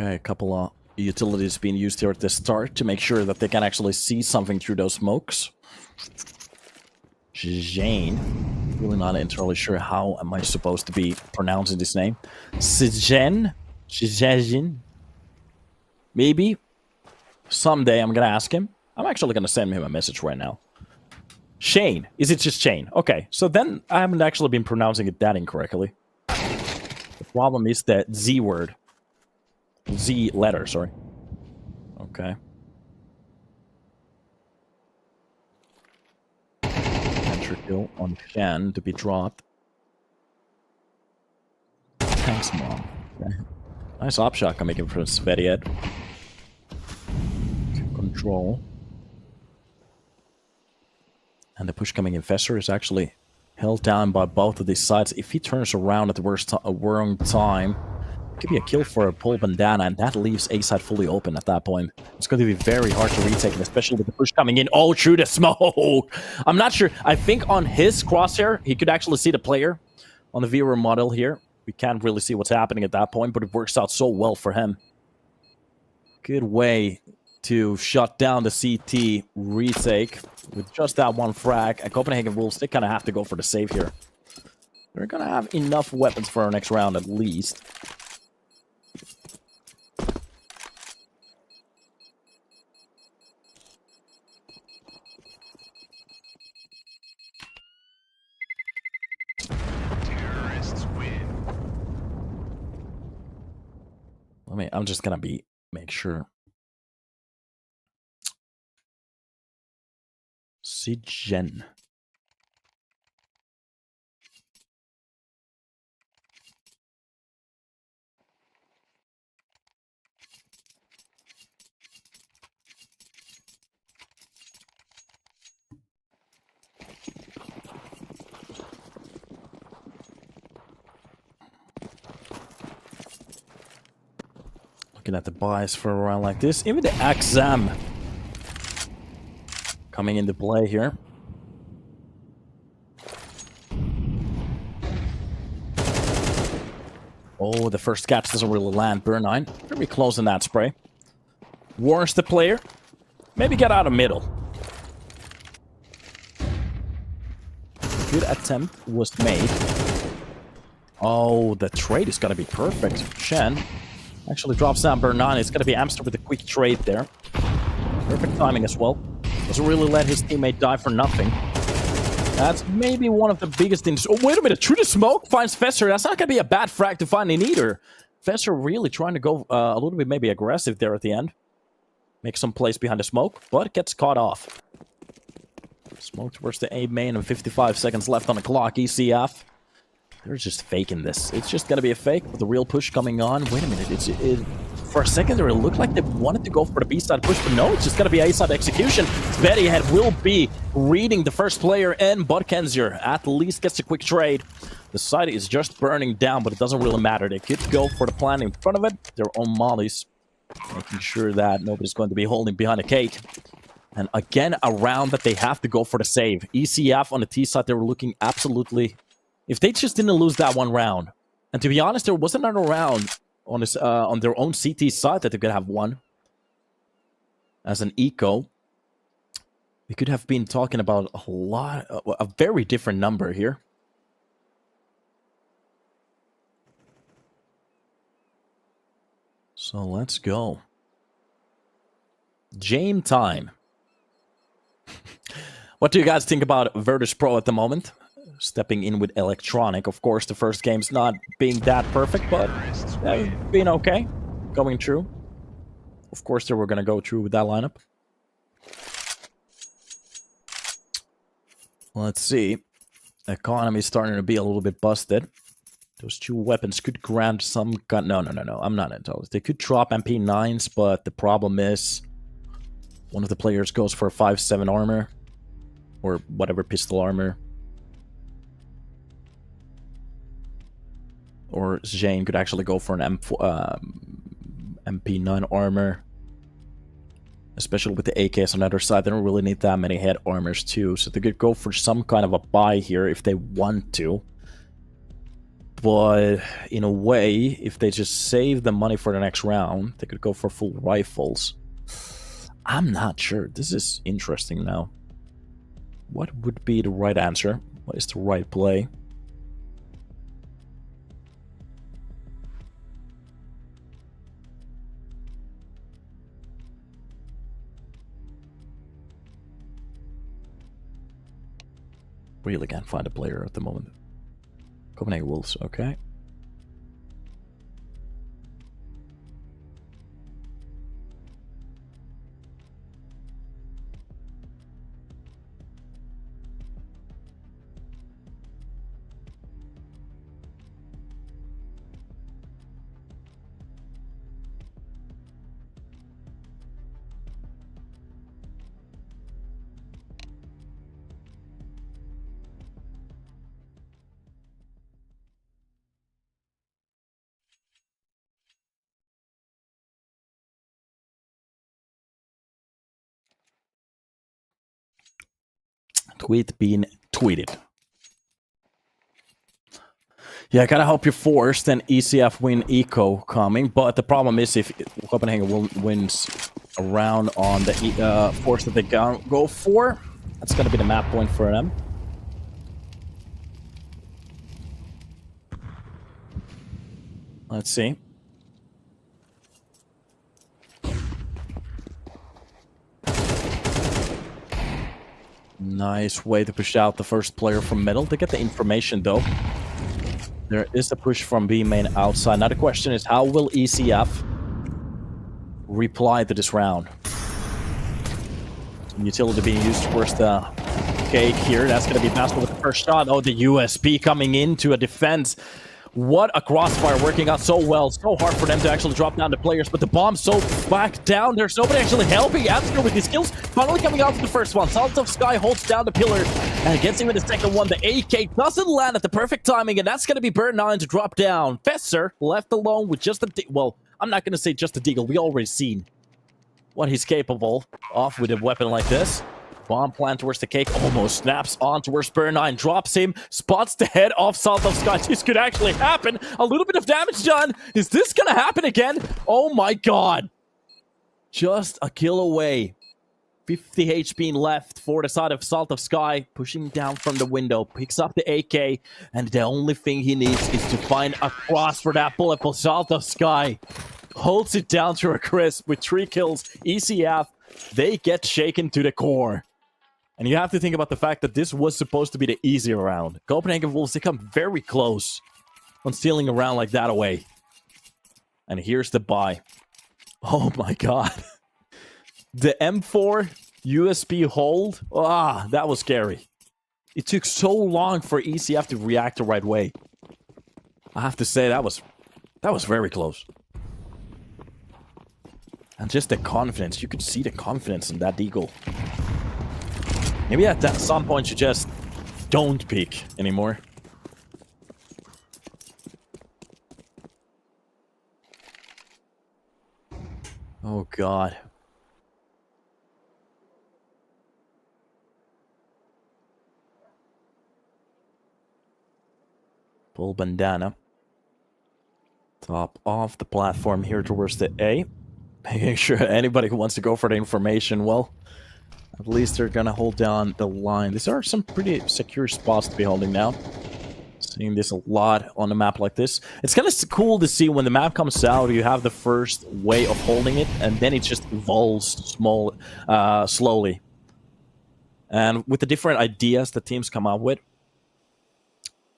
Okay, a couple of utilities being used here at the start to make sure that they can actually see something through those smokes. Jane. Really not entirely sure how am I supposed to be pronouncing this name. Sijen? Shijajin? Maybe. Someday I'm gonna ask him. I'm actually gonna send him a message right now. Shane. Is it just Shane? Okay, so then I haven't actually been pronouncing it that incorrectly. The problem is the Z word. Z letter, sorry. Okay. Entry kill on Shen to be dropped. Thanks, Mom. Okay. Nice op shot coming in from Svetiad. Control. And the push coming in Fesser is actually held down by both of these sides. If he turns around at the wrong time, it could be a kill for a Paul Bandana, and that leaves A side fully open at that point. It's going to be very hard to retake, and especially with the push coming in. Oh, through the smoke! I'm not sure. I think on his crosshair, he could actually see the player on the viewer model here. We can't really see what's happening at that point, but it works out so well for him. Good way to shut down the CT retake with just that one frag. And Copenhagen Wolves, they kind of have to go for the save here. They're going to have enough weapons for our next round at least. I'm just gonna make sure. Sijen. At the buys for a round like this. Even the Axam coming into play here. Oh, the first catch doesn't really land. Burn 9. Very close in that spray. Warns the player. Maybe get out of middle. Good attempt was made. Oh, the trade is going to be perfect. Shen actually drops down Burn 9. It's going to be Amster with a quick trade there. Perfect timing as well. Doesn't really let his teammate die for nothing. That's maybe one of the biggest things. Oh, wait a minute. Through the smoke finds Fesser. That's not going to be a bad frag to find in either. Fesser really trying to go a little bit maybe aggressive there at the end. Make some plays behind the smoke, but gets caught off. Smoke towards the A main and 55 seconds left on the clock. ECF. They're just faking this. It's just going to be a fake with the real push coming on. Wait a minute. For a second there, it looked like they wanted to go for the B-side push, but no, it's just going to be A-side execution. Bettyhead will be reading the first player, and Bud Kenzier at least gets a quick trade. The site is just burning down, but it doesn't really matter. They could go for the plan in front of it, their own mollies, making sure that nobody's going to be holding behind a cake. And again, a round that they have to go for the save. ECF on the T side, they were looking absolutely... If they just didn't lose that one round, and to be honest, there was another round on this on their own CT side that they could have won as an eco, we could have been talking about a very different number here. So let's go. Game time. What do you guys think about Virtus Pro at the moment? Stepping in with Electronic. Of course, the first game's not being that perfect, but being okay. Going through. Of course, they were going to go through with that lineup. Let's see. Economy starting to be a little bit busted. Those two weapons could grant some... No. I'm not intelligent. They could drop MP9s, but the problem is... One of the players goes for a 5-7 armor. Or whatever pistol armor. Or Zhane could actually go for an MP9 armor. Especially with the AKs on the other side. They don't really need that many head armors too. So they could go for some kind of a buy here if they want to. But in a way, if they just save the money for the next round, they could go for full rifles. I'm not sure. This is interesting now. What would be the right answer? What is the right play? Really can't find a player at the moment. Copenhagen Wolves, okay. Tweet being tweeted. Yeah, I kind of hope you're forced and ECF win eco coming, but the problem is if Copenhagen wins a round on the force that they go for, that's going to be the map point for them. Let's see. Nice way to push out the first player from middle. To get the information, though. There is a push from B main outside. Now the question is, how will ECF reply to this round? Utility being used towards the cake here. That's going to be Master with the first shot. Oh, the USP coming into a defense. What a crossfire, working out so well. So hard for them to actually drop down the players, but the bomb's so back down. There's nobody actually helping Abster with his kills. Finally coming out to the first one. Salt of Sky holds down the pillar and gets him with the second one. The AK doesn't land at the perfect timing, and that's going to be Burn 9 to drop down. Fesser left alone with just a... Well, I'm not going to say just a deagle. We already seen what he's capable of with a weapon like this. Bomb plant towards the cake, almost snaps on towards Burn 9, drops him, spots the head of Salt of Sky. This could actually happen. A little bit of damage done. Is this gonna happen again? Oh my god. Just a kill away. 50 HP left for the side of Salt of Sky, pushing down from the window, picks up the AK, and the only thing he needs is to find a cross for that bullet for Salt of Sky. Holds it down to a crisp with 3 kills. ECF They get shaken to the core. And you have to think about the fact that this was supposed to be the easier round. Copenhagen Wolves, they come very close on stealing a round like that away. And here's the buy. Oh my god. The M4 USB hold. Ah, that was scary. It took so long for ECF to react the right way. I have to say, that was very close. And just the confidence. You could see the confidence in that deagle. Maybe at some point you just don't peek anymore. Oh god. Full bandana. Top off the platform here towards the A. Making sure anybody who wants to go for the information, well, at least they're gonna hold down the line. These are some pretty secure spots to be holding down. Seeing this a lot on a map like this. It's kind of cool to see when the map comes out, you have the first way of holding it, and then it just evolves slowly. And with the different ideas that teams come up with,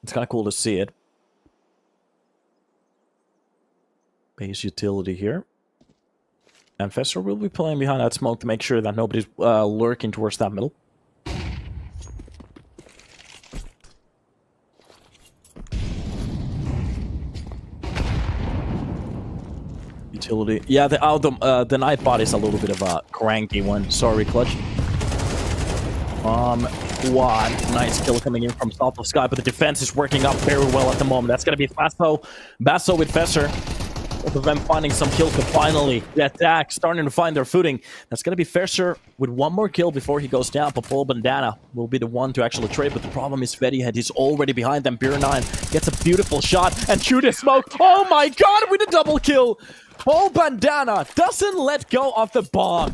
it's kind of cool to see it. Base utility here. And Fester will be playing behind that smoke to make sure that nobody's lurking towards that middle. Utility. Yeah, the Nightbot is a little bit of a cranky one. Sorry, Clutch. Quad. Nice kill coming in from South of Sky, but the defense is working up very well at the moment. That's going to be Basso. Basso with Fester. Both of them finding some kills, but finally, the attack starting to find their footing. That's going to be Fester with one more kill before he goes down. Popol Bandana will be the one to actually trade, but the problem is Fedihead. He's already behind them. Beer 9 gets a beautiful shot and shoot his smoke. Oh my god, with a double kill! Popol Bandana doesn't let go of the bomb.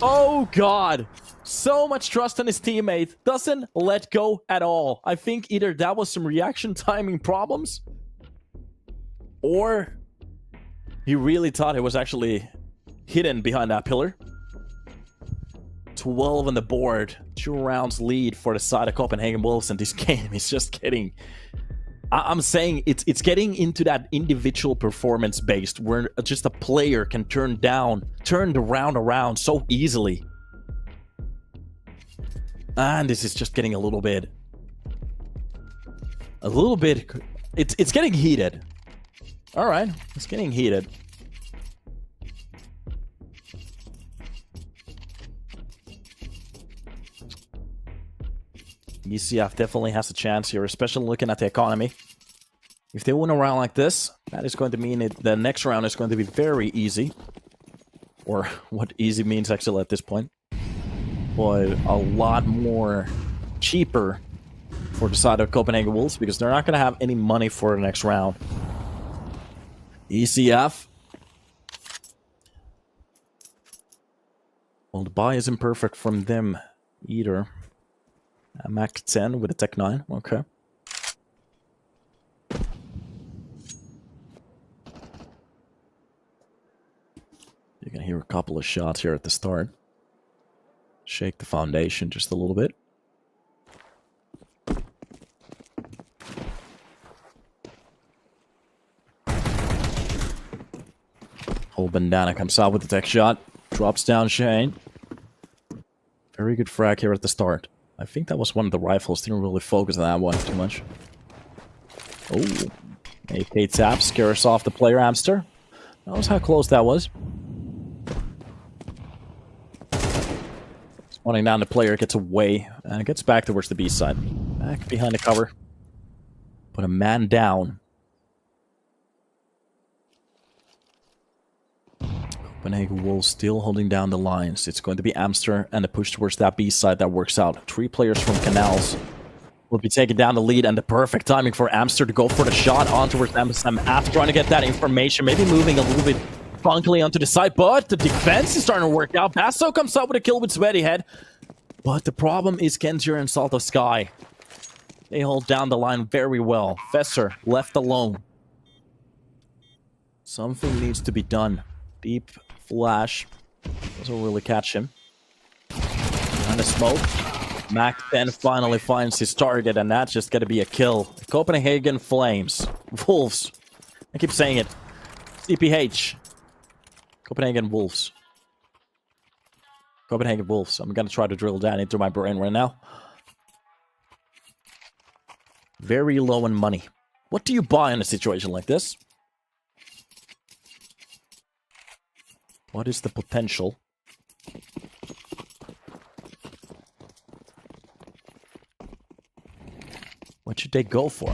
Oh god. So much trust in his teammate. Doesn't let go at all. I think either that was some reaction timing problems, or he really thought it was actually hidden behind that pillar. 12 on the board. 2 rounds lead for the side of Copenhagen Wolves, and this game is just getting... I'm saying it's getting into that individual performance based, where just a player can turn the round around so easily. And this is just getting a little bit... It's getting heated. Alright, it's getting heated. ECF definitely has a chance here, especially looking at the economy. If they win a round like this, that is going to mean the next round is going to be very easy. Or what easy means actually at this point. But a lot more cheaper for the side of Copenhagen Wolves, because they're not going to have any money for the next round. ECF. Well, the buy isn't perfect from them either. K10 with a Tech 9. Okay. You can hear a couple of shots here at the start. Shake the foundation just a little bit. Whole Bandana comes out with the tech shot. Drops down Shane. Very good frag here at the start. I think that was one of the rifles. Didn't really focus on that one too much. Oh. AK tap. Scares off the player Amster. Knows how close that was. Spawning down the player. Gets away. And gets back towards the B side. Back behind the cover. Put a man down. Copenhagen Wolves still holding down the lines. It's going to be Amster and the push towards that B side that works out. 3 players from Canals will be taking down the lead, and the perfect timing for Amster to go for the shot on towards Amsterdam after trying to get that information. Maybe moving a little bit funkily onto the side, but the defense is starting to work out. Basso comes up with a kill with Sweaty Head, but the problem is Kenzier and Salt of Sky. They hold down the line very well. Fesser left alone. Something needs to be done. Deep flash. Doesn't really catch him. Behind the smoke. K10 finally finds his target, and that's just gonna be a kill. Copenhagen Flames. Wolves. I keep saying it. CPH. Copenhagen Wolves. Copenhagen Wolves. I'm gonna try to drill down into my brain right now. Very low in money. What do you buy in a situation like this? What is the potential? What should they go for?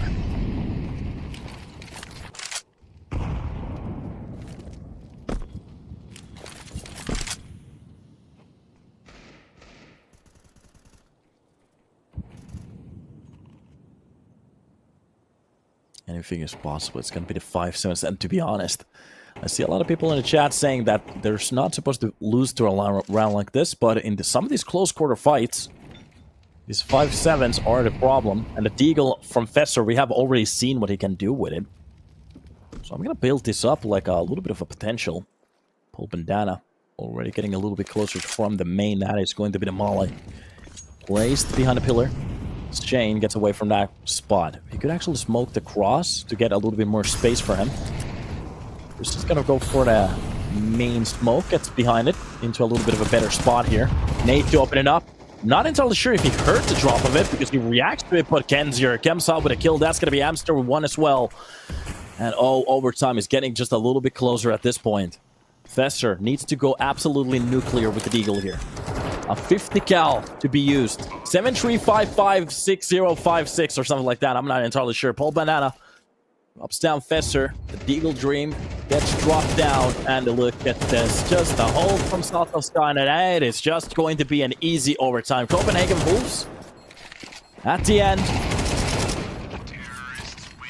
Anything is possible. It's going to be the 5-7. And to be honest, I see a lot of people in the chat saying that they're not supposed to lose to a round like this, but in some of these close quarter fights, these 5-7s are the problem. And the Deagle from Fesser, we have already seen what he can do with it. So I'm going to build this up like a little bit of a potential. Paul Bandana already getting a little bit closer from the main. That is going to be the Molly. Placed behind the pillar. Shane gets away from that spot. He could actually smoke the cross to get a little bit more space for him. We're just gonna go for the main smoke. Gets behind it into a little bit of a better spot here. Nate to open it up. Not entirely sure if he heard the drop of it because he reacts to it, but Kenzier comes out with a kill. That's gonna be Amster with one as well. And overtime is getting just a little bit closer at this point. Fesser needs to go absolutely nuclear with the Deagle here. A 50 cal to be used. 73556056 or something like that. I'm not entirely sure. Paul Banana drops down Fesser. The Deagle Dream gets dropped down. And look at this. Just a hold from South of Skynet. And it is just going to be an easy overtime. Copenhagen Wolves. At the end,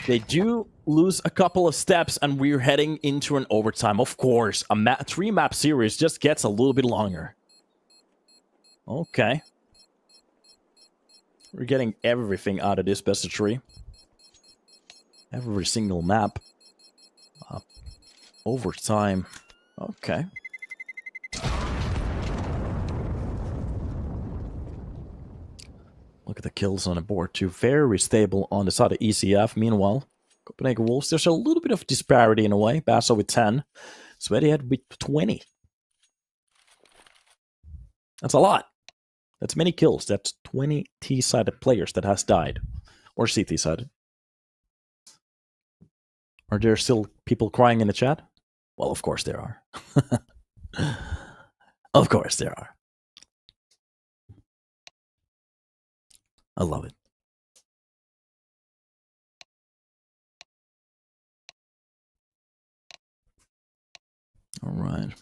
they do lose a couple of steps, and we're heading into an overtime. Of course, a 3-map series just gets a little bit longer. Okay. We're getting everything out of this best of 3. Every single map. Overtime. Okay. Look at the kills on the board too. Very stable on the side of ECF. Meanwhile, Copenhagen Wolves, there's a little bit of disparity in a way. Basso with 10. Sweatyhead with 20. That's a lot. That's many kills. That's 20 T-sided players that has died. Or CT-sided. Are there still people crying in the chat? Well, of course there are. Of course there are. I love it. All right.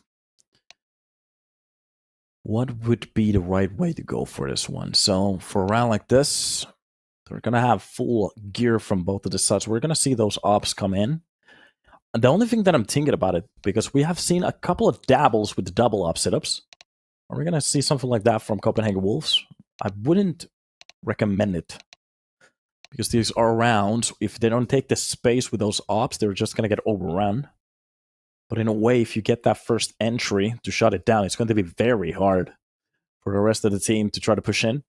What would be the right way to go for this one? So for a round like this, we're going to have full gear from both of the sides. We're going to see those ops come in. And the only thing that I'm thinking about it, because we have seen a couple of dabbles with the double op setups. Are we going to see something like that from Copenhagen Wolves? I wouldn't recommend it. Because these are rounds. If they don't take the space with those ops, they're just going to get overrun. But in a way, if you get that first entry to shut it down, it's going to be very hard for the rest of the team to try to push in.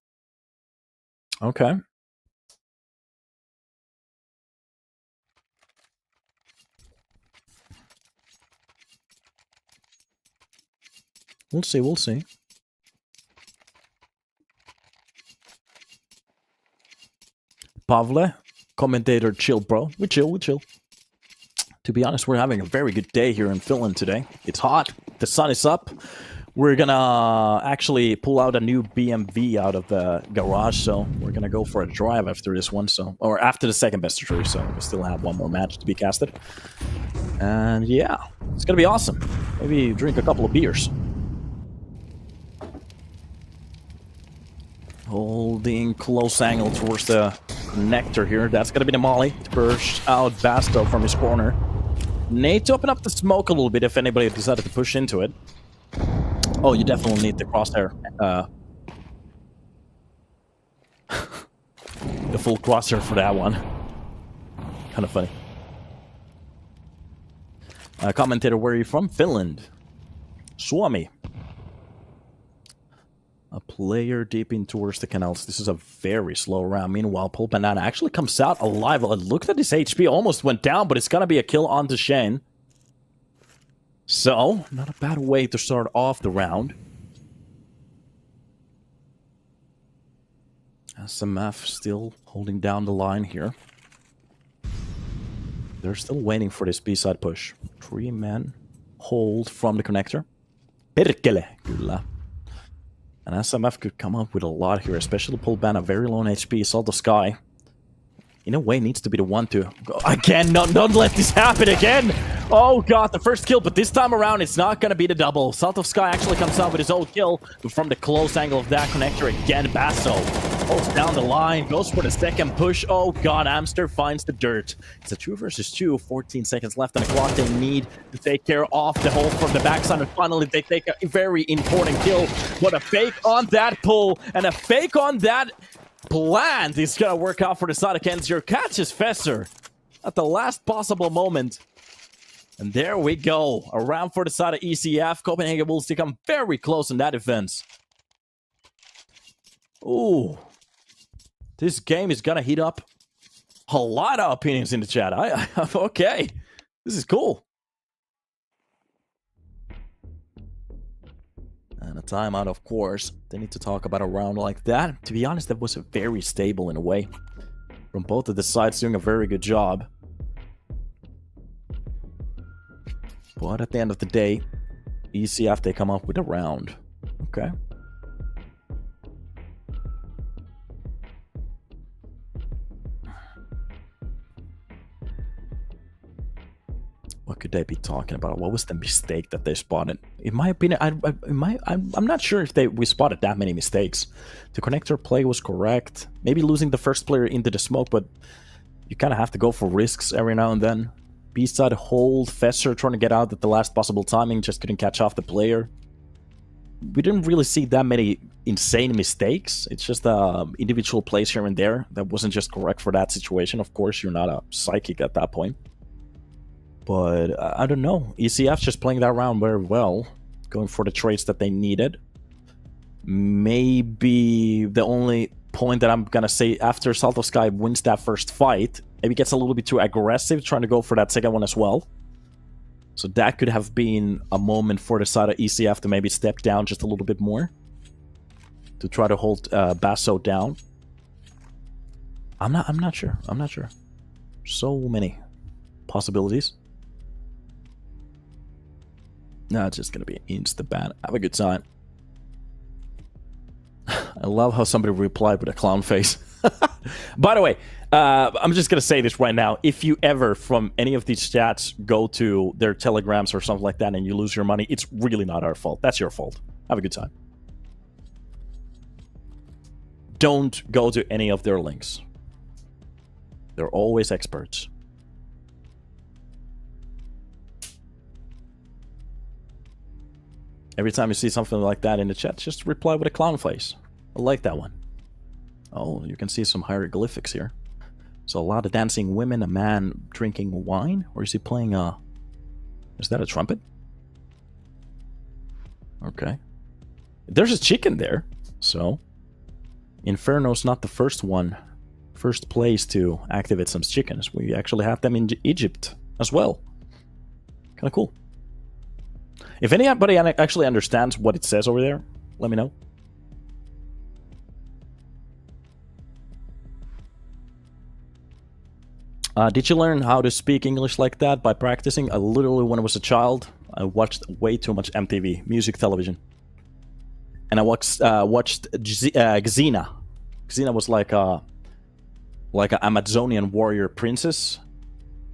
Okay. We'll see, we'll see. Pavle, commentator, chill, bro. We chill, we chill. To be honest, we're having a very good day here in Finland today. It's hot. The sun is up. We're gonna actually pull out a new BMW out of the garage, so we're gonna go for a drive after this one, so or after the second best of 3, so we still have one more match to be casted. And yeah, it's gonna be awesome. Maybe drink a couple of beers. Holding close angle towards the connector here. That's gonna be the Molly to burst out Basto from his corner. Need to open up the smoke a little bit if anybody decided to push into it. Oh, you definitely need the crosshair. The full crosshair for that one. Kind of funny. Commentator, where are you from? Finland. Suomi. A player deep in towards the canals. This is a very slow round. Meanwhile, Pole Banana actually comes out alive. Look at his HP. Almost went down, but it's going to be a kill onto Shane. So, not a bad way to start off the round. SMF still holding down the line here. They're still waiting for this B-side push. 3-man hold from the connector. Perkele, kyllä. And SMF could come up with a lot here, especially Pole Banana, very low on HP, Salt of Sky. In a way, needs to be the one to go. Again, don't let this happen again! Oh god, the first kill, but this time around, it's not gonna be the double. Salt of Sky actually comes out with his own kill, but from the close angle of that connector again, Basso holds down the line, goes for the second push. Oh god, Amster finds the dirt. It's a 2 versus 2, 14 seconds left on the clock. They need to take care of the hole from the backside, and finally they take a very important kill. What a fake on that pull, and a fake on that plant is gonna work out for the side of K10. Catches Fesser at the last possible moment. And there we go. A round for the side of ECF. Copenhagen will come very close in that defense. Ooh. This game is gonna heat up. A lot of opinions in the chat. Okay. This is cool. And a timeout, of course. They need to talk about a round like that. To be honest, that was very stable in a way. From both of the sides doing a very good job. But at the end of the day, ECF, they come up with a round. Okay. What could they be talking about? What was the mistake that they spotted? In my opinion, I'm not sure if we spotted that many mistakes. The connector play was correct. Maybe losing the first player into the smoke, but you kind of have to go for risks every now and then. B-side hold, Fesser trying to get out at the last possible timing, just couldn't catch off the player. We didn't really see that many insane mistakes. It's just individual plays here and there that wasn't just correct for that situation. Of course, you're not a psychic at that point. But I don't know. ECF's just playing that round very well, going for the trades that they needed. Maybe the only point that I'm gonna say after Salt of Sky wins that first fight, maybe gets a little bit too aggressive, trying to go for that second one as well. So that could have been a moment for the side of ECF to maybe step down just a little bit more, to try to hold Basso down. I'm not sure. I'm not sure. So many possibilities. No, it's just gonna be an insta ban. Have a good time. I love how somebody replied with a clown face. By the way, I'm just gonna say this right now. If you ever, from any of these chats, go to their telegrams or something like that and you lose your money, it's really not our fault. That's your fault. Have a good time. Don't go to any of their links. They're always experts. Every time you see something like that in the chat, just reply with a clown face. I like that one. Oh, you can see some hieroglyphics here. So a lot of dancing women, a man drinking wine? Or is he playing a... Is that a trumpet? Okay. There's a chicken there. So, Inferno's not the first place to activate some chickens. We actually have them in Egypt as well. Kind of cool. If anybody actually understands what it says over there, let me know. Did you learn how to speak English like that by practicing? Literally, when I was a child, I watched way too much MTV, music television. And I watched Xena. Xena was like an Amazonian warrior princess.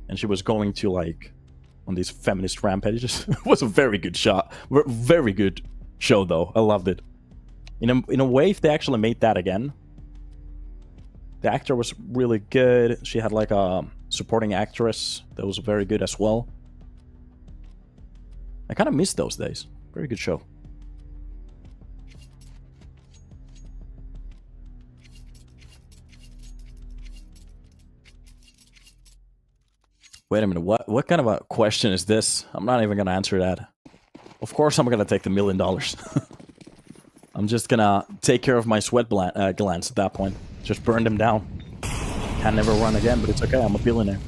And she was going to like... on these feminist rampages. It was a very good shot. Very good show, though. I loved it. In a way, if they actually made that again, the actor was really good. She had like a supporting actress that was very good as well. I kind of miss those days. Very good show. Wait a minute, what kind of a question is this? I'm not even going to answer that. Of course I'm going to take the $1 million. I'm just gonna take care of my sweat glands at that point. Just burn them down. Can never run again, but it's okay. I'm a billionaire.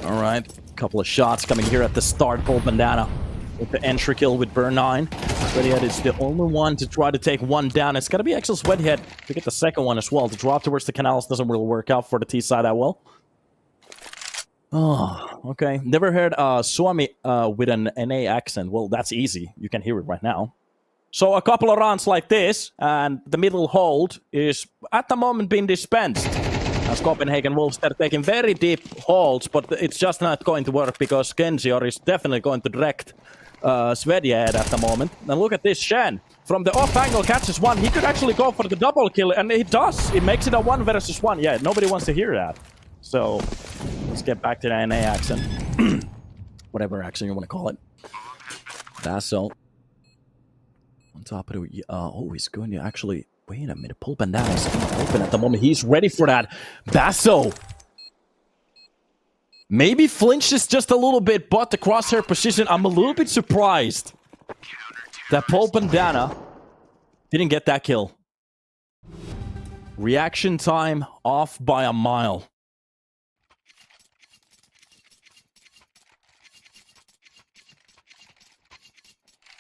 All right, couple of shots coming here at the start. Pole Bandana with the entry kill with burn 9. Sweatyhead is the only one to try to take one down. It's gotta be actual Sweatyhead to get the second one as well. The drop towards the canals doesn't really work out for the T side that well. Oh, okay. Never heard Suomi with an NA accent. Well, that's easy. You can hear it right now. So a couple of rounds like this, and the middle hold is at the moment being dispensed. As Copenhagen Wolves, they're taking very deep holds, but it's just not going to work because Kenzior is definitely going to direct Sweatyhead at the moment. And look at this, Shen. From the off angle catches one. He could actually go for the double kill, and he does. It makes it a 1 versus 1. Yeah, nobody wants to hear that. So let's get back to the NA accent. Whatever accent you want to call it. Basso. On top of the... oh, he's going to actually... Wait a minute. Pole Bandana is open at the moment. He's ready for that. Basso. Maybe flinches just a little bit, but the crosshair position, I'm a little bit surprised that Pole Bandana didn't get that kill. Reaction time off by a mile.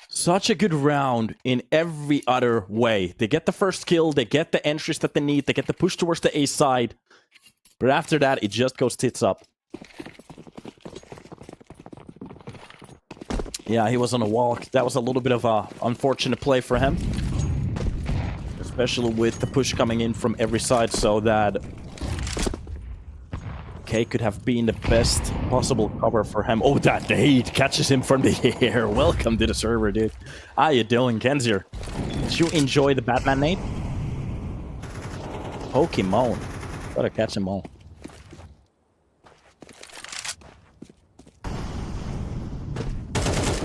Such a good round in every other way. They get the first kill, they get the entries that they need, they get the push towards the A side. But after that, it just goes tits up. Yeah, he was on a walk. That was a little bit of a unfortunate play for him. Especially with the push coming in from every side, so that K could have been the best possible cover for him. Oh, that nade catches him from the air. Welcome to the server, dude. How you doing, Kenzior? Did you enjoy the Batman nade? Pokemon. Gotta catch them all.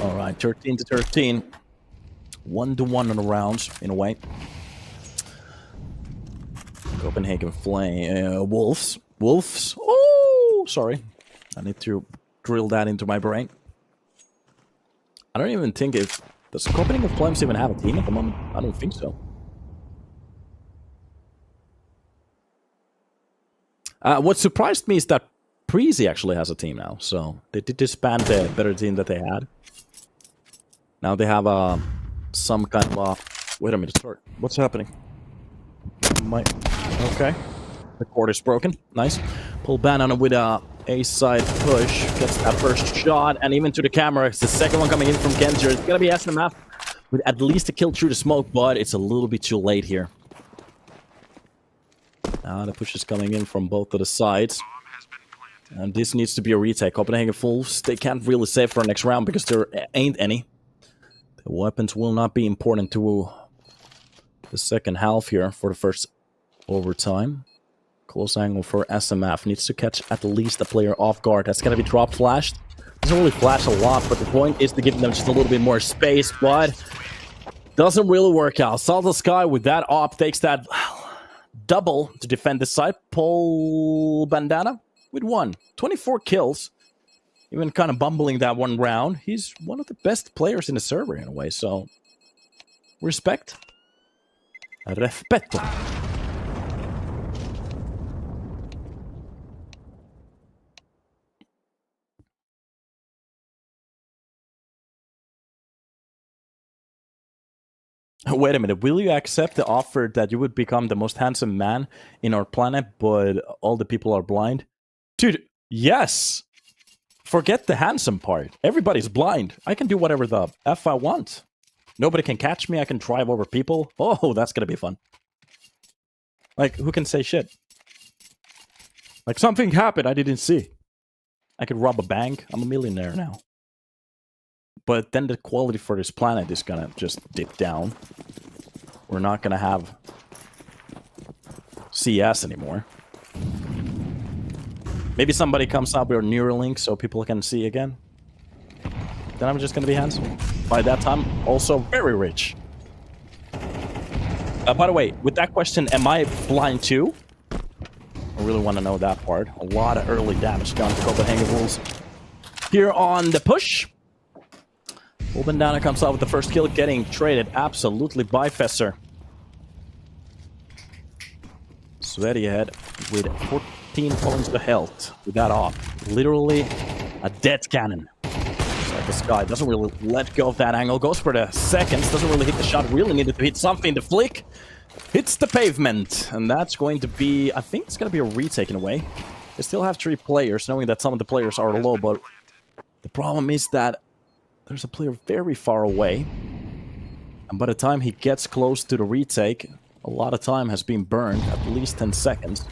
Alright, 13 to 13. 1-1 on the rounds, in a way. Copenhagen Flame. Wolves. Wolves. Oh, sorry. I need to drill that into my brain. I don't even think if... Does Copenhagen Flames even have a team at the moment? I don't think so. What surprised me is that Preezy actually has a team now. So they did disband the better team that they had. Now they have some kind of... wait a minute, sorry. What's happening? Okay. The cord is broken. Nice. Pull Banana with a A-side push. Gets that first shot. And even to the camera. It's the second one coming in from Kenzior. It's going to be SMF with at least a kill through the smoke. But it's a little bit too late here. Now the push is coming in from both of the sides. And this needs to be a retake. Copenhagen Wolves, they can't really save for next round because there ain't any. The weapons will not be important to the second half here for the first overtime. Close angle for SMF. Needs to catch at least a player off guard. That's going to be drop flashed. Doesn't really flash a lot, but the point is to give them just a little bit more space, but doesn't really work out. Salta Sky with that op takes that double to defend this side. Pole Bandana with 24 kills. Even kind of bumbling that one round. He's one of the best players in the server in a way, so respect. Respeto. Wait a minute, will you accept the offer that you would become the most handsome man in our planet, but all the people are blind? Dude, yes! Forget the handsome part. Everybody's blind. I can do whatever the F I want. Nobody can catch me, I can drive over people. Oh, that's gonna be fun. Like, who can say shit? Like, something happened I didn't see. I could rob a bank, I'm a millionaire now. But then the quality for this planet is gonna just dip down. We're not gonna have CS anymore. Maybe somebody comes up with a Neuralink so people can see again. Then I'm just gonna be handsome. By that time, also very rich. By the way, with that question, am I blind too? I really want to know that part. A lot of early damage done to Copenhagen Wolves. Here on the push. Bandana comes out with the first kill, getting traded absolutely by Fesser. Sweaty Head with 14 points to health with that off. Literally a dead cannon. So this guy doesn't really let go of that angle. Goes for the seconds, doesn't really hit the shot. Really needed to hit something. The flick hits the pavement. And that's going to be, I think it's going to be a retake in a way. They still have 3 players, knowing that some of the players are low, but the problem is that there's a player very far away. And by the time he gets close to the retake, a lot of time has been burned, at least 10 seconds.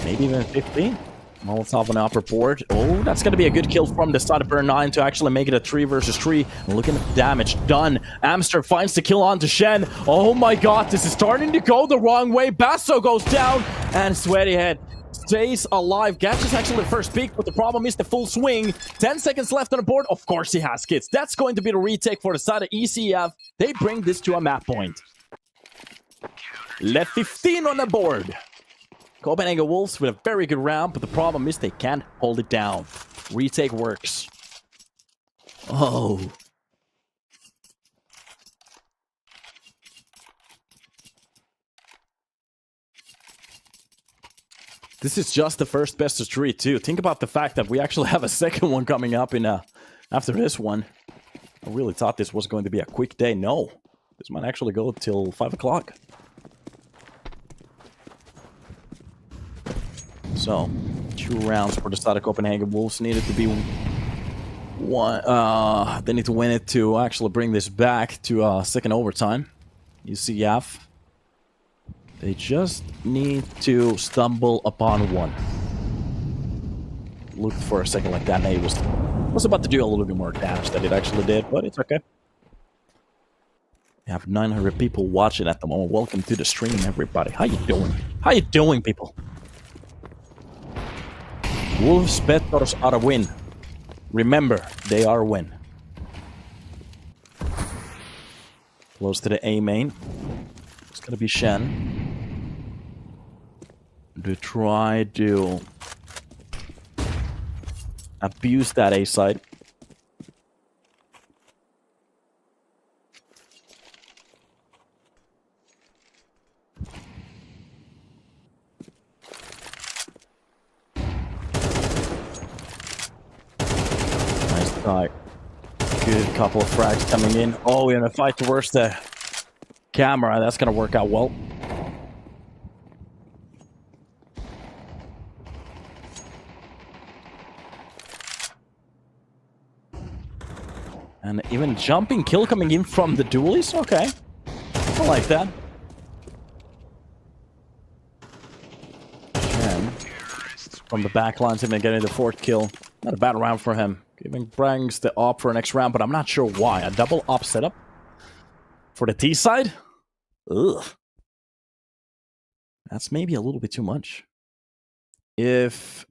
Maybe even 15. Molotov on the upper board. Oh, that's going to be a good kill from the side of Burn 9 to actually make it a 3 versus 3. And looking at the damage done. Amster finds the kill onto Shen. Oh my god, this is starting to go the wrong way. Basso goes down, and Sweaty Head stays alive. Catches actually the first peak, but the problem is the full swing. 10 seconds left on the board. Of course he has kits. That's going to be the retake for the side of ECF. They bring this to a map point. Left 15 on the board. Copenhagen Wolves with a very good round, but the problem is they can't hold it down. Retake works. Oh. This is just the first best of 3 too. Think about the fact that we actually have a second one coming up in after this one. I really thought this was going to be a quick day. No. This might actually go till 5 o'clock. So, 2 rounds for the side of Copenhagen Wolves. Needed to be one. They need to win it to actually bring this back to second overtime. UCF. They just need to stumble upon one. Looked for a second like that, and he was about to do a little bit more damage than it actually did, but it's okay. We have 900 people watching at the moment. Welcome to the stream, everybody. How you doing? How you doing, people? Wolves Bettors are a win. Remember, they are a win. Close to the A main. It's gonna be Shen. To try to abuse that A side. Right. Good couple of frags coming in. Oh, we're in a fight towards the camera. That's going to work out well. And even jumping kill coming in from the dualies. Okay. I like that. And from the back lines, even getting the 4th kill. Not a bad round for him. Giving Brangs the op for next round, but I'm not sure why. A double op setup for the T side? Ugh. That's maybe a little bit too much. If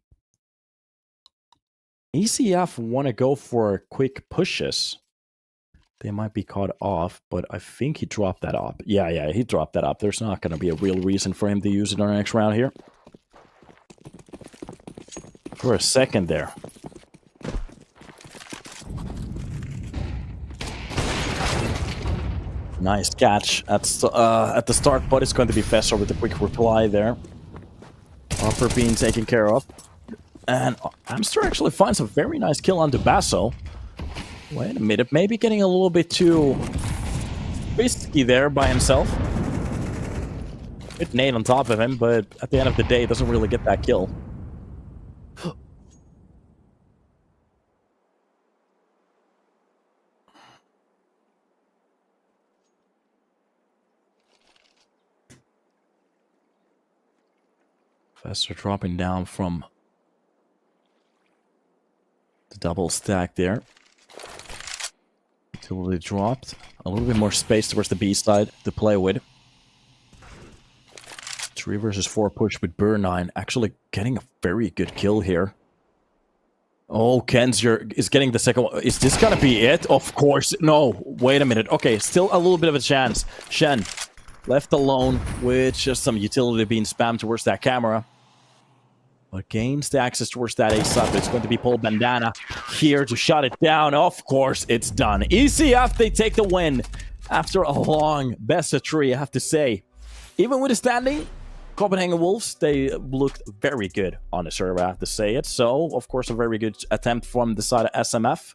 ECF want to go for quick pushes, they might be caught off, but I think he dropped that op. Yeah, he dropped that op. There's not going to be a real reason for him to use it on the next round here. For a second there. Nice catch at the start, but it's going to be Fesser with a quick reply there. Upper being taken care of. And Amster actually finds a very nice kill on Basso. Wait a minute, maybe getting a little bit too risky there by himself. Bit nade on top of him, but at the end of the day, doesn't really get that kill. Fesser dropping down from the double stack there. Until they dropped. A little bit more space towards the B side to play with. 3 versus 4 push with Burn 9. Actually getting a very good kill here. Oh, Kenzier is getting the second one. Is this gonna be it? Of course. No, wait a minute. Okay, still a little bit of a chance. Shen left alone with just some utility being spammed towards that camera. but gains the access towards that ace side. It's going to be Paul Bandana here to shut it down. Of course, it's done. ECF, they take the win after a long best of 3, I have to say. Even with the standing, Copenhagen Wolves, they looked very good on the server, I have to say it. So, of course, a very good attempt from the side of SMF.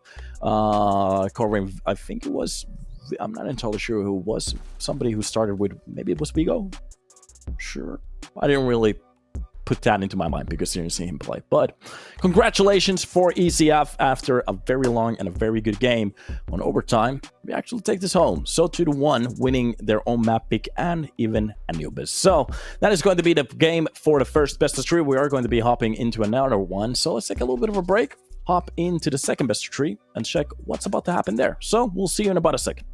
Covering, I think it was, I'm not entirely sure who it was. Somebody who started with, maybe it was Vigo? Sure. I didn't really put that into my mind because I didn't see him play. But congratulations for ECF after a very long and a very good game. On overtime, we actually take this home. So 2-1, winning their own map pick and even Anubis. So that is going to be the game for the first best of 3. We are going to be hopping into another one. So let's take a little bit of a break, hop into the second best of 3 and check what's about to happen there. So we'll see you in about a second.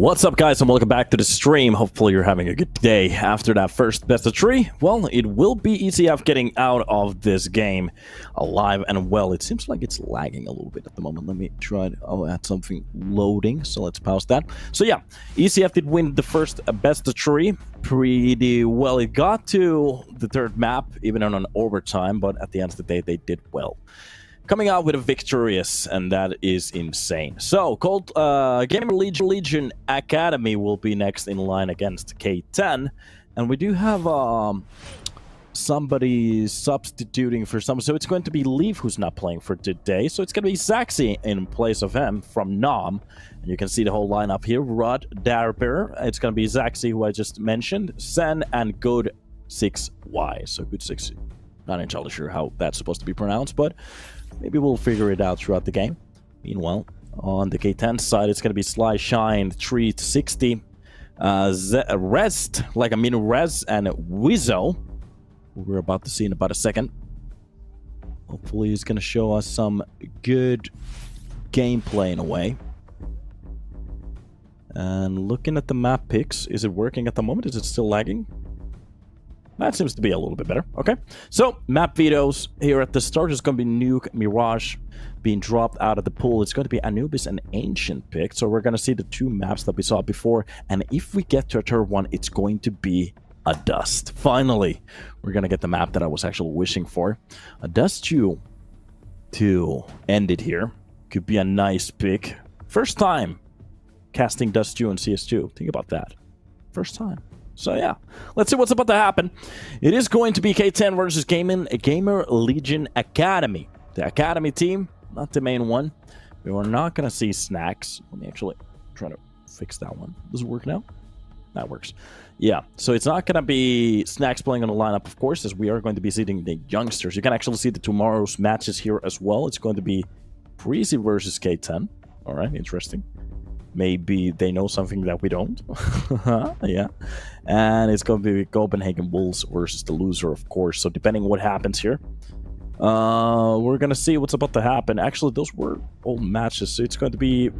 What's up, guys, and welcome back to the stream. Hopefully you're having a good day after that first best of three. Well, it will be ECF getting out of this game alive and well. It seems like it's lagging a little bit at the moment. Let me try to add something loading, so let's pause that. So yeah, ECF did win the first best of three pretty well. It got to the third map even on an overtime, but at the end of the day they did well, coming out with a victorious, and that is insane. So, Gamer Legion Academy will be next in line against K10, and we do have somebody substituting for some, so it's going to be Leaf who's not playing for today, so it's going to be Zaxi in place of him from Nom, and you can see the whole lineup here. Rod, Darber, it's going to be Zaxi, who I just mentioned, Sen, and Good 6Y, so Good 6, not entirely sure how that's supposed to be pronounced, but maybe we'll figure it out throughout the game. Meanwhile, on the K10 side, it's going to be Sly Shine 360, Rest, like a mini Res, and Wizzo, who we're about to see in about a second. Hopefully he's going to show us some good gameplay in a way. And looking at the map picks, is it working at the moment? Is it still lagging? That seems to be a little bit better. Okay, so map vetoes here at the start is going to be Nuke, Mirage being dropped out of the pool. It's going to be Anubis and Ancient picked. So we're going to see the two maps that we saw before. And if we get to a third one, it's going to be a Dust. Finally, we're going to get the map that I was actually wishing for. A Dust 2 to end it here. Could be a nice pick. First time casting Dust 2 on CS2. Think about that. First time. So yeah, let's see what's about to happen. It is going to be K10 versus Gamer Legion Academy. The Academy team, not the main one. We are not going to see Snacks. Let me actually try to fix that one. Does it work now? That works. Yeah, so it's not going to be Snacks playing on the lineup, of course, as we are going to be seeing the youngsters. You can actually see the tomorrow's matches here as well. It's going to be Breezy versus K10. All right, interesting. Maybe they know something that we don't. Yeah. And it's going to be Copenhagen Wolves versus the loser, of course. So depending on what happens here, we're going to see what's about to happen. Actually, those were old matches. So it's going to be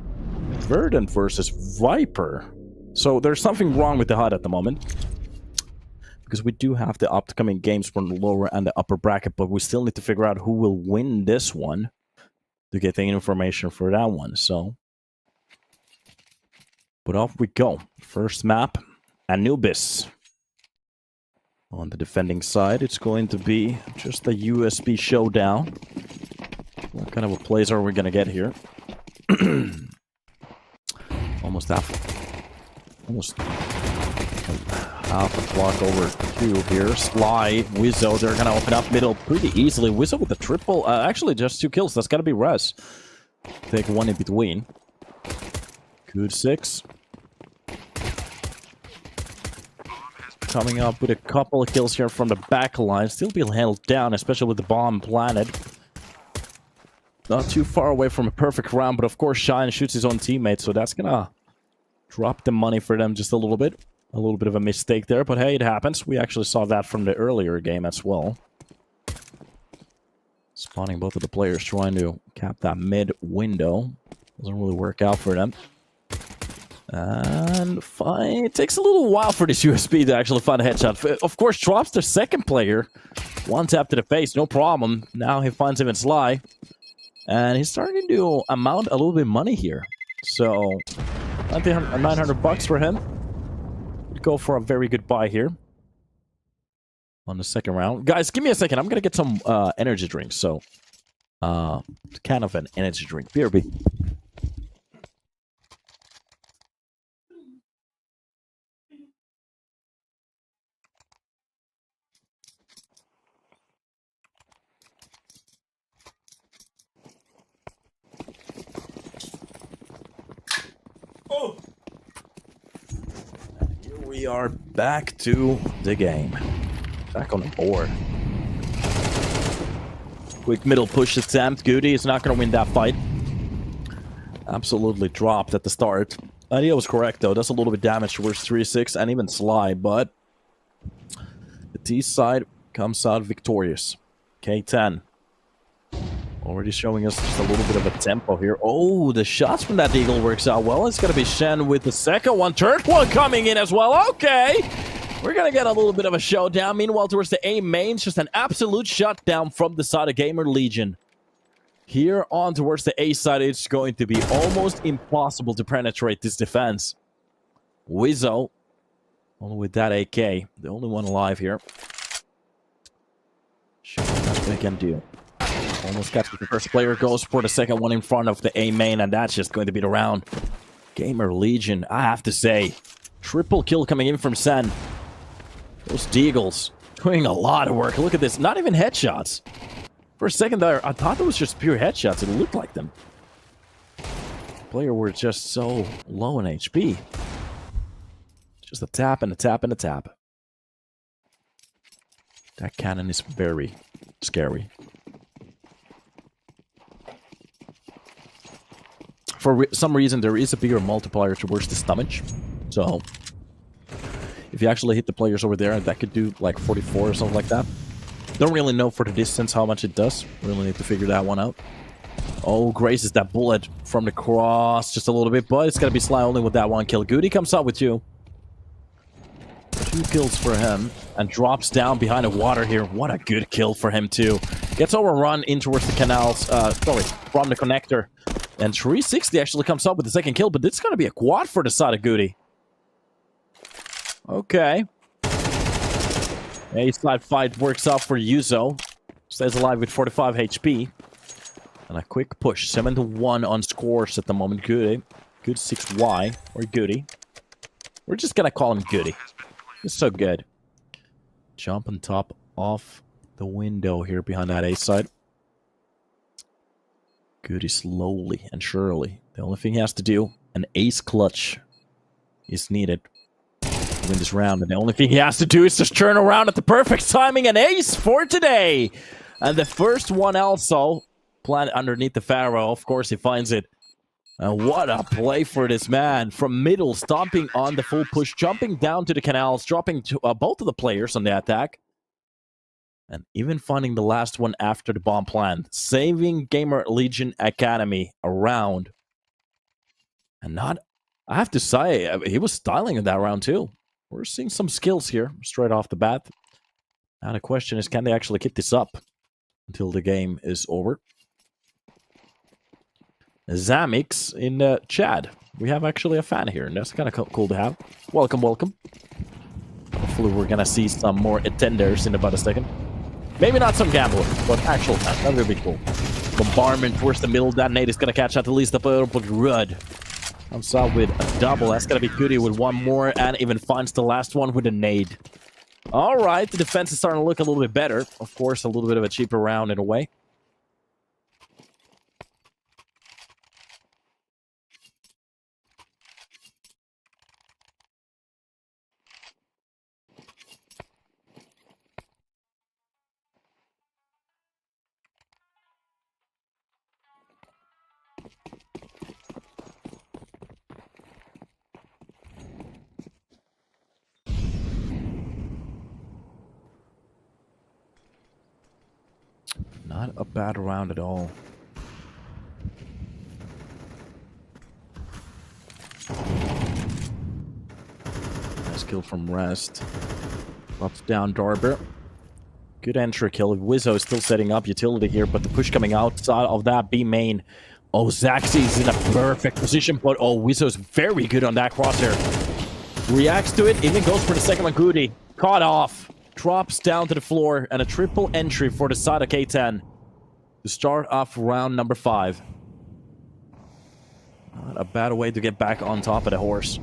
Verdant versus Viper. So there's something wrong with the HUD at the moment, because we do have the upcoming games from the lower and the upper bracket, but we still need to figure out who will win this one to get the information for that one. So, but off we go. First map, Anubis. On the defending side, it's going to be just a USB showdown. What kind of a plays are we going to get here? Almost half a clock over 2 here. Sly, Wizzo, they're going to open up middle pretty easily. Wizzo with the triple, actually just 2 kills. That's got to be Res. Take one in between. Good 6. Coming up with a couple of kills here from the back line. Still being held down, especially with the bomb planted. Not too far away from a perfect round, but of course Shine shoots his own teammate, so that's gonna drop the money for them just a little bit. A little bit of a mistake there, but hey, it happens. We actually saw that from the earlier game as well. Spawning both of the players trying to cap that mid window. Doesn't really work out for them. And fine. It takes a little while for this USB to actually find a headshot. Of course, drops their second player. One tap to the face, no problem. Now he finds him in Sly. And he's starting to amount a little bit of money here. So, 900 bucks for him. Would go for a very good buy here. On the second round. Guys, give me a second. I'm going to get some energy drinks. So, kind of an energy drink. BRB. Oh. Here we are back to the game. Back on the board. Quick middle push attempt. Goody is not going to win that fight. Absolutely dropped at the start. Idea was correct though. Does a little bit damage towards 3-6 and even Sly, but the T side comes out victorious. K10 Already showing us just a little bit of a tempo here. Oh, the shots from that Eagle works out well. It's going to be Shen with the second one. Third one coming in as well. Okay. We're going to get a little bit of a showdown. Meanwhile, towards the A main, just an absolute shutdown from the side of Gamer Legion. Here on towards the A side, it's going to be almost impossible to penetrate this defense. Wizzo, only with that AK, the only one alive here. Showing what they can do. Almost got the first player, goes for the second one in front of the A main, and that's just going to be the round. Gamer Legion, I have to say, triple kill coming in from Sen. Those Deagles doing a lot of work. Look at this, not even headshots. For a second there, I thought it was just pure headshots. It looked like them. Player were just so low in HP. Just a tap and a tap and a tap. That cannon is very scary. For some reason, there is a bigger multiplier towards this damage. So, if you actually hit the players over there, that could do like 44 or something like that. Don't really know for the distance how much it does. Really need to figure that one out. Oh, graces that bullet from the cross just a little bit, but it's going to be Sly only with that one kill. Goody comes out with 2. 2 kills for him and drops down behind the water here. What a good kill for him, too. Gets overrun in towards the canals, sorry, from the connector. And 360 actually comes up with the second kill, but this is going to be a quad for the side of Goody. Okay. A-side fight works out for Yuzo. Stays alive with 45 HP. And a quick push. 7-1 on scores at the moment. Goody. Good 6Y. Or Goody. We're just gonna call him Goody. He's so good. Jump on top of the window here behind that A-side. Goody slowly and surely. The only thing he has to do, an ace clutch is needed. Win this round, and the only thing he has to do is just turn around at the perfect timing. An ace for today, and the first one also planted underneath the Pharaoh. Of course, he finds it. And what a play for this man from middle, stomping on the full push, jumping down to the canals, dropping to, both of the players on the attack, and even finding the last one after the bomb plant, saving Gamer Legion Academy around. And not, I have to say, he was styling in that round too. We're seeing some skills here, straight off the bat. Now the question is, can they actually keep this up until the game is over? Zamix in Chad. We have actually a fan here, and that's kind of cool to have. Welcome, welcome. Hopefully we're going to see some more attenders in about a second. Maybe not some gamblers, but actual fans. That would be cool. Bombardment towards the middle. That nade is going to catch at least a little bit. Rud comes out with a double. That's going to be Goody with one more, and even finds the last one with a nade. All right, the defense is starting to look a little bit better. Of course, a little bit of a cheaper round in a way. Not a bad round at all. Nice kill from Rest. Drops down Darber. Good entry kill. Wizzo is still setting up utility here, but the push coming outside of that B main. Oh, Zaxi is in a perfect position, but oh, Wizzo's very good on that crosshair. Reacts to it, even goes for the second one. Goody. Caught off. Drops down to the floor, and a triple entry for the side of K10 to start off round number 5. Not a bad way to get back on top of the horse.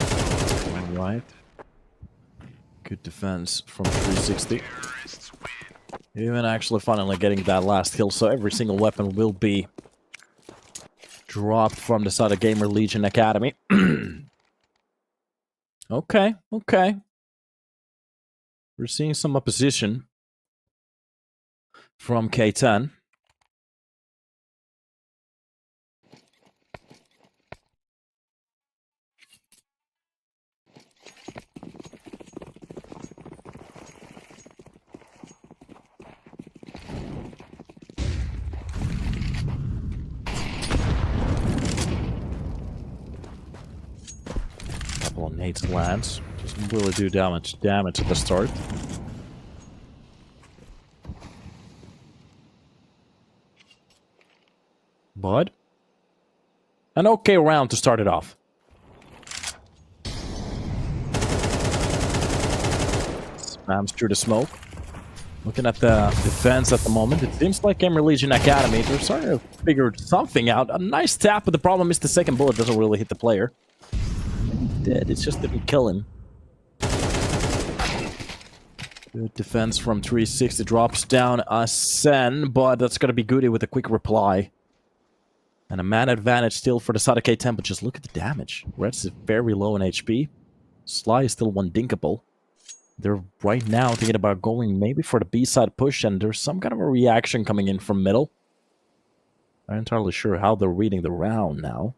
All right. Good defense from 360. Even actually finally getting that last kill, so every single weapon will be dropped from the side of Gamer Legion Academy. Okay, okay. We're seeing some opposition. from K10. Couple of nades lands. Doesn't really do damage at the start. But an okay round to start it off. Spams through the smoke. Looking at the defense at the moment, it seems like Emery Legion Academy, they're starting to figure something out. A nice tap, but the problem is the second bullet doesn't really hit the player. It did, it just didn't kill him. Good defense from 360, drops down a Sen, but that's going to be Goody with a quick reply. And a man advantage still for the side of K10, but just look at the damage. Reds is very low in HP. Sly is still one dinkable. They're right now thinking about going maybe for the B-side push, and there's some kind of a reaction coming in from middle. I'm not entirely sure how they're reading the round now.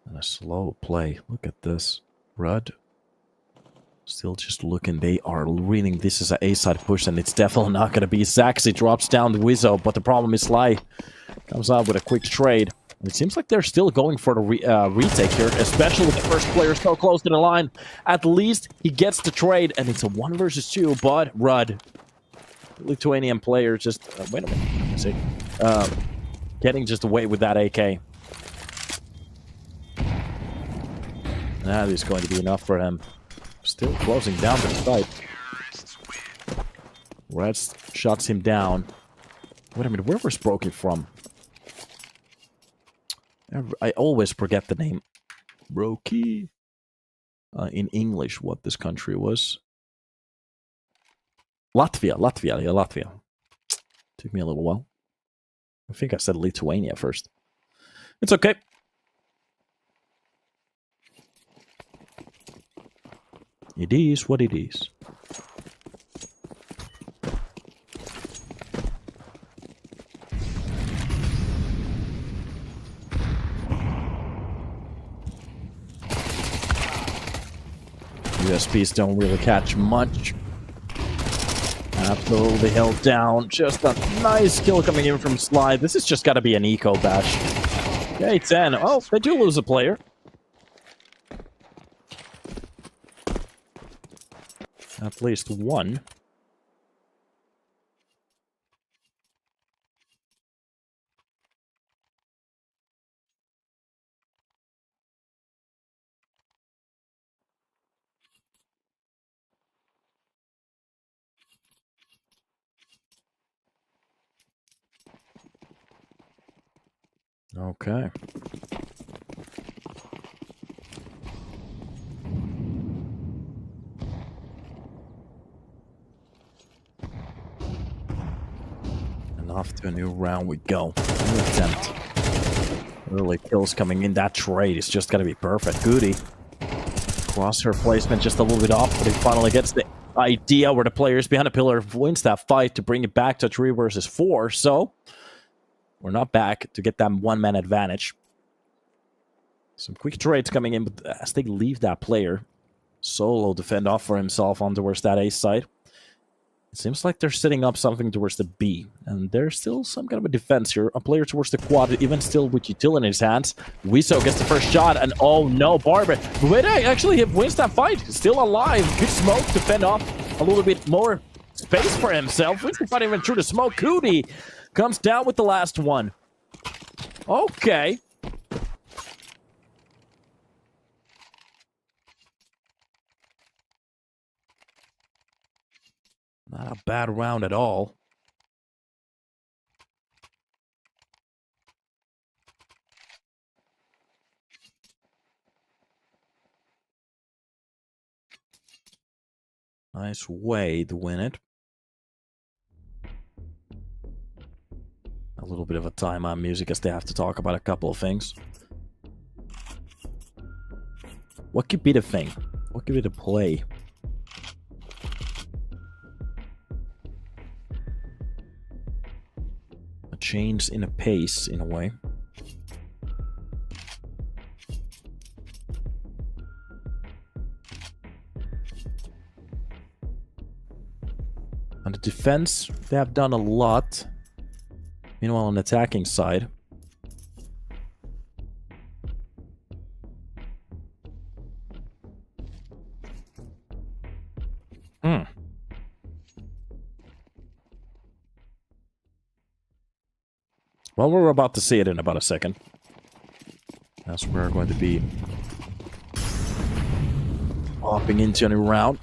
And a slow play. Look at this. Rudd. Still just looking. They are reading this as an A-side push, and it's definitely not going to be. Zaxi drops down the Wizzo, but the problem is Sly comes out with a quick trade. It seems like they're still going for the retake here, especially with the first player so close to the line. At least he gets the trade, and it's a 1 versus 2, but Rudd, Lithuanian player, just... wait a minute. Let me see. Getting just away with that AK. That is going to be enough for him. Still closing down the site. Reds shuts him down. Wait a minute, where was Broken from? I always forget the name. Brokey. In English, what this country was. Latvia, yeah, Latvia. Took me a little while. I think I said Lithuania first. It's okay. It is what it is. USPs don't really catch much. Absolutely held down. Just a nice kill coming in from Sly. This has just got to be an eco bash. K10. Oh, they do lose a player. At least one. Okay. And off to a new round we go. New attempt. Early kills coming in. That trade is just gonna be perfect. Goody. Crosshair placement just a little bit off, but he finally gets the idea where the players behind the pillar wins that fight to bring it back to 3 versus 4. So we're not back to get that one-man advantage. Some quick trades coming in, but as they leave that player, Solo defend off for himself on towards that A side. It seems like they're setting up something towards the B, and there's still some kind of a defense here. A player towards the quad, even still with util in his hands. Wiso gets the first shot, and oh no, Barber. But actually, he wins that fight. Still alive. Good smoke to fend off a little bit more space for himself. Wins the fight even through the smoke. Cootie comes down with the last one. Okay. Not a bad round at all. Nice way to win it. A little bit of a timeout music as they have to talk about a couple of things. What could be the thing? What could be the play? A change in a pace, in a way. On the defense, they have done a lot. Meanwhile, on the attacking side, well, we're about to see it in about a second. That's where we're going to be hopping into a new round.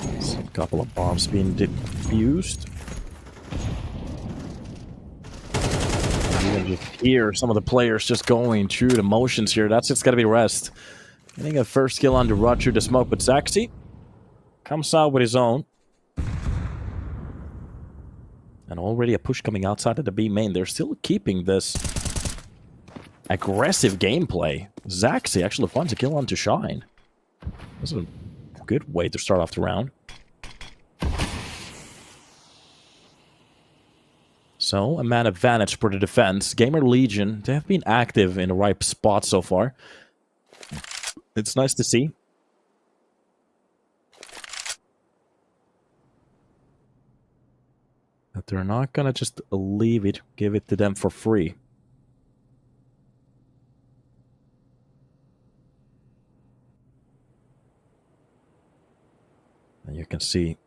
A couple of bombs being defused. You hear some of the players just going through the motions here. That's just got to be rest. Getting a first kill on the run through the smoke, but Zaxi comes out with his own. And already a push coming outside of the B main. They're still keeping this aggressive gameplay. Zaxi actually finds a kill onto Shine. That's a good way to start off the round. So, a man advantage for the defense. Gamer Legion, they have been active in the right spot so far. It's nice to see. But they're not gonna just leave it, give it to them for free. And you can see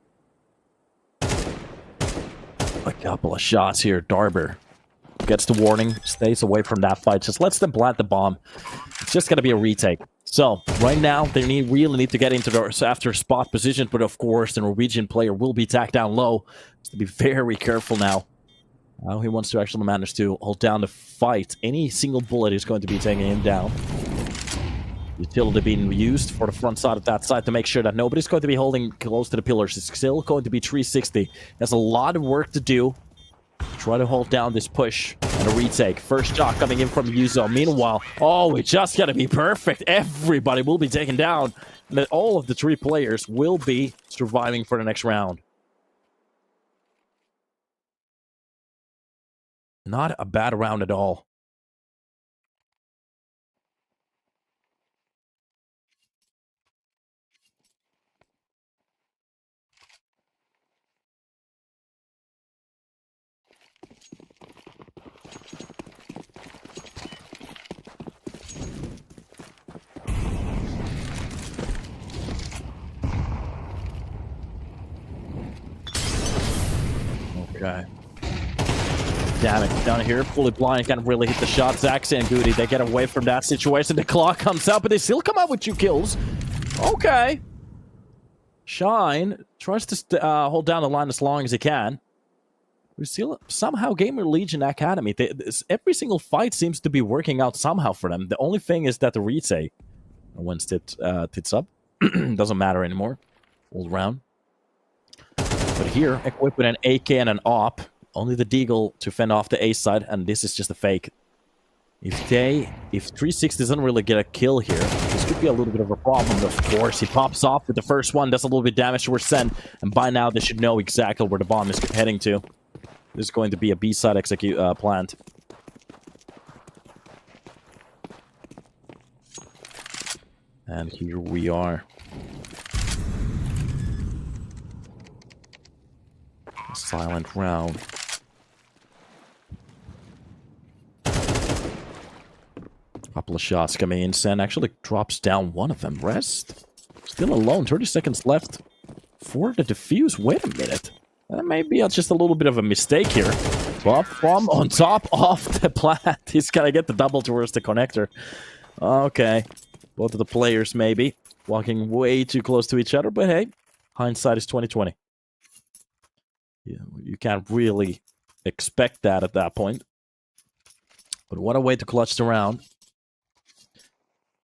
a couple of shots here. Darber gets the warning, stays away from that fight, just lets them plant the bomb. It's just gonna be a retake. So, right now, they really need to get into their after spot positions, but of course, the Norwegian player will be tacked down low. So to be very careful now. How he wants to actually manage to hold down the fight. Any single bullet is going to be taking him down. Utility being used for the front side of that side to make sure that nobody's going to be holding close to the pillars. It's still going to be 360. There's a lot of work to do. Try to hold down this push and a retake. First shot coming in from Yuzo. Meanwhile, oh, we just got to be perfect. Everybody will be taken down. And then all of the three players will be surviving for the next round. Not a bad round at all. Okay. Damn it, down here, fully blind, can't really hit the shot. Zaxi and Goody, they get away from that situation. The clock comes out, but they still come out with 2 kills. Okay. Shine tries to hold down the line as long as he can. We still, somehow, Gamer Legion Academy, every single fight seems to be working out somehow for them. The only thing is that the retake, once tits up, doesn't matter anymore. All round. But here, equipped with an AK and an AWP, only the Deagle to fend off the A side, and this is just a fake. If 360 doesn't really get a kill here, this could be a little bit of a problem. Of course, he pops off with the first one, does a little bit of damage towards Sen, and by now they should know exactly where the bomb is heading to. This is going to be a B side plant. And here we are. A silent round. Couple of shots coming in. Sen actually drops down one of them. Rest. Still alone. 30 seconds left for the defuse. Wait a minute. That may be just a little bit of a mistake here. But from on top of the plant, he's gonna get the double towards the connector. Okay. Both of the players maybe walking way too close to each other, but hey, hindsight is 20/20. Yeah, you can't really expect that at that point. But what a way to clutch the round.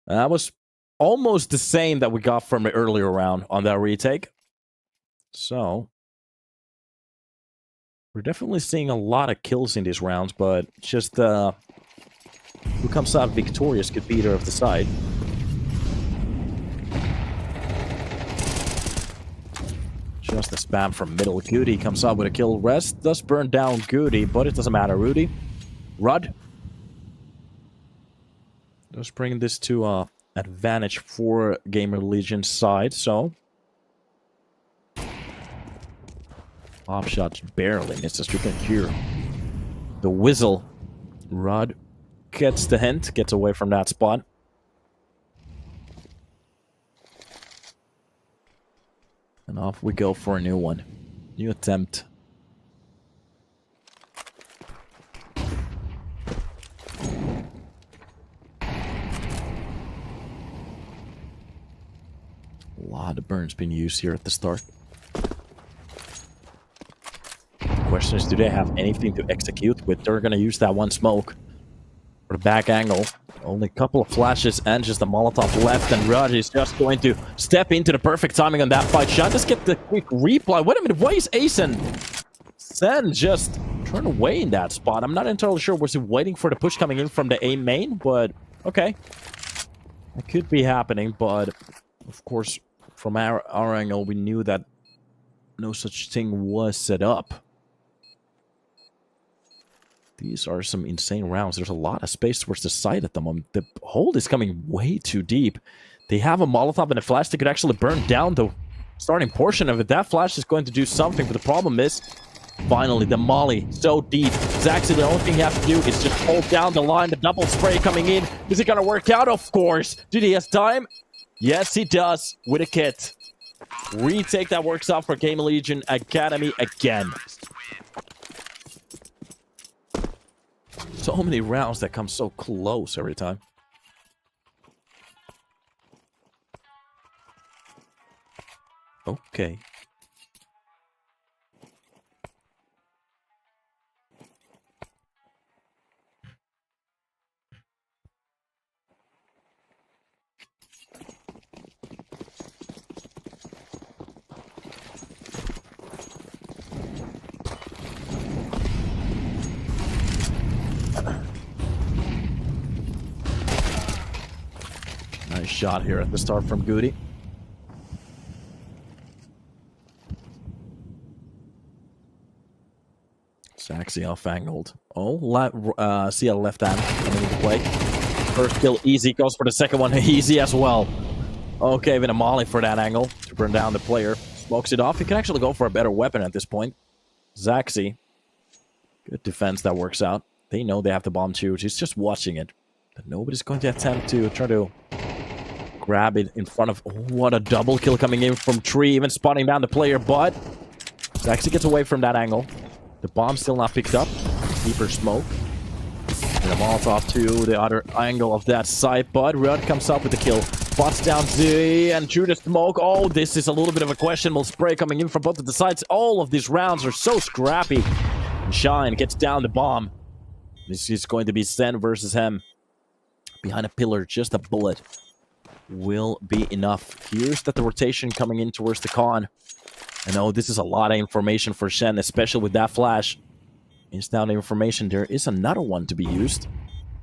That was almost the same that we got from the earlier round on that retake. So, We're definitely seeing a lot of kills in these rounds, but just who comes out victorious could be either of the side. Just a spam from middle. Goody comes out with a kill. Rest does burn down Goody, but it doesn't matter. Rudd does bring this to advantage for Gamer Legion's side, so pop shots barely misses. You can hear the whistle. Rudd gets the hint, gets away from that spot. And off we go for a new one. New attempt. A lot of burns being used here at the start. The question is, do they have anything to execute with? They're going to use that one smoke for the back angle. Only a couple of flashes and just a Molotov left, and Rudd is just going to step into the perfect timing on that fight shot. Just get the quick reply. Wait a minute, why is Asen Sen just turned away in that spot? I'm not entirely sure. Was he waiting for the push coming in from the A main? But okay, it could be happening. But of course, from our angle, we knew that no such thing was set up. These are some insane rounds. There's a lot of space towards the side at the moment. The hold is coming way too deep. They have a Molotov and a flash that could actually burn down the starting portion of it. That flash is going to do something, but the problem is, finally, the molly so deep. Zaxi, the only thing you have to do is just hold down the line. The double spray coming in. Is it going to work out? Of course. Did he have time? Yes, he does, with a kit. Retake that works out for Gamer Legion Academy again. So many rounds that come so close every time. Okay. Nice shot here at the start from Goody. Zaxi off-angled. Oh, see a left hand coming into play. First kill easy, goes for the second one easy as well. Okay, even a molly for that angle to burn down the player. Smokes it off. He can actually go for a better weapon at this point. Zaxi. Good defense, that works out. They know they have the bomb too. He's just watching it. But nobody's going to attempt to try to grab it in front of... Oh, what a double kill coming in from Tree. Even spotting down the player, but Zaxi gets away from that angle. The bomb's still not picked up. Deeper smoke. And the Molotov to the other angle of that site, but Rudd comes up with the kill. Spots down Z and through the smoke. Oh, this is a little bit of a questionable spray coming in from both of the sides. All of these rounds are so scrappy. And Shine gets down the bomb. This is going to be Sen versus him. Behind a pillar, just a bullet will be enough. Here's that the rotation coming in towards the con. I know this is a lot of information for Shen, especially with that flash. Instant information. There is another one to be used.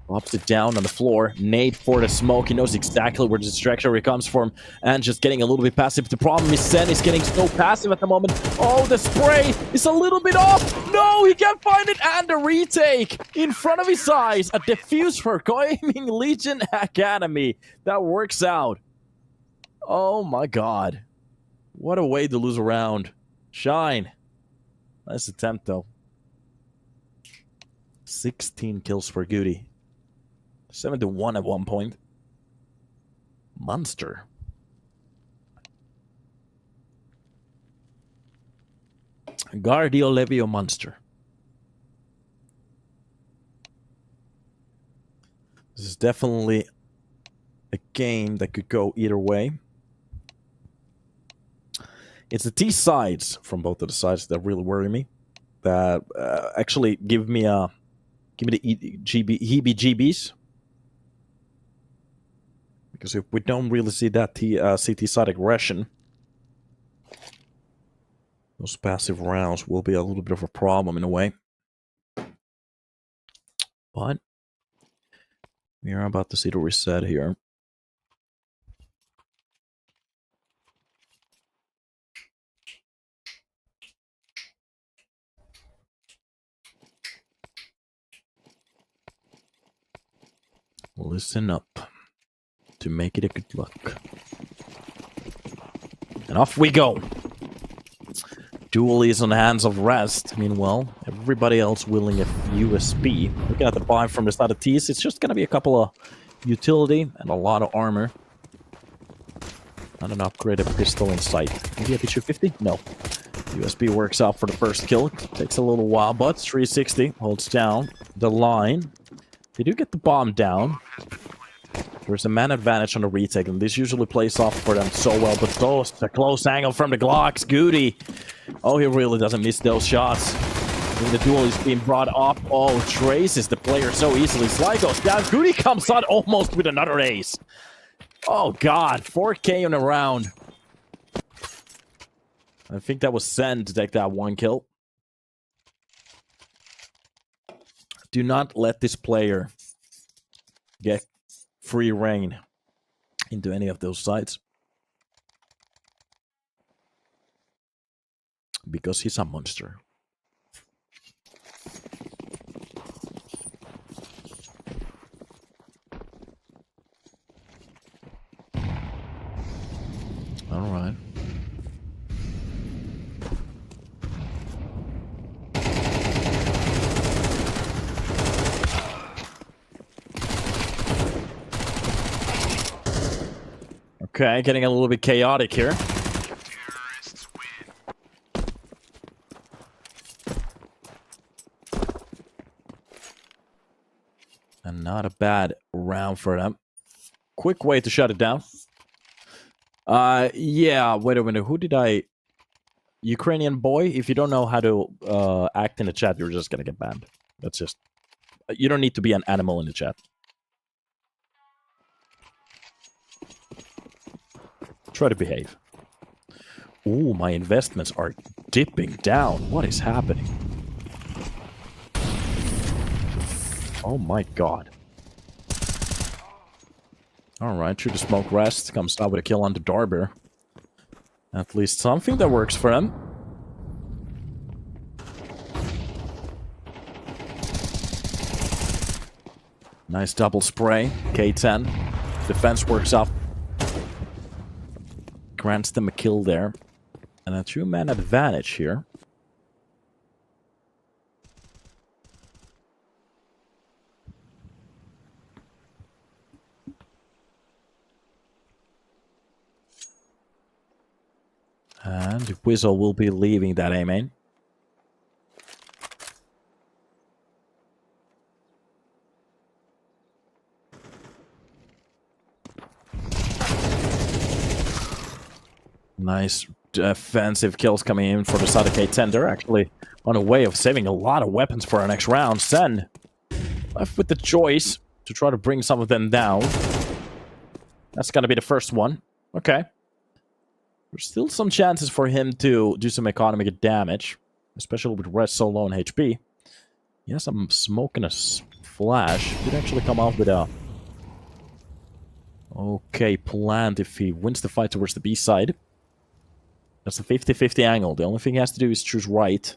Drops it down on the floor. Nade for the smoke. He knows exactly where the distraction comes from. And just getting a little bit passive. The problem is Sen is getting so passive at the moment. Oh, the spray is a little bit off. No, he can't find it. And the retake in front of his eyes. A defuse for Gaming Legion Academy. That works out. Oh my god. What a way to lose a round. Shine. Nice attempt, though. 16 kills for Goody. 7-1 at one point. Monster. Guardio Levio Monster. This is definitely a game that could go either way. It's the T sides from both of the sides that really worry me. That actually give me the heebie-jeebies. Because if we don't really see that CT side aggression, Those passive rounds will be a little bit of a problem in a way. But we are about to see the reset here. Listen up to make it a good luck. And off we go. Duel is on the hands of Rest. Meanwhile, everybody else willing a USB. Looking at the buy from the side of T's, it's just going to be a couple of utility and a lot of armor. Not an upgraded pistol in sight. Maybe a P250? No. USB works out for the first kill. Takes a little while, but 360 holds down the line. They do get the bomb down. There's a man advantage on the retake, and this usually plays off for them so well, but those, the close angle from the Glocks, Goody. Oh, he really doesn't miss those shots. When the duel is being brought up, oh, traces the player so easily. Sly goes down, Goody comes out almost with another ace. Oh, God, 4K on a round. I think that was Sen to take that one kill. Do not let this player get free reign into any of those sites, because he's a monster. All right. Okay, getting a little bit chaotic here. And not a bad round for them. Quick way to shut it down. Yeah, wait a minute. Who did I... Ukrainian boy? If you don't know how to act in the chat, you're just gonna get banned. That's just... You don't need to be an animal in the chat. Try to behave. Ooh, my investments are dipping down. What is happening? Oh my god. Alright, through the smoke Rest. Comes out with a kill on the Darber. At least something that works for him. Nice double spray. K10. Defense works out. Grants them a kill there. And a 2-man advantage here. And Whistle will be leaving that A main. Nice defensive kills coming in for the side of K10. They're actually on a way of saving a lot of weapons for our next round. Sen left with the choice to try to bring some of them down. That's going to be the first one. Okay. There's still some chances for him to do some economic damage, especially with Rest so low on HP. He has some smoke and a flash. Could actually come out with a... Okay, plant if he wins the fight towards the B side. That's a 50-50 angle. The only thing he has to do is choose right.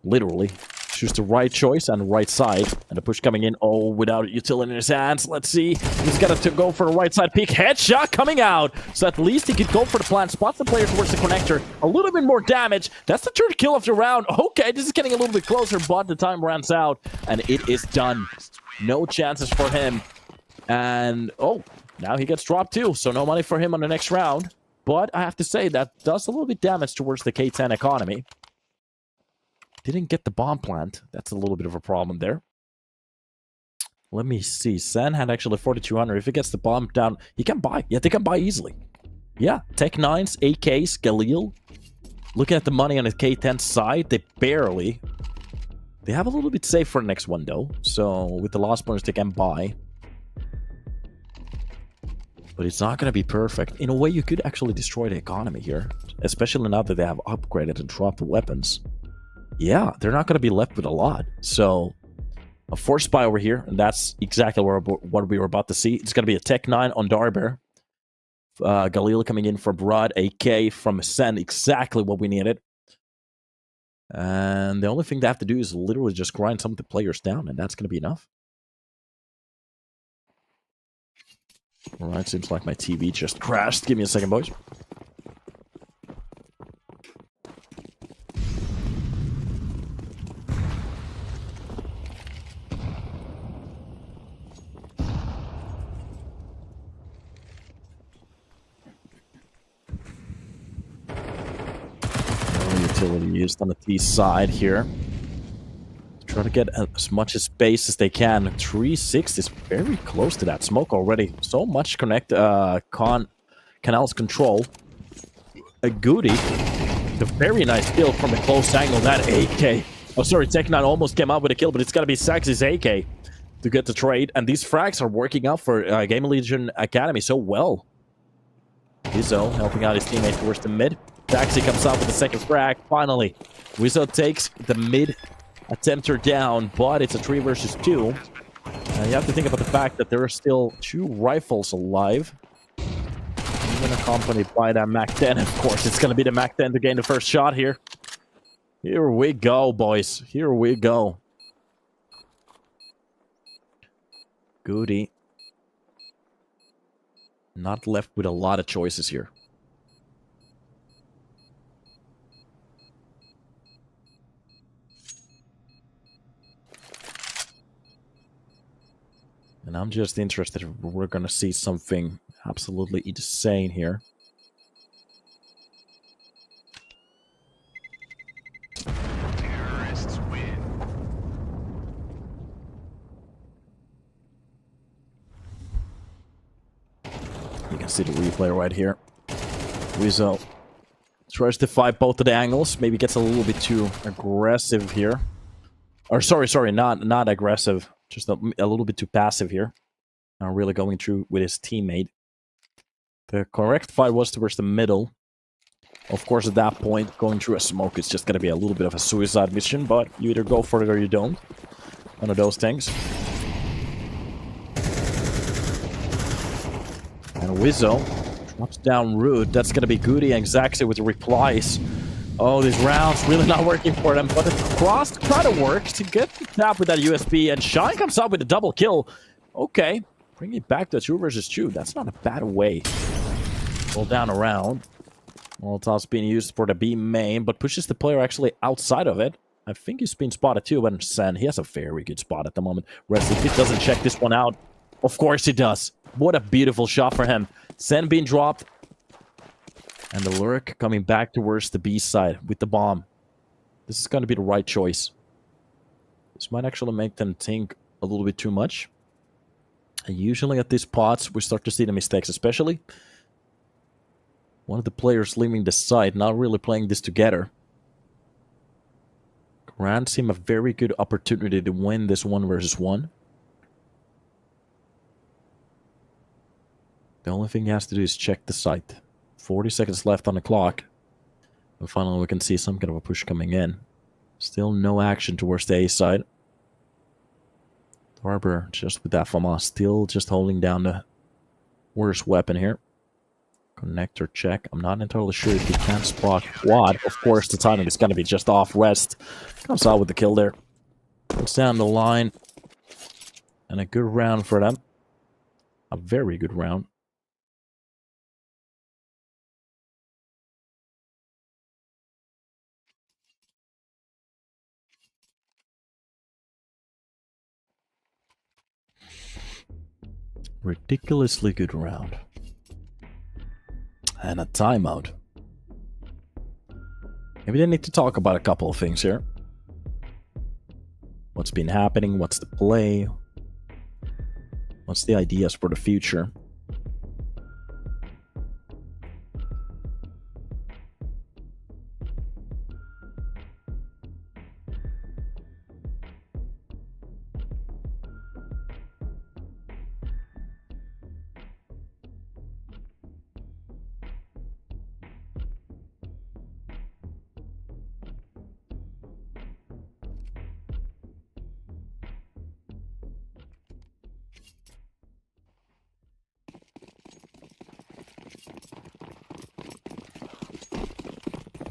Literally. Choose the right choice and the right side. And the push coming in. Oh, without utility in his hands. Let's see. He's got to go for the right side peek. Headshot coming out. So at least he could go for the plant. Spots the player towards the connector. A little bit more damage. That's the third kill of the round. Okay, this is getting a little bit closer, but the time runs out. And it is done. No chances for him. And, oh, now he gets dropped too. So no money for him on the next round. But I have to say, that does a little bit damage towards the K10 economy. Didn't get the bomb plant. That's a little bit of a problem there. Let me see. Sen had actually 4,200. If he gets the bomb down, he can buy. Yeah, they can buy easily. Yeah, Tech 9s, AKs, Galil. Looking at the money on the K10 side, they barely. They have a little bit safe for the next one, though. So with the lost bonus, they can buy. But it's not going to be perfect. In a way, you could actually destroy the economy here. Especially now that they have upgraded and dropped the weapons. Yeah, they're not going to be left with a lot. So, a force buy over here. And that's exactly what we were about to see. It's going to be a Tech 9 on Darber. Galil coming in for Broad. AK from Sen. Exactly what we needed. And the only thing they have to do is literally just grind some of the players down. And that's going to be enough. Alright, seems like my TV just crashed. Give me a second, boys. Utility used on the T side here. Try to get as much space as they can. 3-6 is very close to that smoke already. So much Canal's control. A goodie. The very nice kill from a close angle. That AK. Oh, sorry, Tech 9 almost came out with a kill, but it's got to be Sax's AK to get the trade. And these frags are working out for Game Legion Academy so well. Wizzo helping out his teammate towards the mid. Saxy comes out with the second frag. Finally, Wizzo takes the mid attempter down, but it's a 3 versus 2. You have to think about the fact that there are still 2 rifles alive. Even accompanied by that MAC-10, of course. It's going to be the MAC-10 to gain the first shot here. Here we go, boys. Here we go. Goody. Not left with a lot of choices here. And I'm just interested if we're going to see something absolutely insane here. Terrorists win. You can see the replay right here. Wizzo tries to fight both of the angles. Maybe gets a little bit too aggressive here. Or sorry, not aggressive. Just a little bit too passive here. Not really going through with his teammate. The correct fight was towards the middle. Of course, at that point, going through a smoke is just going to be a little bit of a suicide mission, but you either go for it or you don't. One of those things. And Wizzo drops down Rude. That's going to be Goody and Zaxi with the replies. Oh, these rounds really not working for them, but the cross kind of works to get the tap with that USB, and Shine comes out with a double kill. Okay, bring it back to 2 versus 2. That's not a bad way. Pull down around. Molotov's being used for the B main, but pushes the player actually outside of it. I think he's been spotted too, but Sen, he has a very good spot at the moment. Rest if he doesn't check this one out. Of course he does. What a beautiful shot for him. Sen being dropped. And the Lurk coming back towards the B side with the bomb. This is going to be the right choice. This might actually make them think a little bit too much. And usually at these spots, we start to see the mistakes, especially one of the players leaving the side, not really playing this together. Grants him a very good opportunity to win this 1 versus 1. The only thing he has to do is check the site. 40 seconds left on the clock. And finally we can see some kind of a push coming in. Still no action towards the A side. Darber just with that FAMAS, still just holding down the worst weapon here. Connector check. I'm not entirely sure if he can spot quad. Of course the timing is going to be just off. West comes out with the kill there. Puts down the line. And a good round for them. A very good round. Ridiculously good round. And a timeout. Maybe they need to talk about a couple of things here. What's been happening? What's the play? What's the ideas for the future?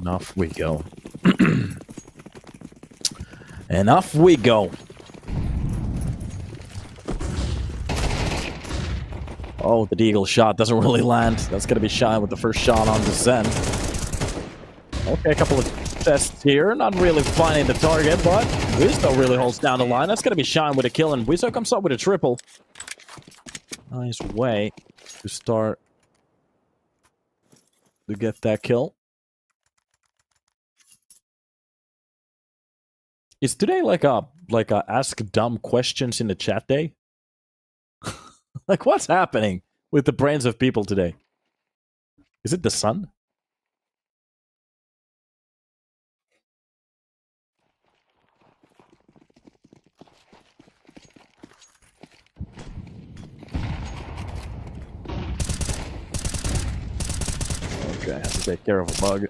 Off we go. And off we go. Oh, the deagle shot doesn't really land. That's going to be shy with the first shot on the Zen. Okay, a couple of tests here. Not really finding the target, but Wizzo really holds down the line. That's going to be Shine with a kill, and Wizzo comes up with a triple. Nice way to start to get that kill. Is today like a ask dumb questions in the chat day? Like, what's happening with the brains of people today? Is it the sun? Okay, I have to take care of a bug.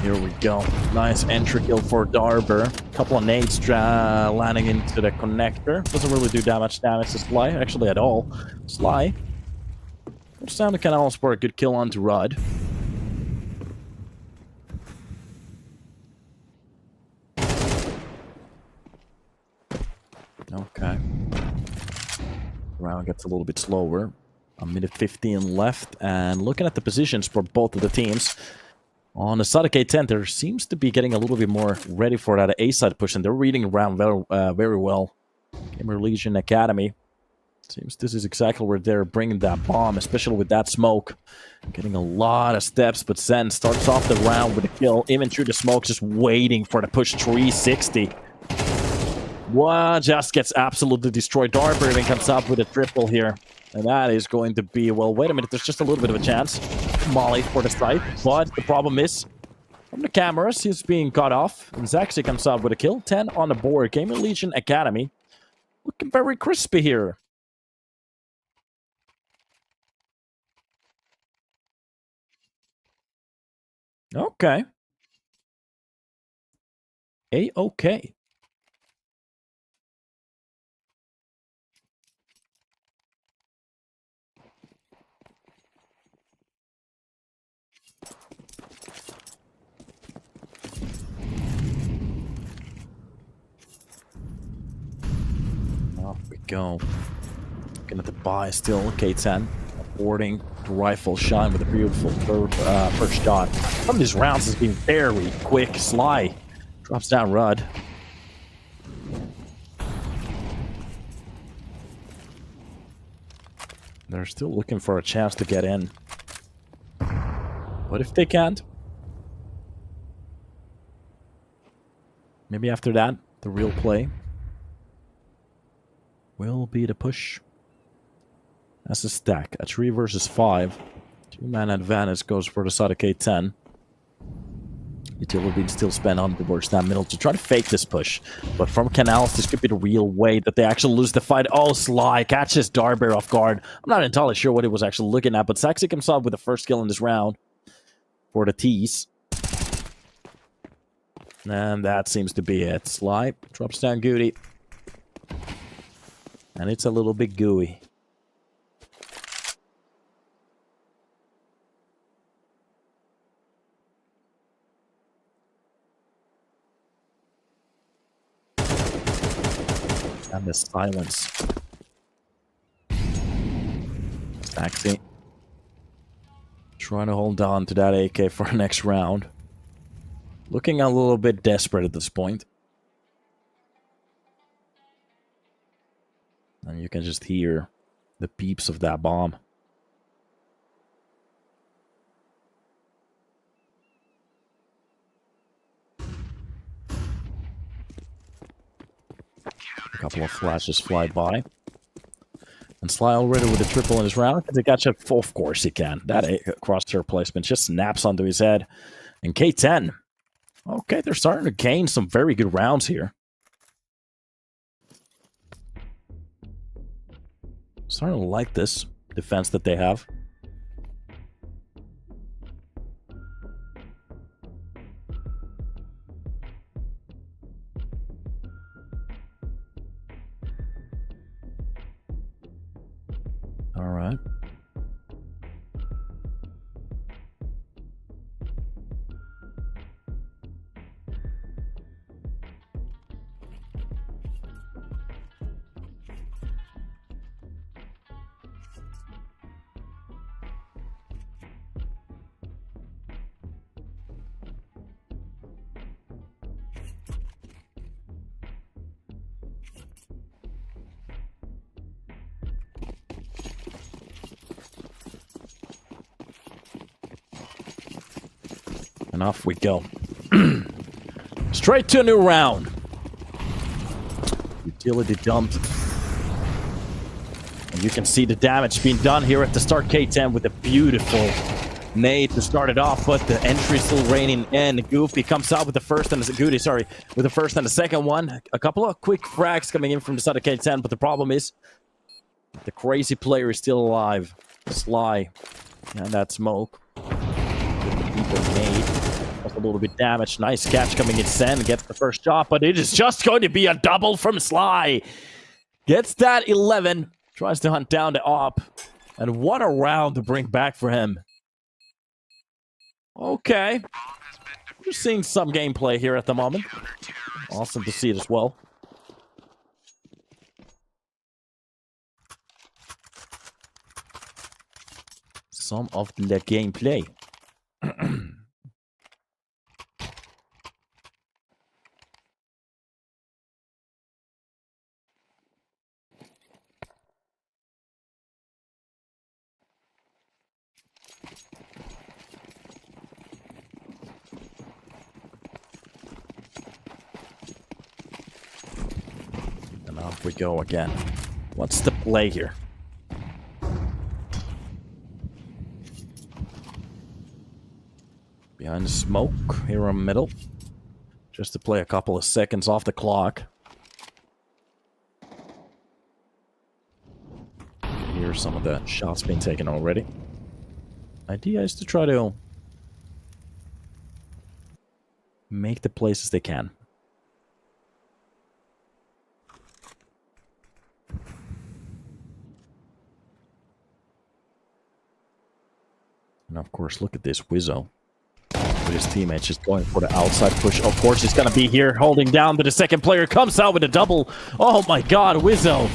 Here we go. Nice entry kill for Darber. Couple of nades landing into the connector. Doesn't really do damage to Sly, actually at all. Sly. Goes down to Canal for a good kill onto Rud. Okay. Round gets a little bit slower. A minute 15 left, and looking at the positions for both of the teams. On the side of K10, there seems to be getting a little bit more ready for that A-side push, and they're reading around very well. Gamer Legion Academy. Seems this is exactly where they're bringing that bomb, especially with that smoke. Getting a lot of steps, but Zen starts off the round with a kill, even through the smoke, just waiting for the push 360. Wow, just gets absolutely destroyed. Darber even comes up with a triple here. And that is going to be, well, wait a minute, there's just a little bit of a chance. Molly for the site, but the problem is, from the cameras, he's being cut off. And Zaxi comes out with a kill. 10 on the board. Gamer Legion Academy. Looking very crispy here. Okay. A-okay. Off we go. Looking at the buy still. K10 boarding the rifle Shine with a beautiful first shot. Some of these rounds has been very quick. Sly drops down Rud. They're still looking for a chance to get in. But if they can't, maybe after that, the real play will be the push. That's a stack. A 3 versus 5. 2-man advantage goes for the side of K10. Utility being still spent on towards that middle to try to fake this push. But from Canals, this could be the real way that they actually lose the fight. Oh, Sly catches Darber off guard. I'm not entirely sure what he was actually looking at, but Saxy comes up with the first kill in this round for the T's. And that seems to be it. Sly drops down Goody. And it's a little bit gooey. And the silence. Saxy trying to hold on to that AK for the next round. Looking a little bit desperate at this point. And you can just hear the peeps of that bomb. A couple of flashes fly by. And Sly already with a triple in his round. Can they catch it? Of course he can. That crosshair placement just snaps onto his head. And K10. Okay, they're starting to gain some very good rounds here. Starting to like this defense that they have. All right. And off we go. Straight to a new round. Utility dumped. And you can see the damage being done here at the start. K10 with a beautiful nade to start it off, but the entry still raining in. Goofy comes out with the first and the second one. A couple of quick frags coming in from the side of K10, but the problem is the crazy player is still alive. Sly. And that smoke. That's a little bit damaged. Nice catch coming in. Sen gets the first shot, but it is just going to be a double from Sly. Gets that 11. Tries to hunt down the op. And what a round to bring back for him. Okay. We're seeing some gameplay here at the moment. Awesome to see it as well. Some of the gameplay. And off we go again. What's the play here? Behind the smoke here in the middle. Just to play a couple of seconds off the clock. Here's some of the shots being taken already. Idea is to try to make the places they can. And of course, look at this Wizzo. With his teammates just going for the outside push. Of course, he's going to be here holding down, but the second player comes out with a double. Oh my god, Wizzo.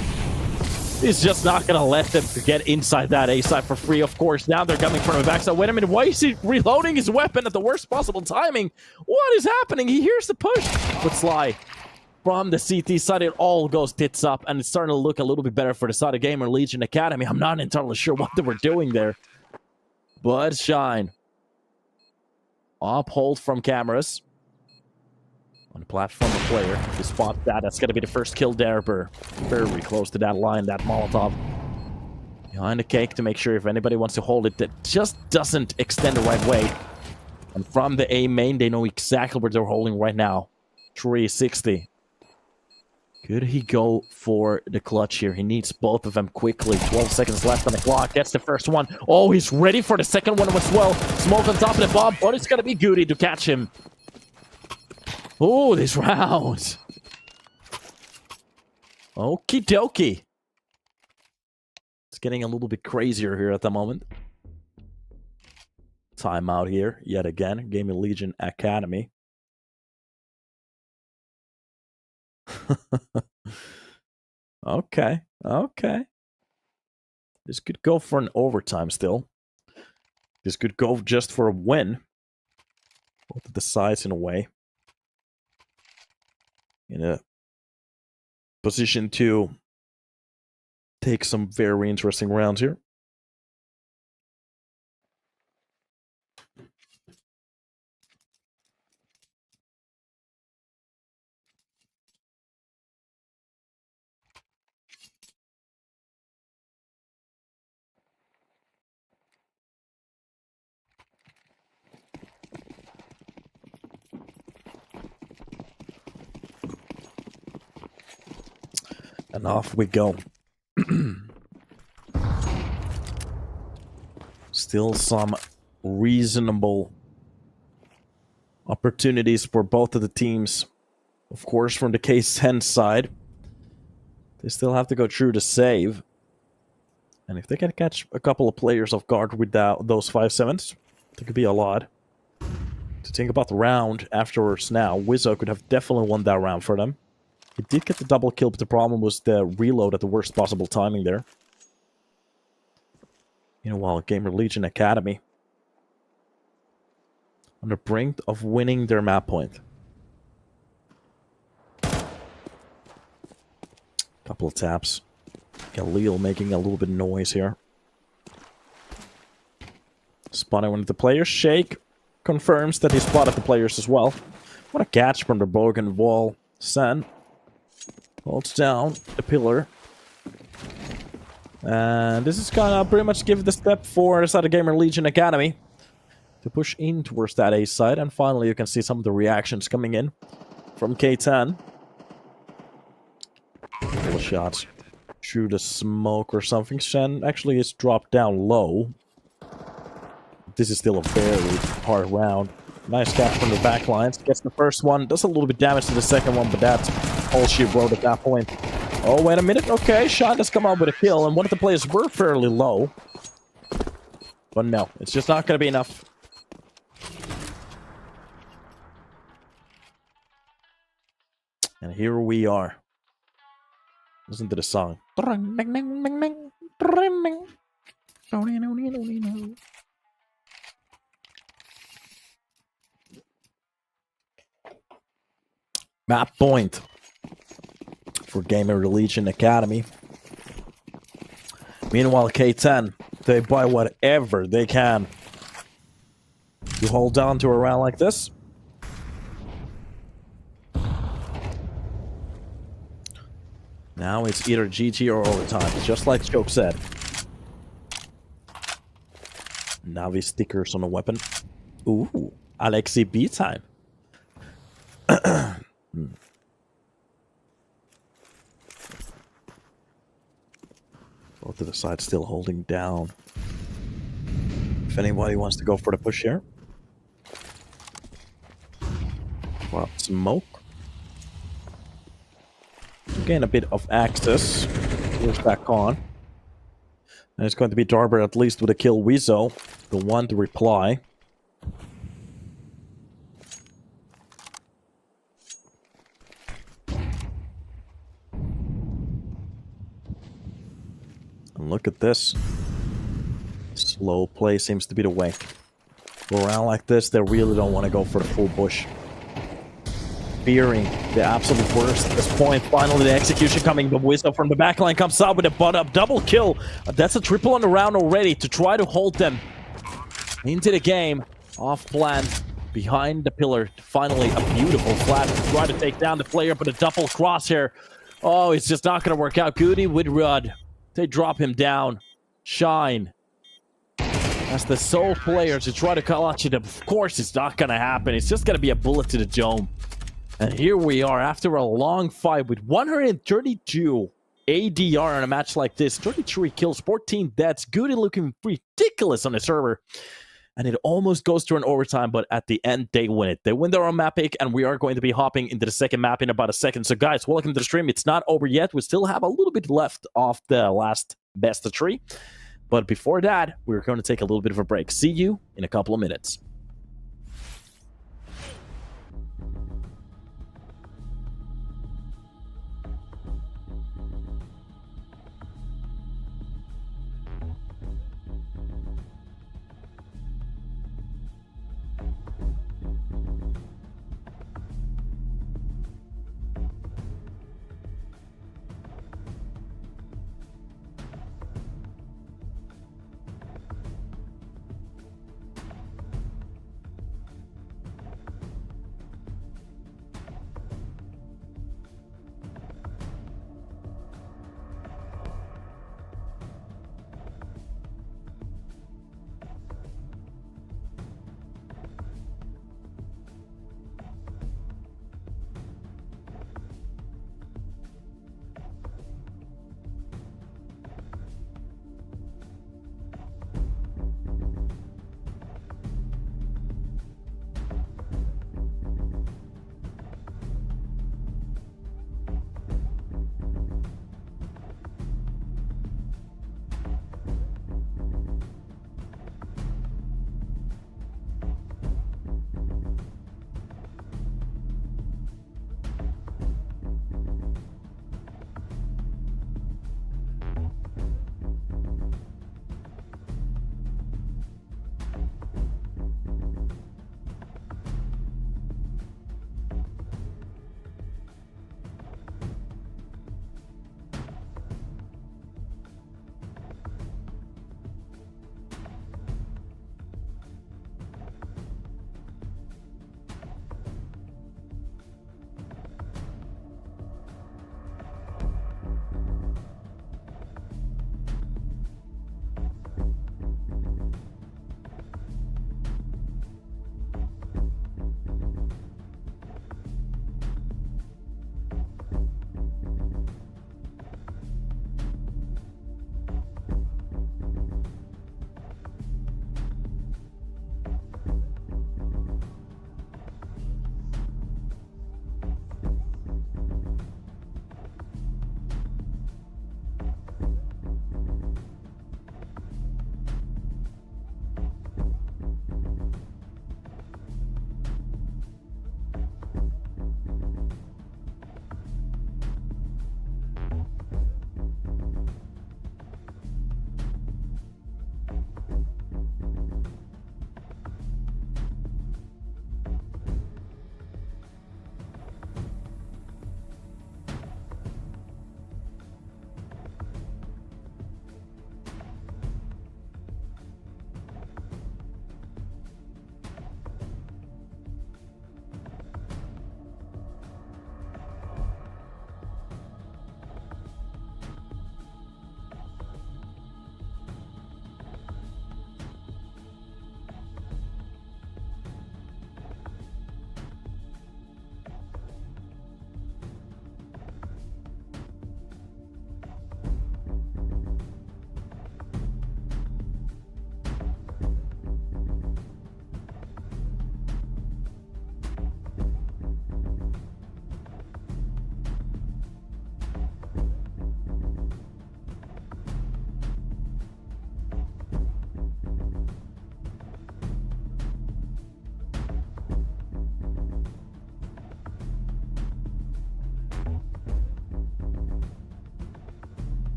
He's just not going to let them get inside that A side for free. Of course, now they're coming from the backside. Wait a minute, why is he reloading his weapon at the worst possible timing? What is happening? He hears the push. But Sly, from the CT side, it all goes tits up, and it's starting to look a little bit better for the side of Gamer Legion Academy. I'm not entirely sure what they were doing there. But Shine. Uphold from cameras. On the platform, the player. If you spot that, that's going to be the first kill there. Very close to that line, that Molotov. Behind the cake to make sure if anybody wants to hold it, that just doesn't extend the right way. And from the A main, they know exactly where they're holding right now. 360. Could he go for the clutch here? He needs both of them quickly. 12 seconds left on the clock. That's the first one. Oh, he's ready for the second one as well. Smoke on top of the bomb, but it's going to be Goody to catch him. Oh, this round. Okie dokie. It's getting a little bit crazier here at the moment. Timeout here, yet again. Gaming Legion Academy. Okay. This could go for an overtime still. This could go just for a win. Both of the sides in a way. In a position to take some very interesting rounds here. And off we go. Still some reasonable opportunities for both of the teams. Of course, from the K10 side, they still have to go through the save. And if they can catch a couple of players off guard with those 5-7s, it could be a lot. To think about the round afterwards now, Wizzo could have definitely won that round for them. He did get the double kill, but the problem was the reload at the worst possible timing there. Meanwhile, Gamer Legion Academy on the brink of winning their map point. Couple of taps. Khalil making a little bit of noise here. Spotting one of the players. Shake. confirms that he spotted the players as well. What a catch from the broken wall. Sen holds down the pillar. And this is gonna pretty much give the step for Side Gamer Legion Academy to push in towards that A side. And finally, you can see some of the reactions coming in from K10. Couple of shots through the smoke or something. Shen actually is dropped down low. This is still a very hard round. Nice catch from the back lines. Gets the first one. Does a little bit damage to the second one, but that's all she wrote at that point. Oh, wait a minute. Okay, Shot has come out with a kill, and one of the players were fairly low. But no, it's just not going to be enough. And here we are. Listen to the song. Map point for Gamer Legion Academy. Meanwhile, K10, they buy whatever they can. You hold on to a round like this. Now it's either GG or overtime, just like Joke said. Navi stickers on a weapon. Ooh, Alexi B time. Both to the side still holding down. If anybody wants to go for the push here. Well, smoke. Gain a bit of access. Here's back on. And it's going to be Darber at least with a kill. Weezo, the one to reply. And look at this. Slow play seems to be the way. Go around like this, they really don't want to go for the full bush. Fearing the absolute worst at this point. Finally, the execution coming. The Wisdom from the backline comes out with a butt-up double kill. That's a triple on the round already to try to hold them into the game. Off plan, behind the pillar. Finally, a beautiful flat to try to take down the player, but a double crosshair. Oh, it's just not going to work out. Goody with Rud. They drop him down. Shine. As the sole player to try to clutch it. Of course, it's not going to happen. It's just going to be a bullet to the dome. And here we are after a long fight with 132 ADR in a match like this. 33 kills, 14 deaths. Goody looking ridiculous on the server. And it almost goes to an overtime, but at the end, they win it. They win their own map pick, and we are going to be hopping into the second map in about a second. So guys, welcome to the stream. It's not over yet. We still have a little bit left of the last best of 3. But before that, we're going to take a little bit of a break. See you in a couple of minutes.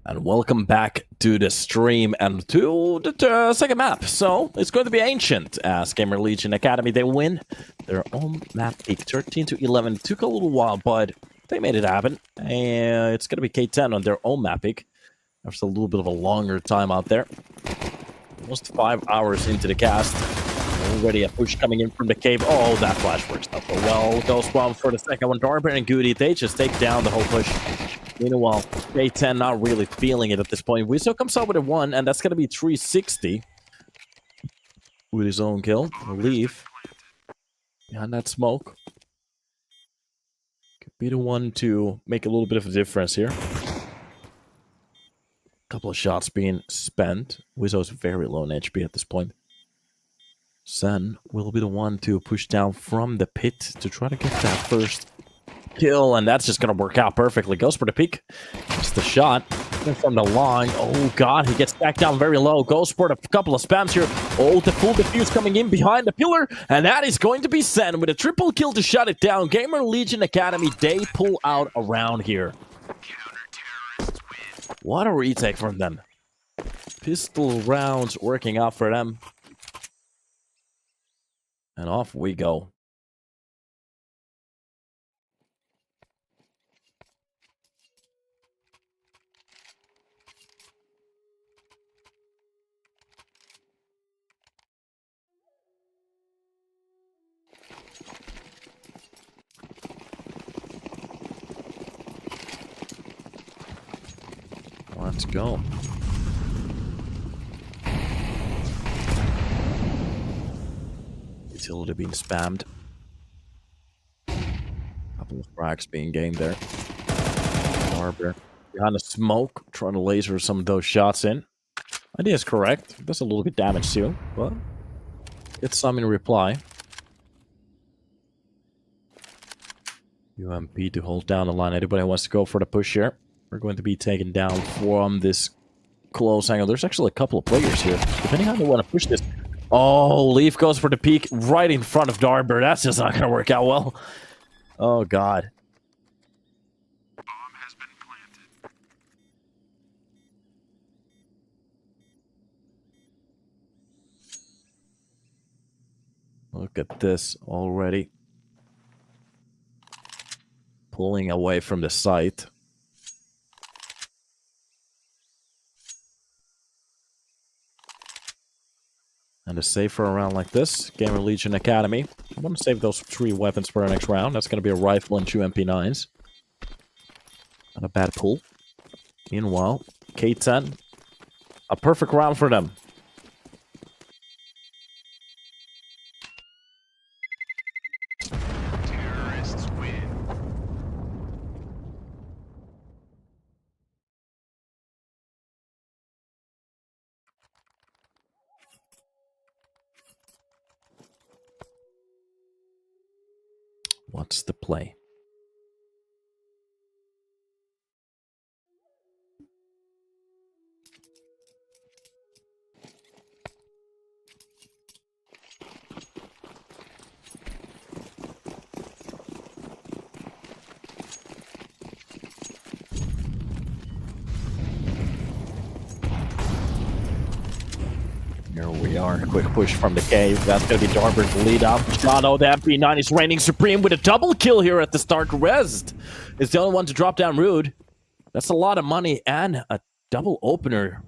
And welcome back to the stream and to the second map. So it's going to be Ancient as Gamer Legion Academy. They win their own map pick 13 to 11. It took a little while, but they made it happen. And it's going to be K10 on their own map pick. There's a little bit of a longer time out there. Almost 5 hours into the cast. Already a push coming in from the cave. Oh, that flash works out so well. Goes one for the second one. Darber and Goody, they just take down the whole push. Meanwhile, K10 not really feeling it at this point. Wizo comes out with a 1, and that's going to be 360 with his own kill. Leaf behind that smoke. Could be the one to make a little bit of a difference here. Couple of shots being spent. Wizo's very low in HP at this point. Sen will be the one to push down from the pit to try to get that first kill, and that's just going to work out perfectly. Goes for the peek. It's the shot from the line. Oh, God. He gets back down very low. Goes for a couple of spams here. Oh, the full defuse coming in behind the pillar, and that is going to be Sen with a triple kill to shut it down. Gamer Legion Academy, they pull out around here. What a retake from them. Pistol rounds working out for them. And off we go. Let's go. Utility being spammed. Couple of frags being gained there. Barber behind the smoke, trying to laser some of those shots in. Idea is correct. Does a little bit damage too, but gets some in reply. UMP to hold down the line. Anybody wants to go for the push here? We're going to be taken down from this close angle. There's actually a couple of players here. Depending on how they want to push this. Oh, Leaf goes for the peek right in front of Darber. That's just not going to work out well. Oh, God. Bomb has been planted. Look at this already. Pulling away from the site. And a safer round like this, Gamer Legion Academy. I want to save those 3 weapons for our next round. That's going to be a rifle and 2 MP9s. Not a bad pull. Meanwhile, K10, a perfect round for them. Terrorists win. What's the play? Here we are. A quick push from the cave. That's going to be Darber's lead up. Shadow, the MP9 is reigning supreme with a double kill here at the start. Rest is the only one to drop down Rude. That's a lot of money and a double opener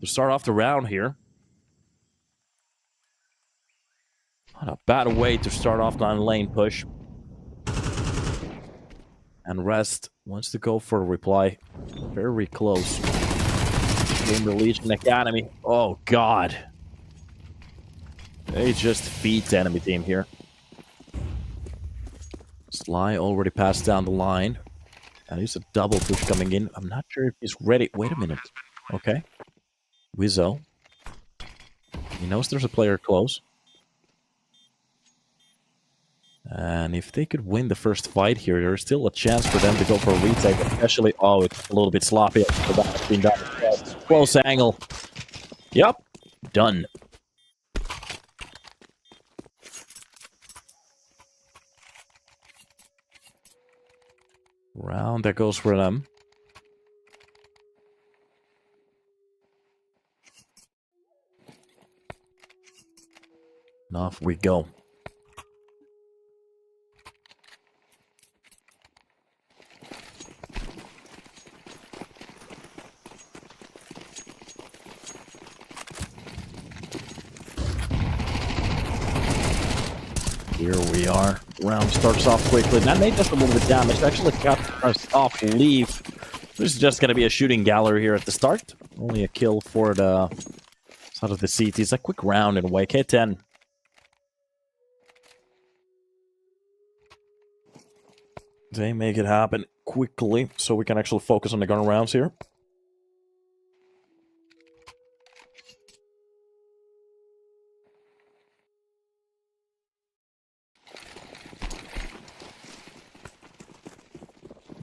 to start off the round here. Not a bad way to start off the lane push. And Rest wants to go for a reply. Very close. Gamer Legion Academy. Oh, God. They just feed the enemy team here. Sly already passed down the line. And he's a double push coming in. I'm not sure if he's ready. Wait a minute. Okay. Wizo. He knows there's a player close. And if they could win the first fight here, there's still a chance for them to go for a retake. Especially, oh, it's a little bit sloppy. So that's been done. Close angle. Yep. Done. Round that goes for them. Off we go. Here we are. Round starts off quickly. That made just a little bit damage. Actually got us off Leaf. This is just going to be a shooting gallery here at the start. Only a kill for the side of the CT. It's a quick round in a way. K10. They make it happen quickly so we can actually focus on the gun rounds here.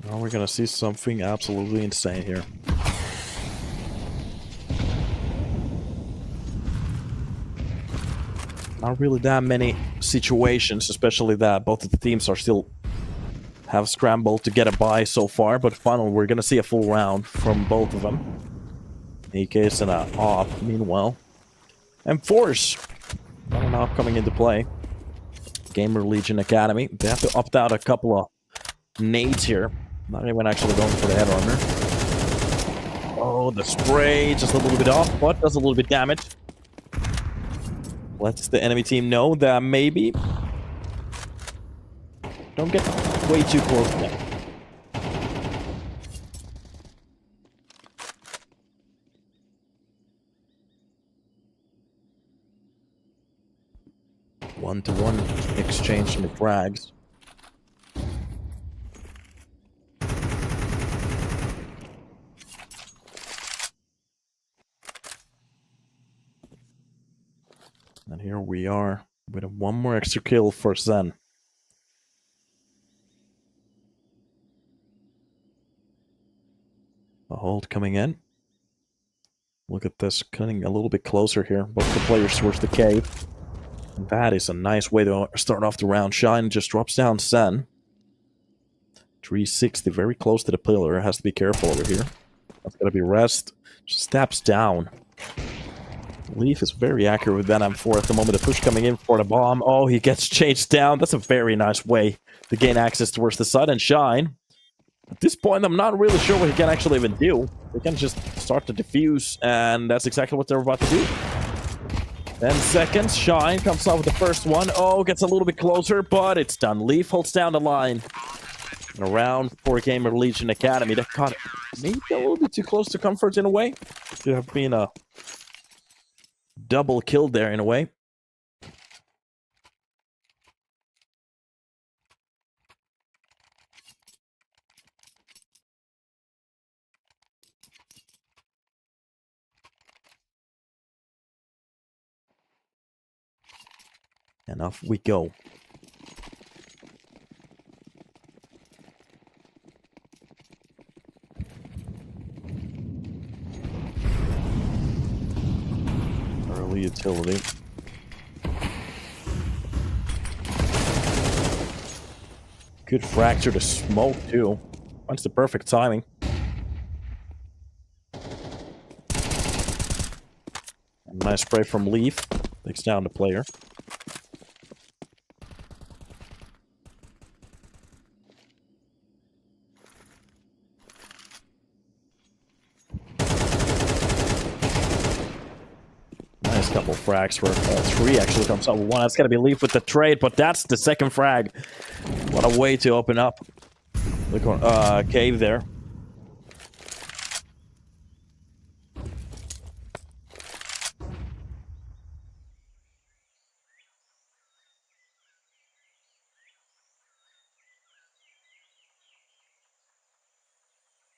Now we're gonna see something absolutely insane here. Not really that many situations, especially that both of the teams are still have scrambled to get a bye so far, but finally we're gonna see a full round from both of them. AKs and a op, meanwhile. And Force, not an op coming into play. Gamer Legion Academy. They have to opt out a couple of nades here. Not even actually going for the head armor. Oh, the spray just a little bit off, but does a little bit damage. Lets the enemy team know that maybe don't get way too close to them. One-to-one exchange in the frags. And here we are with one more extra kill for Zen. A hold coming in. Look at this, cutting a little bit closer here. Both the players towards the cave. And that is a nice way to start off the round. Shine just drops down Zen. 360, very close to the pillar. Has to be careful over here. That's gotta be rest. Just steps down. Leaf is very accurate with that M4 at the moment. The push coming in for the bomb. Oh, he gets chased down. That's a very nice way to gain access towards the side and Shine. At this point, I'm not really sure what he can actually even do. They can just start to defuse, and that's exactly what they're about to do. 10 seconds. Shine comes out with the first one. Oh, gets a little bit closer, but it's done. Leaf holds down the line. And around for Gamer Legion Academy. That caught maybe a little bit too close to comfort in a way. Could have been a double kill there in a way. And off we go. Early utility. Good fracture to smoke too. Finds the perfect timing. Nice spray from Leaf. Takes down the player. Nice couple frags for 3 actually comes out with 1. That's going to be Leaf with the trade, but that's the second frag. What a way to open up the cave there.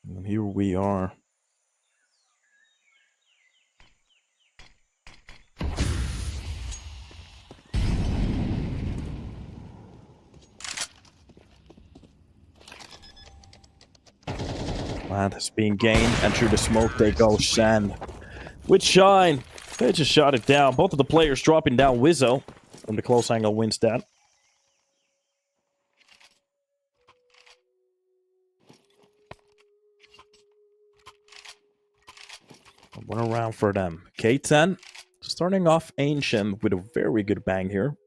And here we are. Land has been gained, and through the smoke they go. Sand with Shine. They just shot it down. Both of the players dropping down. Wizzo from the close angle wins that. One around for them. K10 Starting off Ancient with a very good bang here.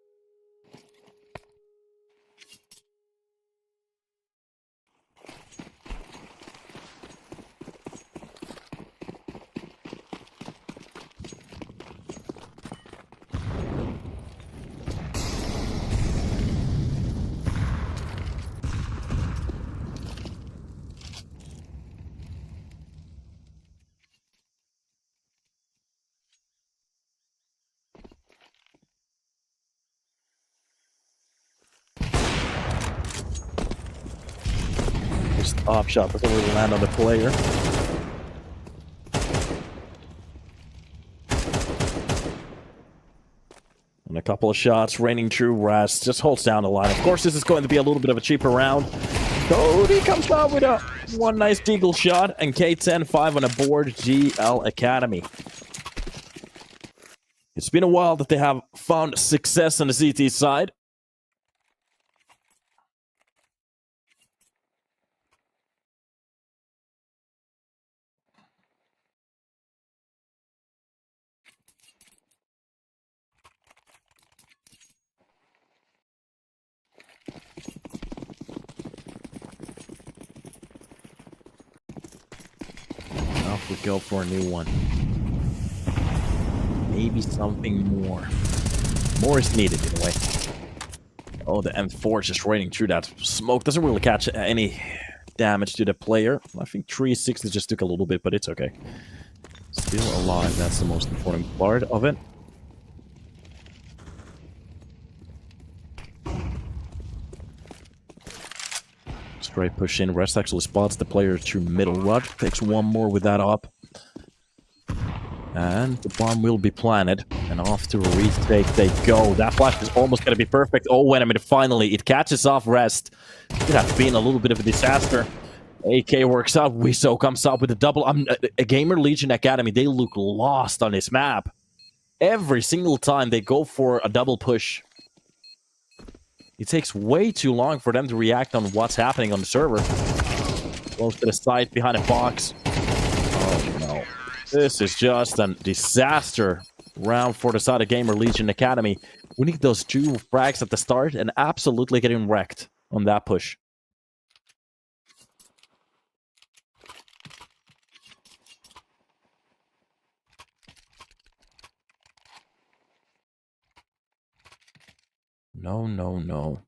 Just off shot doesn't really land on the player. And a couple of shots raining through. Rast just holds down the line. Of course, this is going to be a little bit of a cheaper round. Cody comes out with a one nice deagle shot, and K10 5 on a board. GL Academy. It's been a while that they have found success on the CT side. Off we go for a new one. Maybe something more. More is needed in a way. Oh, the M4 just raining through that smoke. Doesn't really catch any damage to the player. I think 360 just took a little bit, but it's okay. Still alive, that's the most important part of it. Straight push in. Rest actually spots the player through middle rod. Takes one more with that up. And the bomb will be planted. And off to a retake they go. That flash is almost going to be perfect. Oh, wait a minute. Finally, it catches off Rest. Could have been a little bit of a disaster. AK works out. Wiso comes out with a double. A Gamer Legion Academy, they look lost on this map. Every single time they go for a double push. It takes way too long for them to react on what's happening on the server. Close to the side, behind a box. Oh, no. This is just a disaster round for the side of Gamer Legion Academy. We need those 2 frags at the start and absolutely getting wrecked on that push. No, no, no.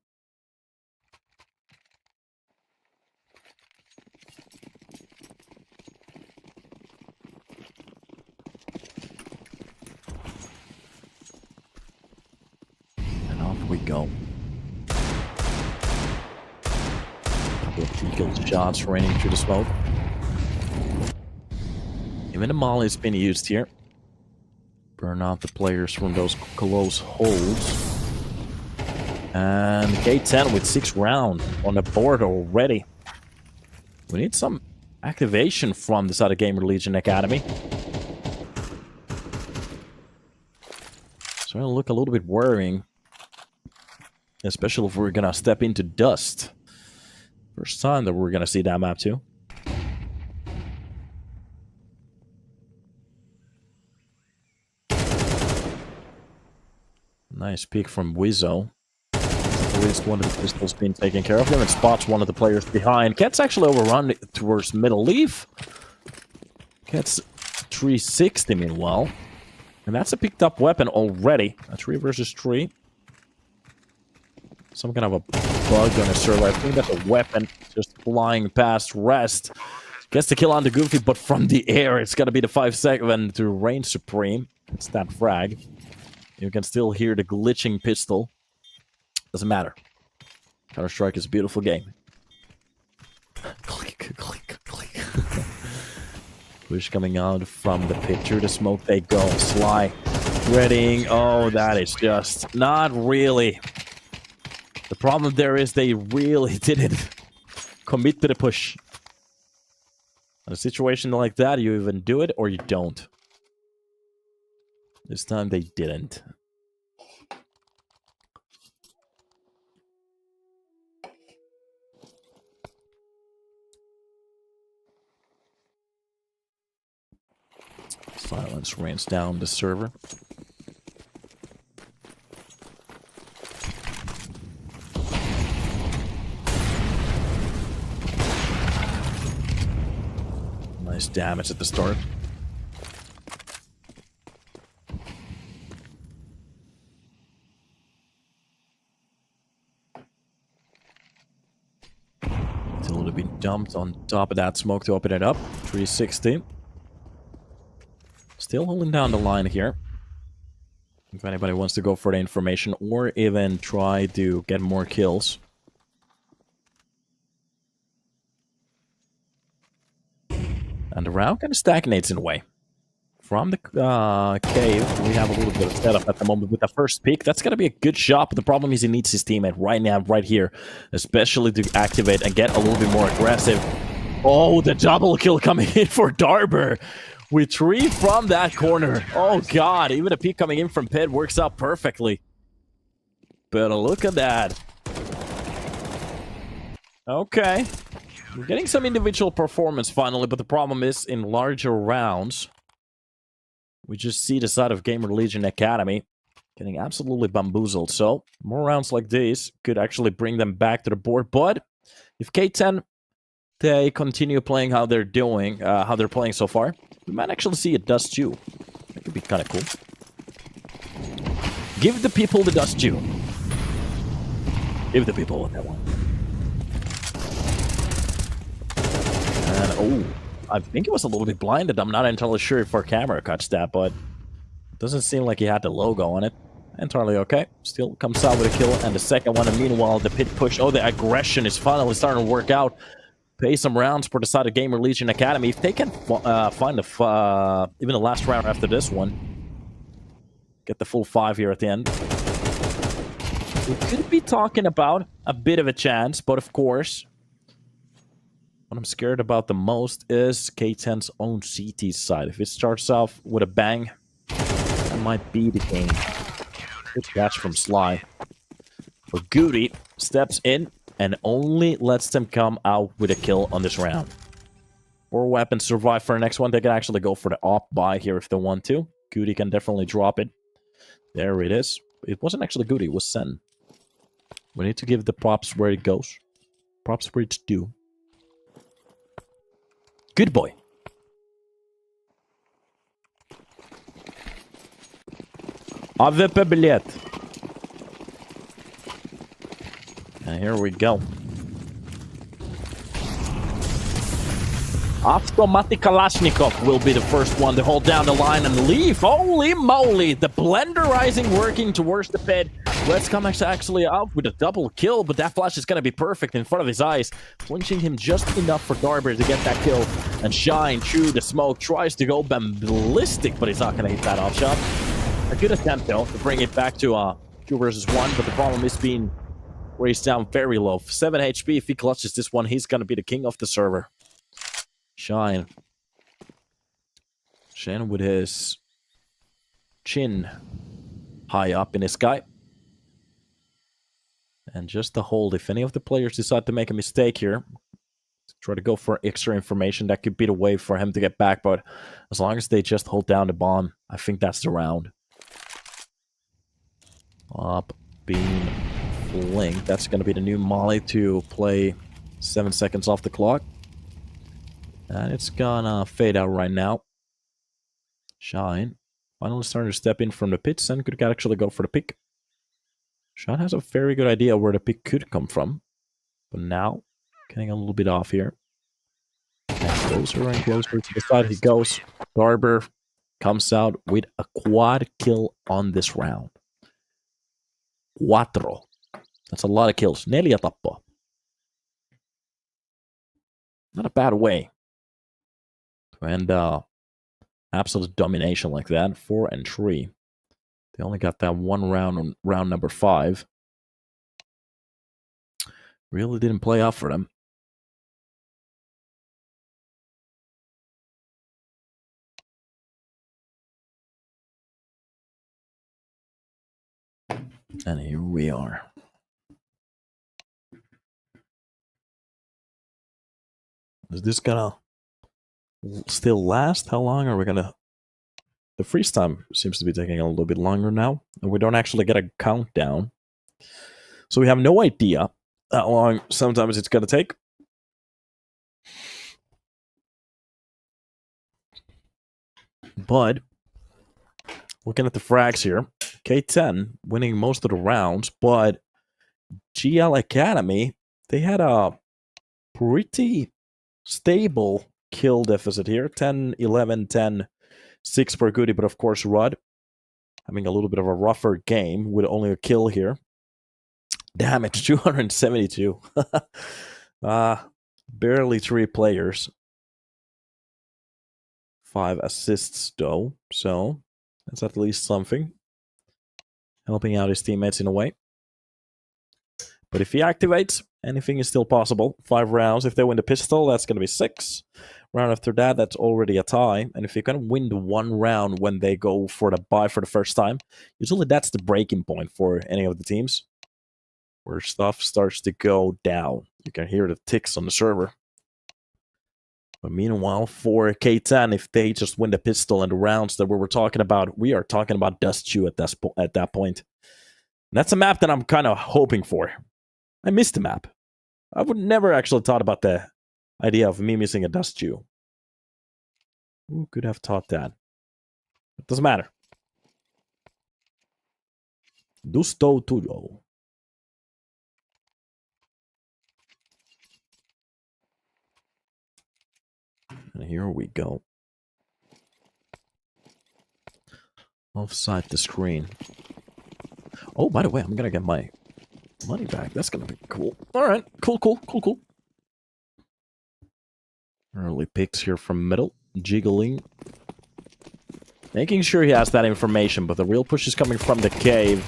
And off we go. Couple of eagle shots raining through the smoke. Even the molly has been used here. Burn out the players from those close holds. And K10 with 6 rounds on the board already. We need some activation from the side of Gamer Legion Academy. So it'll look a little bit worrying. Especially if we're gonna step into dust. First time that we're gonna see that map too. Nice peek from Wiso. At least one of the pistols being taken care of them and spots one of the players behind. Gets actually overrun towards middle leaf. Gets 360 meanwhile. And that's a picked up weapon already. A 3 versus 3. Some kind of a bug on a server. I think that's a weapon just flying past Rest. Gets the kill on the Goofy, but from the air it's gonna be the 5-second to reign supreme. It's that frag. You can still hear the glitching pistol. Doesn't matter. Counter-Strike is a beautiful game. Click, click, click. Push coming out from the picture. The smoke they go. Sly. Reading. Oh, that is just not really. The problem there is they really didn't commit to the push. In a situation like that, you even do it or you don't. This time they didn't. Silence rains down the server. most damage at the start. Until to be dumped on top of that smoke to open it up. 360. Still holding down the line here. If anybody wants to go for the information or even try to get more kills. And the round kind of stagnates in a way. From the cave, we have a little bit of setup at the moment with the first pick. That's going to be a good shot, but the problem is he needs his teammate right now, right here. Especially to activate and get a little bit more aggressive. Oh, the double kill coming in for Darber. With 3 from that corner. Oh, God. Even a peek coming in from Pit works out perfectly. But look at that. Okay. We're getting some individual performance finally, but the problem is in larger rounds, we just see the side of Gamer Legion Academy getting absolutely bamboozled. So more rounds like these could actually bring them back to the board. But if K10, they continue playing how they're doing, how they're playing so far, we might actually see a Dust 2. That could be kind of cool. Give the people the Dust 2. Give the people what they want. And, oh, I think it was a little bit blinded. I'm not entirely sure if our camera catch that, but it doesn't seem like he had the logo on it. Entirely okay. Still comes out with a kill, and the second one. And meanwhile, the pit push. Oh, the aggression is finally starting to work out. Pay some rounds for the side of Gamer Legion Academy. If they can find even the last round after this one, get the full 5 here at the end. We could be talking about a bit of a chance, but of course, what I'm scared about the most is K10's own CT side. If it starts off with a bang, that might be the game. Good catch from Sly. But Goody steps in and only lets them come out with a kill on this round. 4 weapons survive for the next one. They can actually go for the op buy here if they want to. Goody can definitely drop it. There it is. It wasn't actually Goody, it was Sen. We need to give the props where it goes. Props where it's due. Good boy. AVP biljett. And here we go. Automatic Kalashnikov will be the first one to hold down the line and leave. Holy moly! The blenderizing working towards the pit. Let's come actually out with a double kill, but that flash is going to be perfect in front of his eyes, flinching him just enough for Darber to get that kill. And Shine through the smoke tries to go ballistic, but he's not going to hit that off shot. A good attempt though to bring it back to 2 versus 1, but the problem is being raised down very low. 7 HP. If he clutches this one, he's going to be the king of the server. Shine with his chin high up in his sky. And just to hold, if any of the players decide to make a mistake here, try to go for extra information, that could be the way for him to get back. But as long as they just hold down the bomb, I think that's the round. Up, beam, fling. That's going to be the new Molly to play 7 seconds off the clock. And it's gonna fade out right now. Shine finally starting to step in from the pits and could actually go for the pick. Shine has a very good idea where the pick could come from. But now, getting a little bit off here. And closer and closer to the side he goes. Darber comes out with a quad kill on this round. Cuatro. That's a lot of kills. 4 tappoa. Not a bad way. And absolute domination like that. 4 and 3. They only got that one round on round number 5. Really didn't play out for them. And here we are. Is this gonna still last? How long are we gonna... The freeze time seems to be taking a little bit longer now, and we don't actually get a countdown. So we have no idea how long sometimes it's gonna take. But looking at the frags here, K10 winning most of the rounds, but GL Academy, they had a pretty stable kill deficit here. 10, 11, 10, 6 for Goody, but of course Rudd having a little bit of a rougher game with only a kill here. Damage, 272. Barely 3 players. 5 assists, though. So, that's at least something. Helping out his teammates in a way. But if he activates, anything is still possible. 5 rounds. If they win the pistol, that's going to be 6. Round after that, that's already a tie. And if you can win the 1 round when they go for the buy for the first time, usually that's the breaking point for any of the teams. Where stuff starts to go down. You can hear the ticks on the server. But meanwhile, for K10, if they just win the pistol and the rounds that we were talking about, we are talking about Dust Chew at that point. And that's a map that I'm kind of hoping for. I missed the map. I would never actually thought about the idea of me missing a Dust Chew. Who could have taught that? It doesn't matter. Dusto tuyo. And here we go. Offside the screen. Oh, by the way, I'm gonna get my money back. That's gonna be cool. Alright, cool. Early picks here from middle. Jiggling. Making sure he has that information, but the real push is coming from the cave.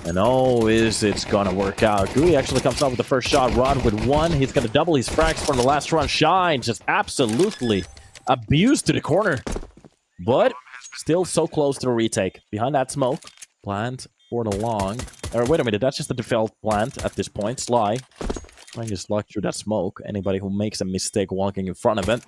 And oh, it's gonna work out. Gooey actually comes out with the first shot. Rod with 1. He's gonna double his frags from the last run. Shine just absolutely abused to the corner. But still so close to the retake. Behind that smoke. Plant for the long. Or wait a minute, that's just the default plant at this point. Sly. Trying to slug through that smoke. Anybody who makes a mistake walking in front of it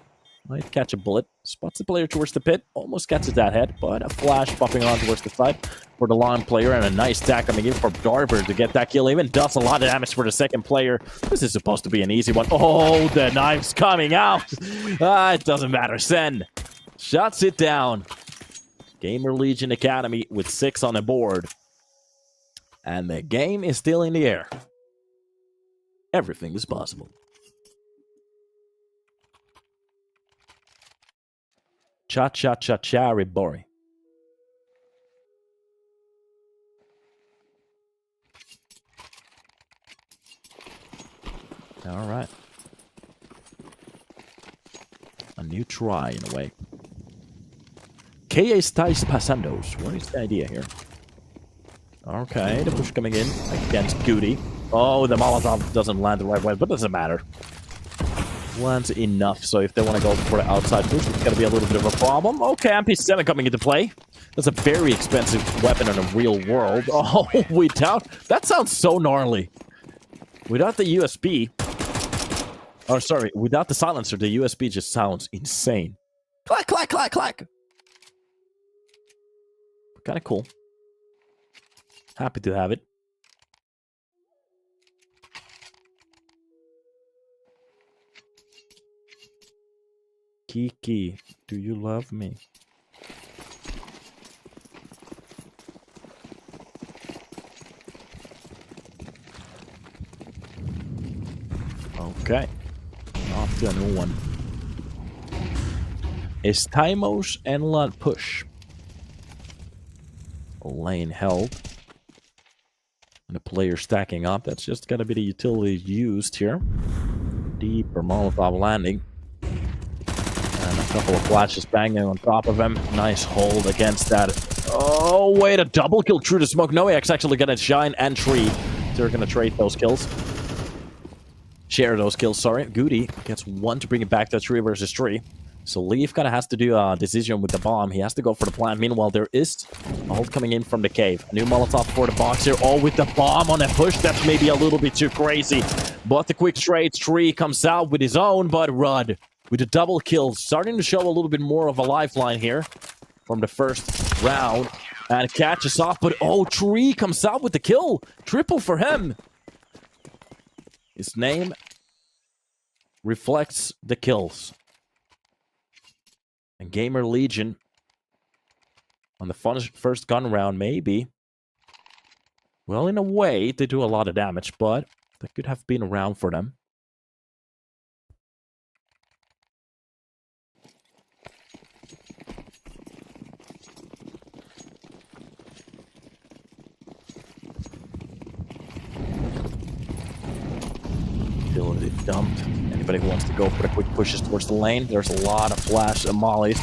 might catch a bullet. Spots the player towards the pit. Almost catches that head, but a flash popping on towards the side for the long player, and a nice tag coming in for Darber to get that kill. Even does a lot of damage for the second player. This is supposed to be an easy one. Oh, the knife's coming out. It doesn't matter. Sen shuts it down. Gamer Legion Academy with 6 on the board. And the game is still in the air. Everything is possible. Cha-cha-cha-cha, Ribori. All right. A new try, in a way. ¿Qué estáis pasando? What is the idea here? Okay, the push coming in against Goody. Oh, the Molotov doesn't land the right way, but doesn't matter. Lands enough, so if they want to go for the outside push, it's going to be a little bit of a problem. Okay, MP7 coming into play. That's a very expensive weapon in the real world. Oh, without... That sounds so gnarly. Without the USB... Oh, sorry. Without the silencer, the USB just sounds insane. Clack, clack, clack, clack! Kind of cool. Happy to have it. Kiki, do you love me? Okay. Off to a new one. Estamos en la push. Lane held. And the player stacking up. That's just gotta be the utility used here. Deeper Molotov landing. And a couple of flashes banging on top of him. Nice hold against that. Oh, wait, a double kill through the smoke. No, he's actually gonna shine and tree. They're gonna trade those kills. Share those kills, sorry. Goody gets 1 to bring it back to 3 versus 3. So Leaf kind of has to do a decision with the bomb. He has to go for the plant. Meanwhile, there is a hold coming in from the cave. New Molotov for the box here. Oh, with the bomb on a push. That's maybe a little bit too crazy. But the quick trade, Tree comes out with his own, but Rudd with the double kill. Starting to show a little bit more of a lifeline here from the first round. And catches off, but oh, Tree comes out with the kill. Triple for him. His name reflects the kills. And Gamer Legion On the first gun round, maybe. Well, in a way, they do a lot of damage, but that could have been around for them. Ability dumped. Anybody who wants to go for the quick pushes towards the lane, there's a lot of flash and mollies.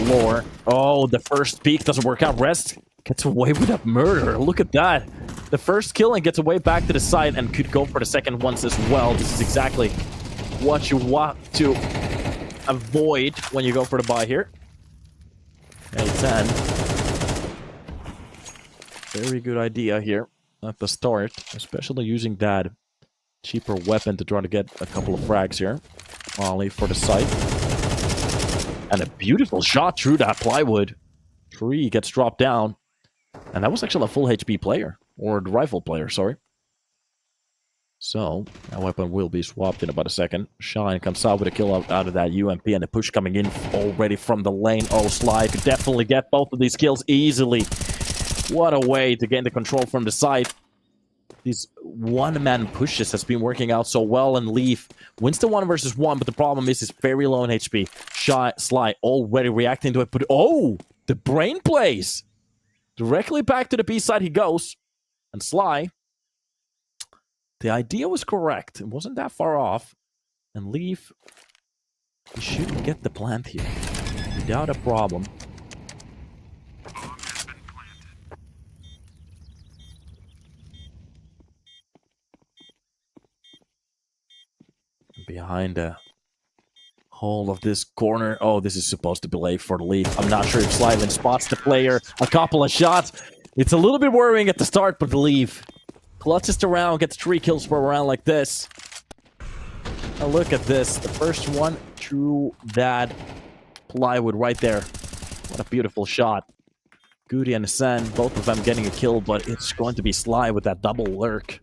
Lore. Oh, the first peek doesn't work out. Rest gets away with that murder. Look at that. The first kill and gets away back to the side and could go for the second ones as well. This is exactly what you want to avoid when you go for the buy here. K10. Very good idea here at the start, especially using that cheaper weapon to try to get a couple of frags here. Molly for the site. And a beautiful shot through that plywood. Tree gets dropped down. And that was actually a full HP player. Or the rifle player, sorry. So, that weapon will be swapped in about a second. Shine comes out with a kill out of that UMP. And the push coming in already from the lane. Oh, Sly could definitely get both of these kills easily. What a way to gain the control from the side. These one-man pushes has been working out so well, and Leaf wins the 1 versus 1, but the problem is he's very low in HP. Sly already reacting to it, but oh! The brain plays! Directly back to the B side he goes. And Sly, the idea was correct. It wasn't that far off. And Leaf, he should get the plant here. Without a problem. Behind the hole of this corner. Oh, this is supposed to be late for the Leaf. I'm not sure if Sly even spots the player. A couple of shots. It's a little bit worrying at the start, but the Leaf clutches the round, gets 3 kills per round like this. Now look at this. The first one through that plywood right there. What a beautiful shot. Goody and Sen, both of them getting a kill, but it's going to be Sly with that double lurk.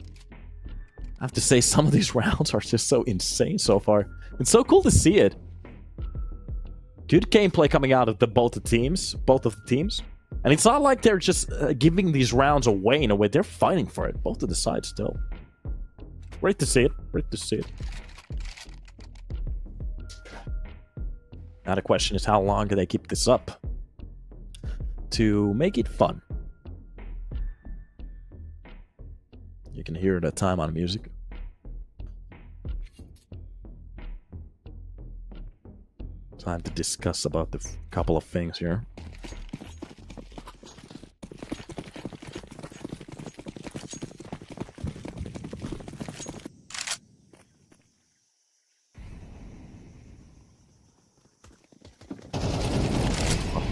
I have to say, some of these rounds are just so insane so far. It's so cool to see it. Good gameplay coming out of both of the teams. And it's not like they're just giving these rounds away in a way. They're fighting for it. Both of the sides still. Great to see it. Great to see it. Now the question is, how long do they keep this up to make it fun? You can hear the time on music. Time to discuss about the couple of things here.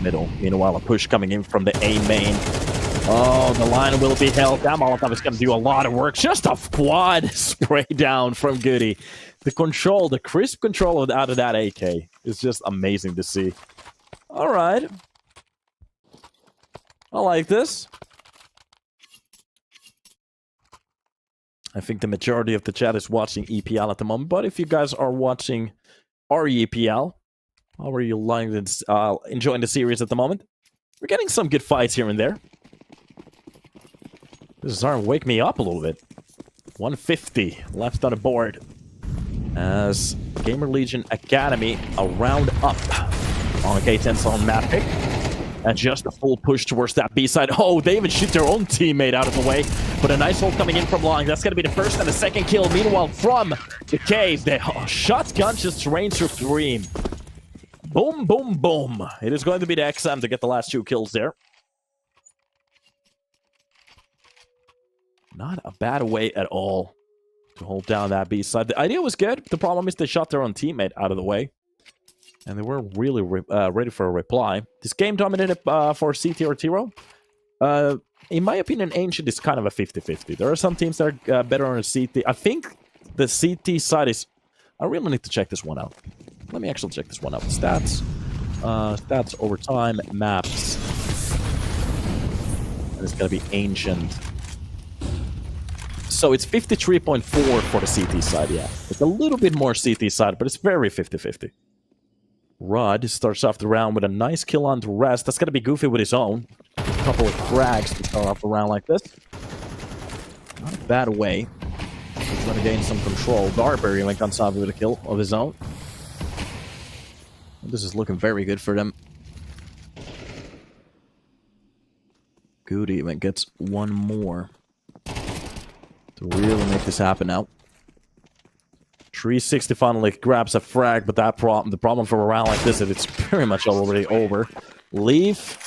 Middle. Meanwhile, a push coming in from the A main. Oh, the line will be held. That Molotov is going to do a lot of work. Just a quad spray down from Goody. The control, the crisp control out of that AK is just amazing to see. All right. I like this. I think the majority of the chat is watching EPL at the moment, but if you guys are watching REPL, how are you enjoying the series at the moment? We're getting some good fights here and there. This is starting to wake me up a little bit. 150 left on the board. As Gamer Legion Academy, a round up on K10's own map pick. And just a full push towards that B side. Oh, they even shoot their own teammate out of the way. But a nice hold coming in from long. That's going to be the first and the second kill. Meanwhile, from the cave, the shotgun just rains supreme. Boom, boom, boom. It is going to be the XM to get the last 2 kills there. Not a bad way at all to hold down that B side. The idea was good. The problem is they shot their own teammate out of the way. And they were really ready for a reply. This game dominated for CT or Tiro. In my opinion, Ancient is kind of a 50-50. There are some teams that are better on a CT. I think the CT side is... I really need to check this one out. Let me actually check this one out. Stats. Stats over time. Maps. And it's going to be Ancient. So it's 53.4 for the CT side, yeah. It's a little bit more CT side, but it's very 50-50. Rudd starts off the round with a nice kill on the rest. That's going to be Goofy with his own. A couple of frags to start off the round like this. Not a bad way. He's going to gain some control. Darbury even comes out with a kill of his own. This is looking very good for them. Goody even gets one more to really make this happen now. 360 finally grabs a frag, but the problem for a round like this is it's pretty much already over. Leaf.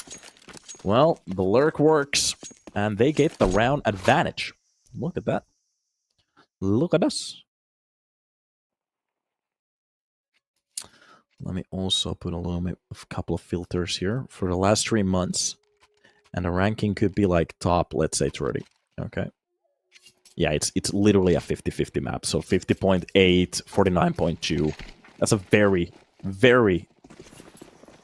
Well, the lurk works, and they get the round advantage. Look at that. Look at us. Let me also put a couple of filters here for the last 3 months. And the ranking could be like top, let's say 30. Okay. Yeah, it's literally a 50-50 map. So 50.8, 49.2. That's a very, very...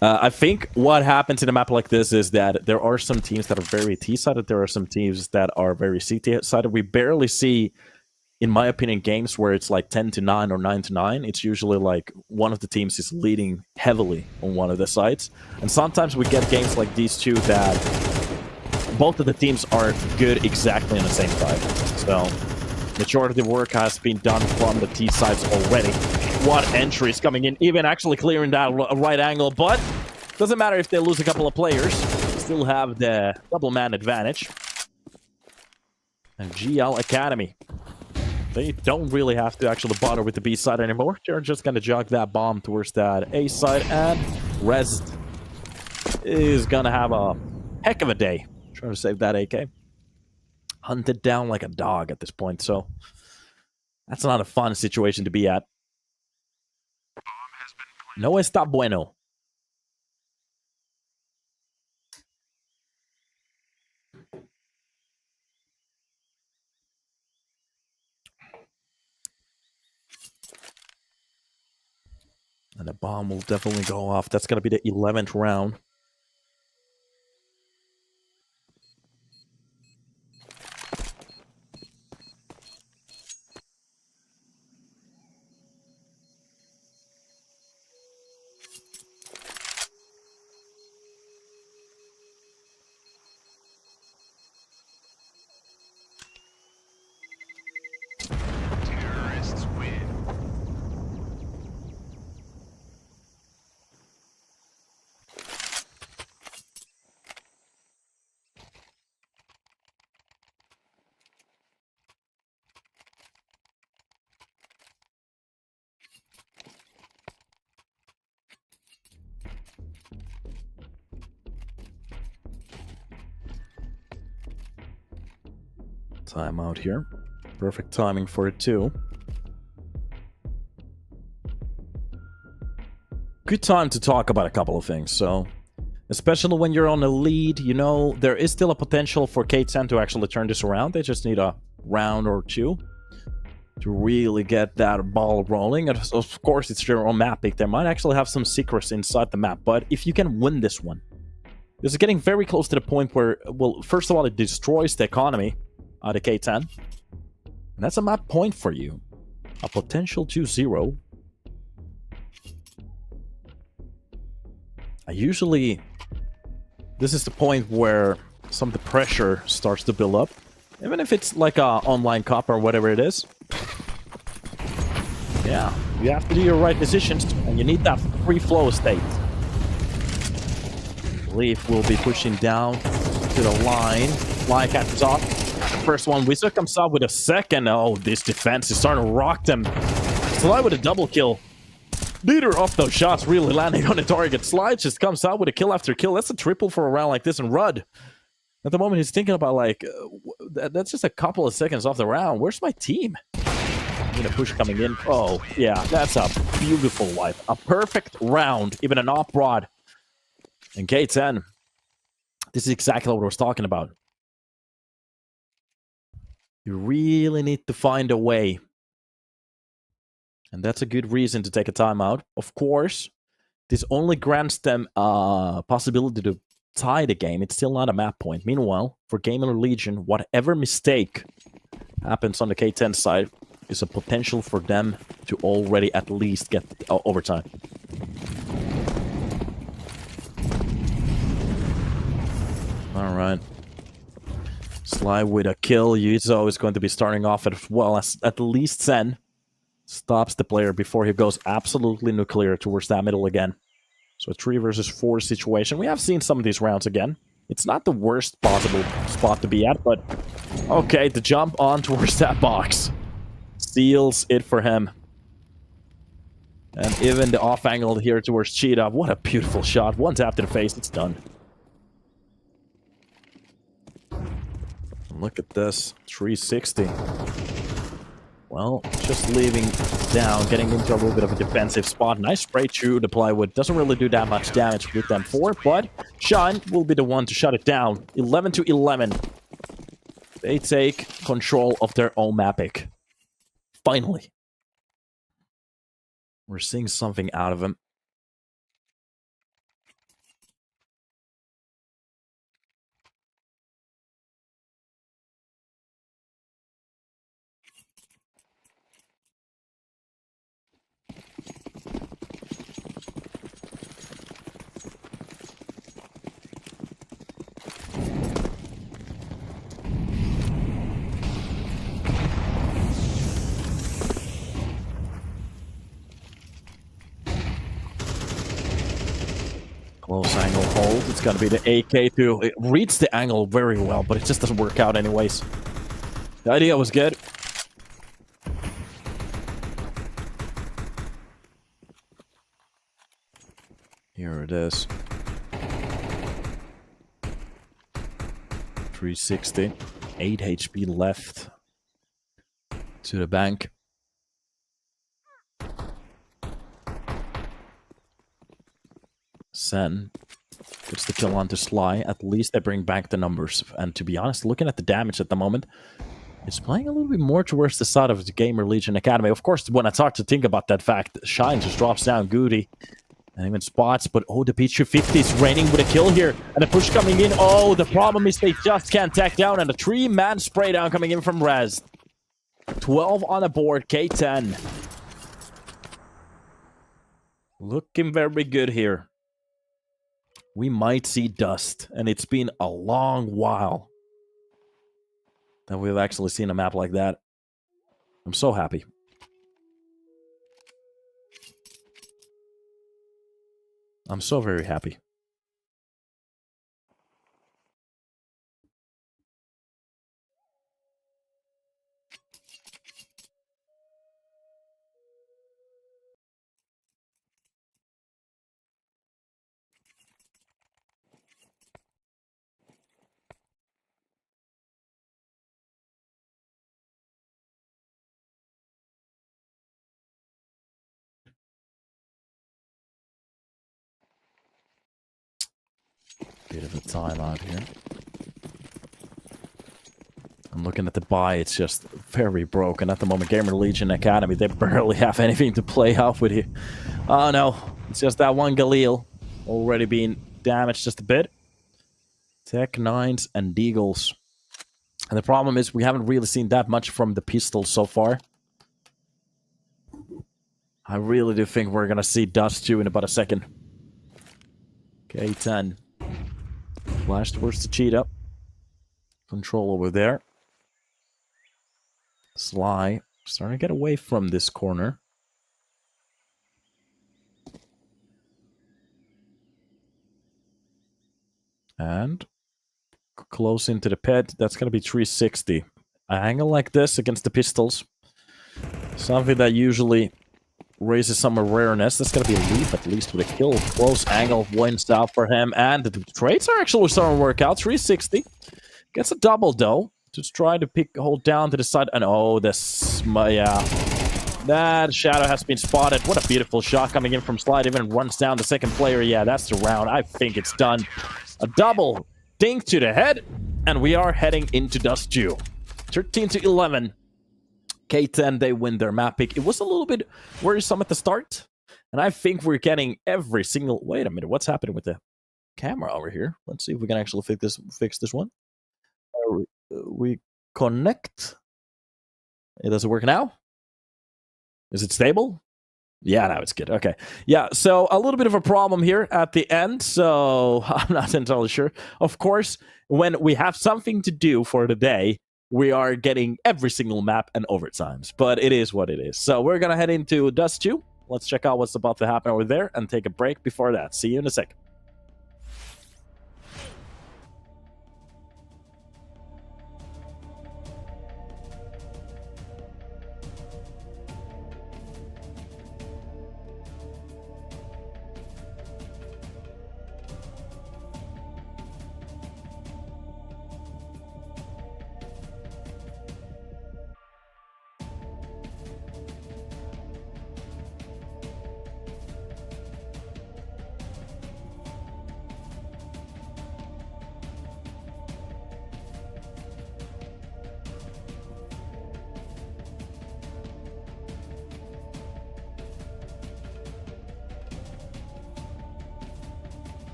I think what happens in a map like this is that there are some teams that are very T-sided. There are some teams that are very C-sided. We barely see, in my opinion, games where it's like 10-9 or 9-9. It's usually like one of the teams is leading heavily on one of the sides. And sometimes we get games like these two that both of the teams are good exactly on the same side. So, majority of the work has been done from the T sides already. What entry is coming in, even actually clearing that right angle, but doesn't matter if they lose a couple of players, still have the double man advantage. And GL Academy, they don't really have to actually bother with the B side anymore. They're just gonna jog that bomb towards that A side, and Rez is gonna have a heck of a day trying to save that AK. Hunted down like a dog at this point, so that's not a fun situation to be at. No está bueno. And the bomb will definitely go off. That's going to be the 11th round. Terrorists win. Timeout here. Perfect timing for it too. Good time to talk about a couple of things. So, especially when you're on a lead, you know, there is still a potential for K10 to actually turn this around. They just need a round or two to really get that ball rolling. And of course, it's their own map pick. They might actually have some secrets inside the map. But if you can win this one, this is getting very close to the point where, well, first of all, it destroys the economy. The K10. And that's a map point for you. A potential 2-0. This is the point where some of the pressure starts to build up. Even if it's like a online cop or whatever it is. Yeah, you have to do your right decisions, and you need that free flow state. Leaf will be pushing down to the line. Fly catches off. First one, Wizard comes out with a second. Oh, this defense is starting to rock them. Sly with a double kill. Neither of those shots really landing on the target. Sly just comes out with a kill after kill. That's a triple for a round like this. And Rudd, at the moment, he's thinking about like, that's just a couple of seconds off the round. Where's my team? I'm gonna push coming in. Oh, yeah, that's a beautiful wipe. A perfect round, even an off-broad. And K10, this is exactly what I was talking about. You really need to find a way. And that's a good reason to take a timeout. Of course, this only grants them a possibility to tie the game. It's still not a map point. Meanwhile, for Gamer Legion, whatever mistake happens on the K10 side is a potential for them to already at least get overtime. All right. Sly with a kill. Yuzo is going to be starting off as well as at least Sen. Stops the player before he goes absolutely nuclear towards that middle again. So a 3 versus 4 situation. We have seen some of these rounds again. It's not the worst possible spot to be at, but okay, the jump on towards that box seals it for him. And even the off angle here towards Cheetah. What a beautiful shot. One tap to the face, it's done. Look at this. 360. Well, just leaving down, getting into a little bit of a defensive spot. Nice spray through the plywood. Doesn't really do that much damage with them 4, but Shine will be the one to shut it down. 11 to 11. They take control of their own Mapic. Finally. We're seeing something out of him. Close angle hold. It's going to be the AK2. It reads the angle very well, but it just doesn't work out anyways. The idea was good. Here it is. 360. 8 HP left. To the bank. Sen gets the kill onto Sly. At least they bring back the numbers. And to be honest, looking at the damage at the moment, it's playing a little bit more towards the side of the Gamer Legion Academy. Of course, when I start to think about that fact, Shine just drops down Goody. And even spots, but oh, the P250 is raining with a kill here. And the push coming in. Oh, the problem is they just can't tack down. And a 3-man spray down coming in from Rez. 12 on the board, K10. Looking very good here. We might see dust. And it's been a long while that we've actually seen a map like that. I'm so happy. I'm so very happy. Bit of a timeout here. I'm looking at the buy, it's just very broken at the moment. Gamer Legion Academy, they barely have anything to play off with here. Oh no, it's just that one Galil already being damaged just a bit. Tech 9s and Deagles. And the problem is we haven't really seen that much from the pistols so far. I really do think we're gonna see Dust 2 in about a second. K10. Flash towards the Cheetah. Control over there. Sly starting to get away from this corner. And close into the pit. That's going to be 360. An angle like this against the pistols. Something that usually raises some awareness. That's going to be a leap at least with a kill. Close angle wins out for him. And the trades are actually starting to work out. 360. Gets a double though. Just try to hold down to the side. And oh, this... yeah. That shadow has been spotted. What a beautiful shot coming in from Slide. Even runs down the second player. Yeah, that's the round. I think it's done. A double dink to the head. And we are heading into Dust 2. 13 to 11. K10, they win their map pick. It was a little bit worrisome at the start. And I think we're getting every single... Wait a minute. What's happening with the camera over here? Let's see if we can actually fix this one. We connect. It doesn't work now. Is it stable? Yeah, now it's good. Okay. Yeah, so a little bit of a problem here at the end, so I'm not entirely sure. Of course, when we have something to do for the day, we are getting every single map and overtimes, but it is what it is. So we're going to head into Dust 2. Let's check out what's about to happen over there and take a break before that. See you in a second.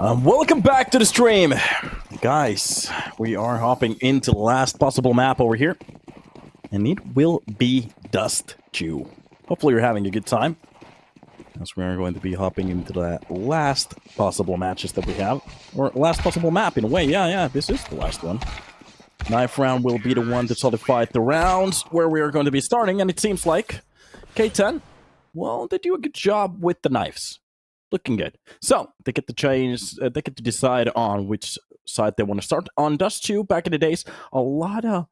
Welcome back to the stream, guys. We are hopping into the last possible map over here, and it will be Dust Chew. Hopefully you're having a good time, as we are going to be hopping into the last possible matches that we have, or last possible map in a way. Yeah, this is the last one. Knife round will be the one to solidify the rounds where we are going to be starting, and it seems like K10, well, they do a good job with the knives. Looking good. So they get to change. They get to decide on which side they want to start. On Dust 2, back in the days, a lot of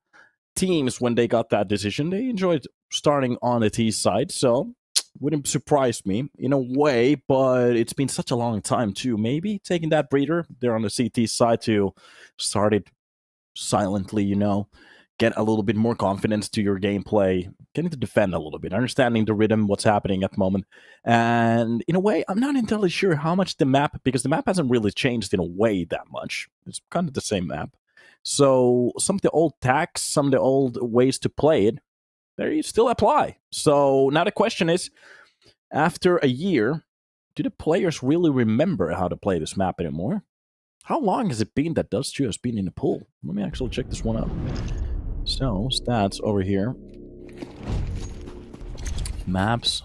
teams, when they got that decision, they enjoyed starting on the T side. So wouldn't surprise me in a way, but it's been such a long time too. Maybe taking that breather there on the CT side to start it silently, get a little bit more confidence to your gameplay, getting to defend a little bit, understanding the rhythm, what's happening at the moment. And in a way, I'm not entirely sure how much the map, because the map hasn't really changed in a way that much. It's kind of the same map. So some of the old tactics, some of the old ways to play it, they still apply. So now the question is, after a year, do the players really remember how to play this map anymore? How long has it been that Dust 2 has been in the pool? Let me actually check this one out. So, stats over here. Maps.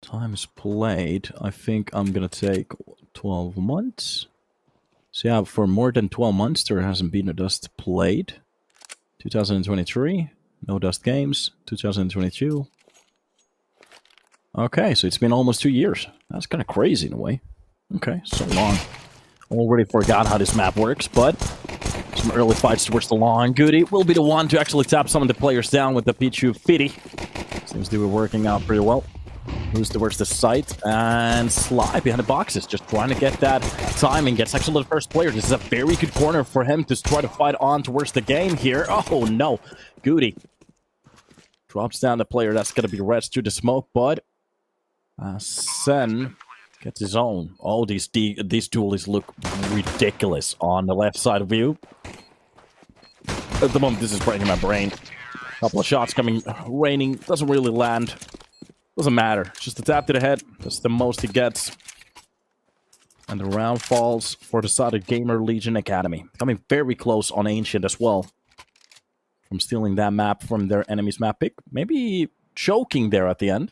Times played. I think I'm gonna take 12 months. So yeah, for more than 12 months there hasn't been a Dust played. 2023, no Dust games. 2022. Okay, so it's been almost 2 years. That's kind of crazy in a way. Okay, so long. Already forgot how this map works, but some early fights towards the long. Goody will be the one to actually tap some of the players down with the Pichu Fitty. Seems to be working out pretty well. Moves towards the site and slide behind the boxes, just trying to get that timing. Gets actually the first player. This is a very good corner for him to try to fight on towards the game here. Oh no, Goody drops down the player. That's going to be Reds to the smoke, but Sen gets his own. Oh, these duelies look ridiculous on the left side of you. At the moment, this is breaking my brain. Couple of shots coming, raining, doesn't really land. Doesn't matter. Just a tap to the head. That's the most he gets. And the round falls for the side of Gamer Legion Academy. Coming very close on Ancient as well. From stealing that map from their enemy's map pick. Maybe choking there at the end.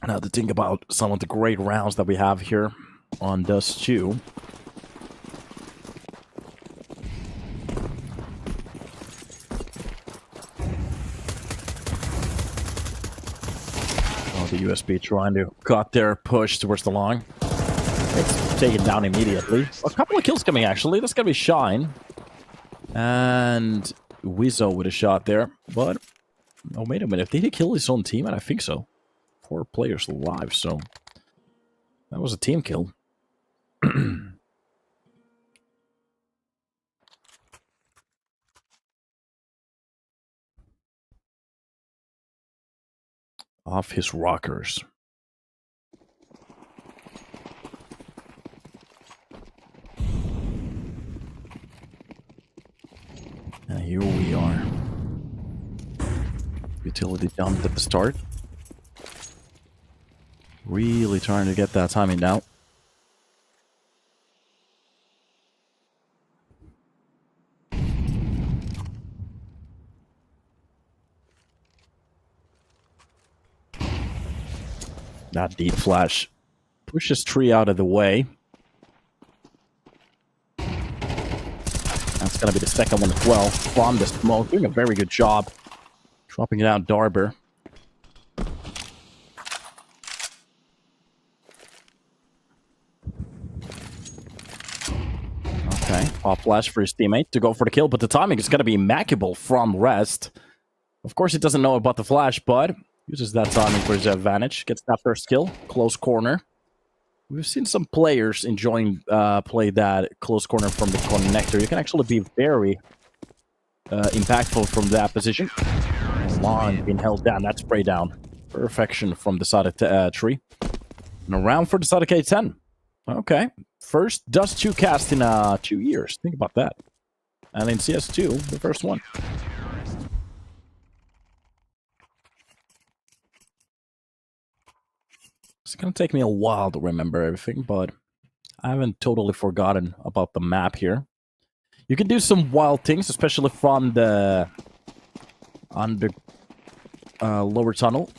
Now to think about some of the great rounds that we have here on Dust 2. Oh, the USB trying to cut their push towards the long. It's taken down immediately. A couple of kills coming actually. That's gonna be Shine. And Wizzo with a shot there. But, oh wait a minute. Did he kill his own team? And I think so. 4 players alive, so that was a team kill. Off his rockers. And here we are. Utility dumped at the start. Really trying to get that timing down. That deep flash pushes Tree out of the way. That's going to be the second one as well. From the smoke, doing a very good job. Dropping it out, Darber. Okay, pop flash for his teammate to go for the kill, but the timing is going to be immaculate from Rest. Of course, he doesn't know about the flash, but uses that timing for his advantage. Gets that first kill, close corner. We've seen some players enjoying play that close corner from the connector. You can actually be very impactful from that position. Long being held down. That spray down. Perfection from the side of Tree. And around for the side of K10. Okay. First Dust 2 cast in 2 years. Think about that. And in CS2, the first one. It's gonna take me a while to remember everything, but I haven't totally forgotten about the map here. You can do some wild things, especially from the lower tunnel.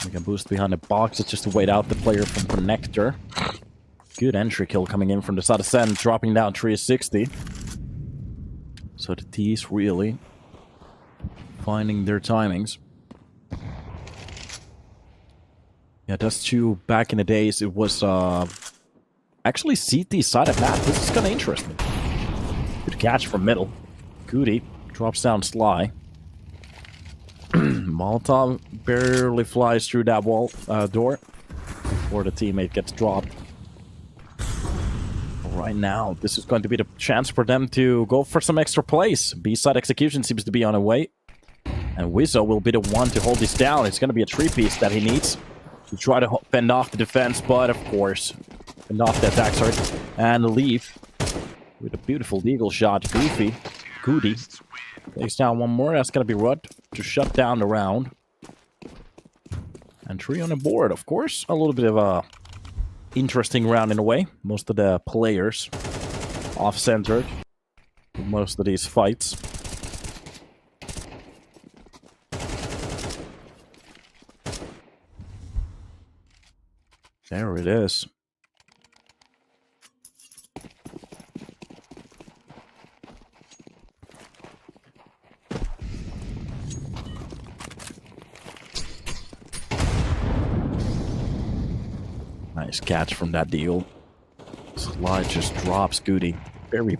You can boost behind the boxes just to wait out the player from Connector. Good entry kill coming in from the side of Sand, dropping down 360. So the T's really finding their timings. Yeah, that's true. Back in the days, it was actually CT side of map. This is kind of interesting. Good catch from middle. Goody drops down Sly. Molotov barely flies through that wall door before the teammate gets dropped. Right now, this is going to be the chance for them to go for some extra plays. B-side execution seems to be on the way. And Wizzo will be the one to hold this down. It's going to be a 3-piece that he needs to try to fend off the defense, but of course, fend off the attack, sorry. And leave with a beautiful deagle shot. Goody takes down one more. That's going to be Rudd to shut down the round. And 3 on the board, of course. A little bit of a interesting round in a way. Most of the players off-centered in most of these fights. There it is. Nice catch from that deal. Slide just drops Goody. Very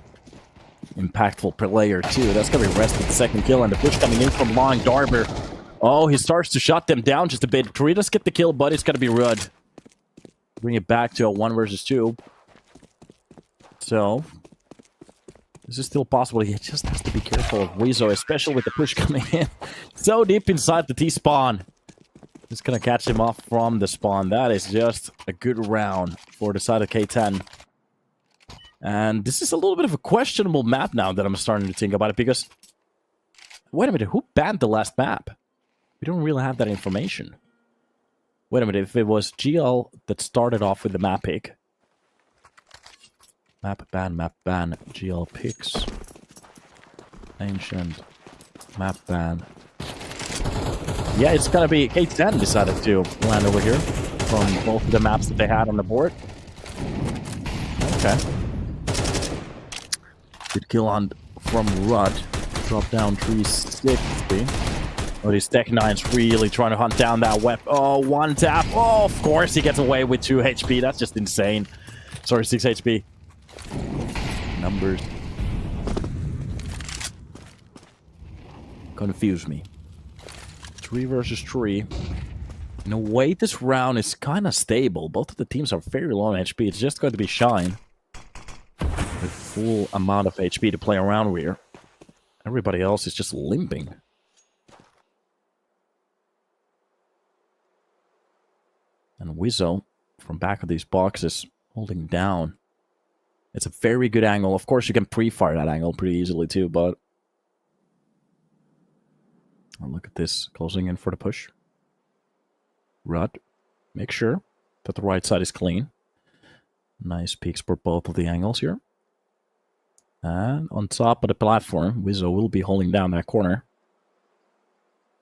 impactful player too. That's gonna be arrested. The second kill, and the push coming in from Long Darber. Oh, he starts to shut them down just a bit. Toritas get the kill, but it's gonna be Rudd. Bring it back to a 1 versus 2. So this is still possible. He just has to be careful of Weezo, especially with the push coming in so deep inside the T-spawn. Just gonna catch him off from the spawn. That is just a good round for the side of K10. And this is a little bit of a questionable map now that I'm starting to think about it, because wait a minute, who banned the last map? We don't really have that information. Wait a minute, if it was GL that started off with the map pick. Map ban, GL picks. Ancient. Map ban. Yeah, it's gonna be K10 decided to land over here from both of the maps that they had on the board. Okay. Good kill on from Rudd. Drop down 360. Oh, these Tech 9's really trying to hunt down that weapon. Oh, one tap. Oh, of course he gets away with 2 HP. That's just insane. Sorry, 6 HP. Numbers. Confuse me. 3 versus 3. In a way, this round is kind of stable. Both of the teams are very low on HP. It's just going to be Shine with full amount of HP to play around with. Everybody else is just limping. And Wizzo, from back of these boxes, holding down. It's a very good angle. Of course, you can pre-fire that angle pretty easily too, but... Oh, look at this, closing in for the push. Rudd, make sure that the right side is clean. Nice peeks for both of the angles here. And on top of the platform, Wizzo will be holding down that corner.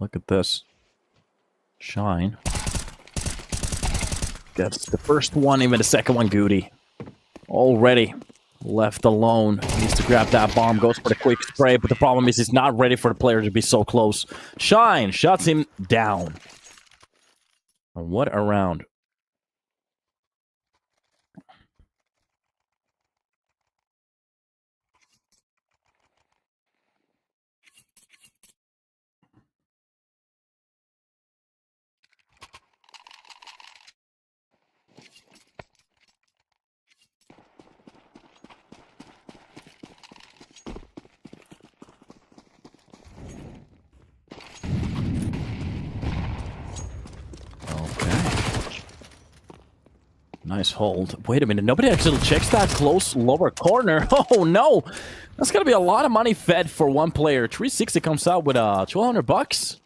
Look at this. Shine. Gets the first one, even the second one, Goody. Already left alone. Needs to grab that bomb, goes for the quick spray, but the problem is he's not ready for the player to be so close. Shine shuts him down. And what a round. Nice hold. Wait a minute. Nobody actually checks that close lower corner. Oh, no. That's going to be a lot of money fed for one player. 360 comes out with $1,200.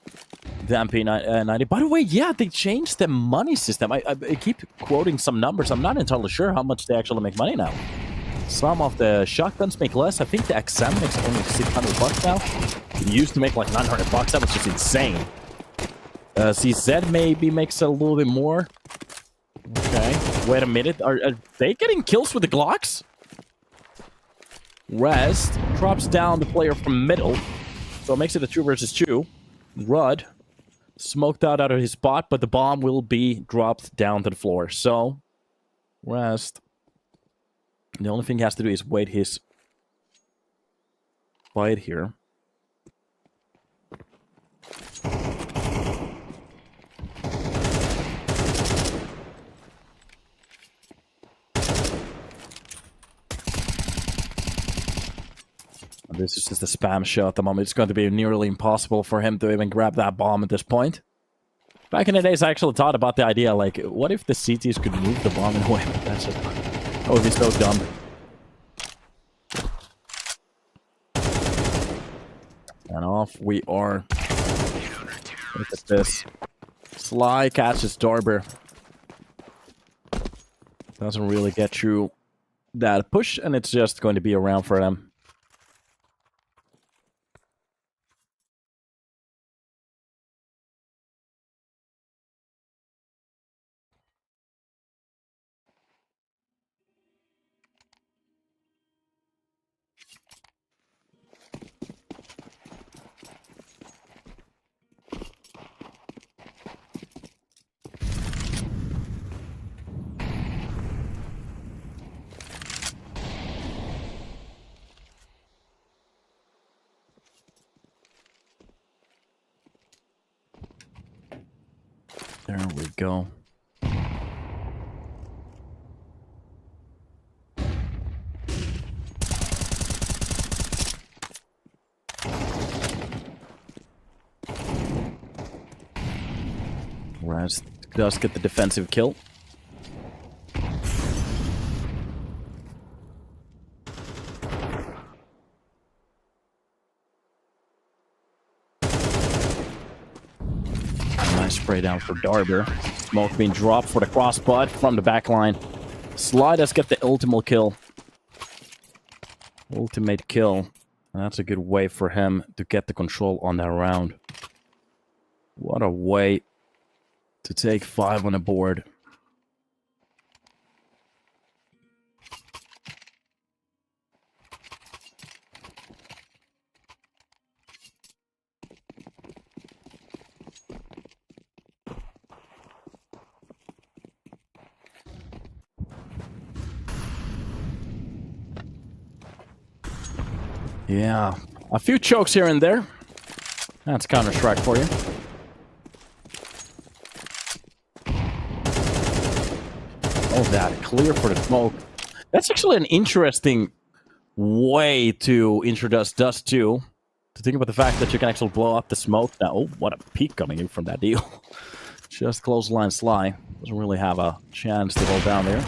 Damn P90. By the way, yeah, they changed the money system. I keep quoting some numbers. I'm not entirely sure how much they actually make money now. Some of the shotguns make less. I think the XM makes only 600 bucks now. It used to make like 900 bucks. That was just insane. CZ maybe makes a little bit more. Okay, wait a minute. Are they getting kills with the Glocks? Rest drops down the player from middle. So it makes it a 2 versus 2. Rudd smoked out of his spot, but the bomb will be dropped down to the floor. So, Rest. The only thing he has to do is wait his fight here. This is just a spam shot at the moment. It's going to be nearly impossible for him to even grab that bomb at this point. Back in the days, I actually thought about the idea, like, what if the CTs could move the bomb in a way? That's it. That would be so dumb. And off we are. Look at this. Sly catches Darber. Doesn't really get through that push, and it's just going to be around for them. There we go. Raz does get the defensive kill. Nice spray down for Darber. Smoke being dropped for the crossbutt from the back line. Sly does get the ultimate kill. Ultimate kill. And that's a good way for him to get the control on that round. What a way to take 5 on the board. Yeah, a few chokes here and there. That's Counter-Strike for you. Oh, that clear for the smoke. That's actually an interesting way to introduce Dust 2. To think about the fact that you can actually blow up the smoke now. Oh, what a peek coming in from that deal. Just close line Sly. Doesn't really have a chance to hold down there.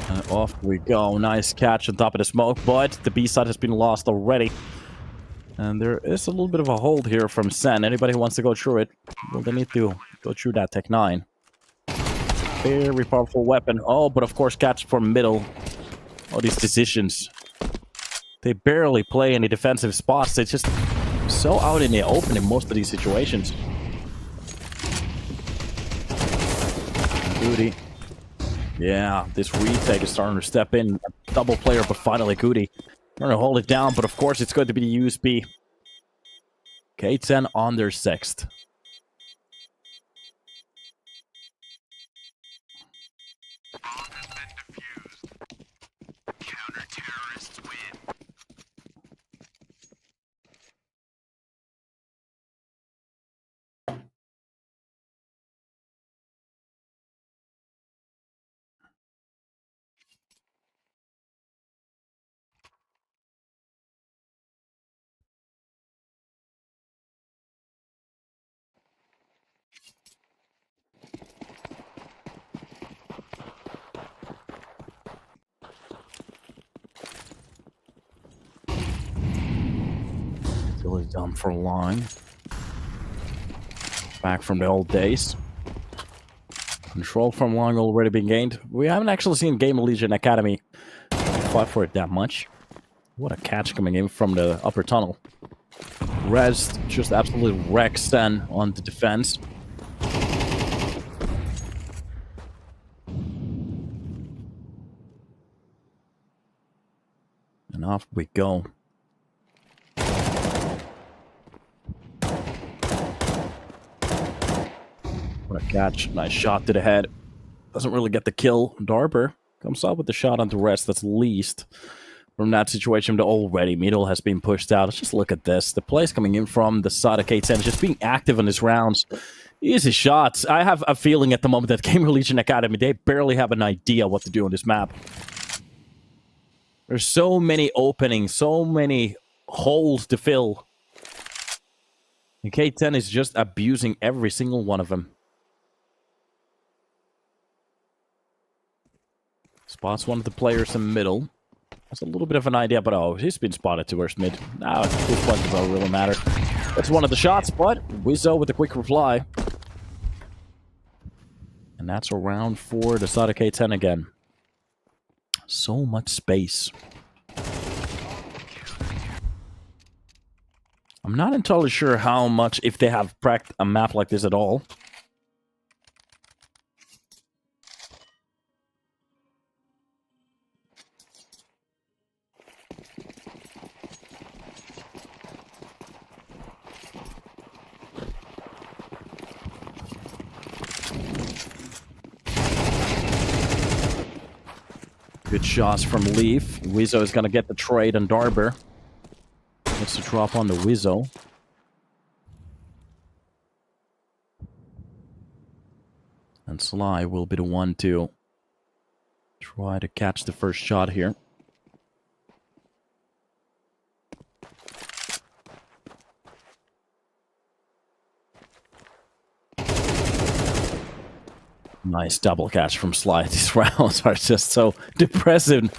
And off we go. Nice catch on top of the smoke, but the B side has been lost already. And there is a little bit of a hold here from Sen. Anybody who wants to go through it, well, they need to go through that Tech 9. Very powerful weapon. Oh, but of course, catch from middle. All these decisions. They barely play any defensive spots. They're just so out in the open in most of these situations. Goody. Yeah, this retake is starting to step in. A double player, but finally Goody. Trying to hold it down, but of course it's going to be the USB. K10 on their 6th. Really dumb for long. Back from the old days. Control from long already been gained. We haven't actually seen Game Legion Academy fight for it that much. What a catch coming in from the upper tunnel. Rez just absolutely wrecks then on the defense. And off we go. What a catch. Nice shot to the head. Doesn't really get the kill. Darber comes up with the shot on the rest. That's least from that situation. Already middle has been pushed out. Let's just look at this. The plays coming in from the side of K10 just being active in his rounds. Easy shots. I have a feeling at the moment that Gamer Legion Academy, they barely have an idea what to do on this map. There's so many openings, so many holes to fill. And K10 is just abusing every single one of them. Spots one of the players in the middle. That's a little bit of an idea, but oh, he's been spotted towards mid. Now, this point doesn't really matter. That's one of the shots, but Wizzo with a quick reply. And that's a round for the side of K10 again. So much space. I'm not entirely sure how much, if they have cracked a map like this at all. Good shots from Leaf. Wizzo is going to get the trade on Darber. Gets to drop on the Wizzo. And Sly will be the one to try to catch the first shot here. Nice double catch from Sly. These rounds are just so depressing.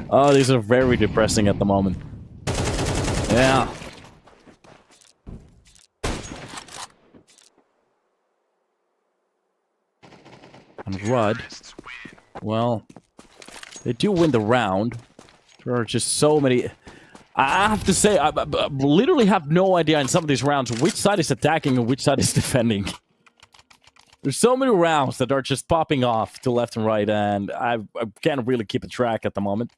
Oh, these are very depressing at the moment. Yeah. And Rudd, well, they do win the round. There are just so many. I have to say, I literally have no idea in some of these rounds which side is attacking and which side is defending. There's so many rounds that are just popping off to left and right, and I can't really keep a track at the moment.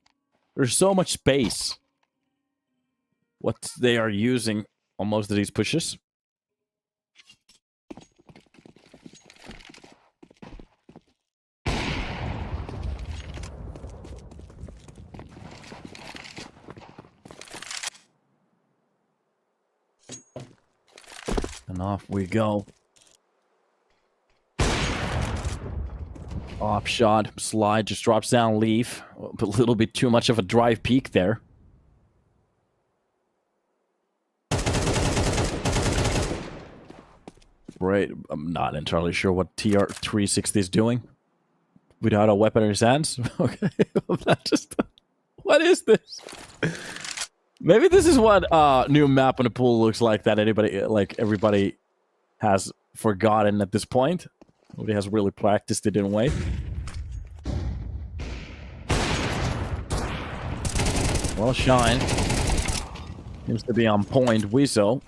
There's so much space. What they are using on most of these pushes. And off we go. Off shot, slide, just drops down Leaf. A little bit too much of a drive peak there. Right, I'm not entirely sure what TR-360 is doing. Without a weapon in his hands? Okay, I'm not just... What is this? Maybe this is what new map on the pool looks like that everybody has forgotten at this point. Nobody has really practiced it in a way. Well, Shine seems to be on point. Wizzo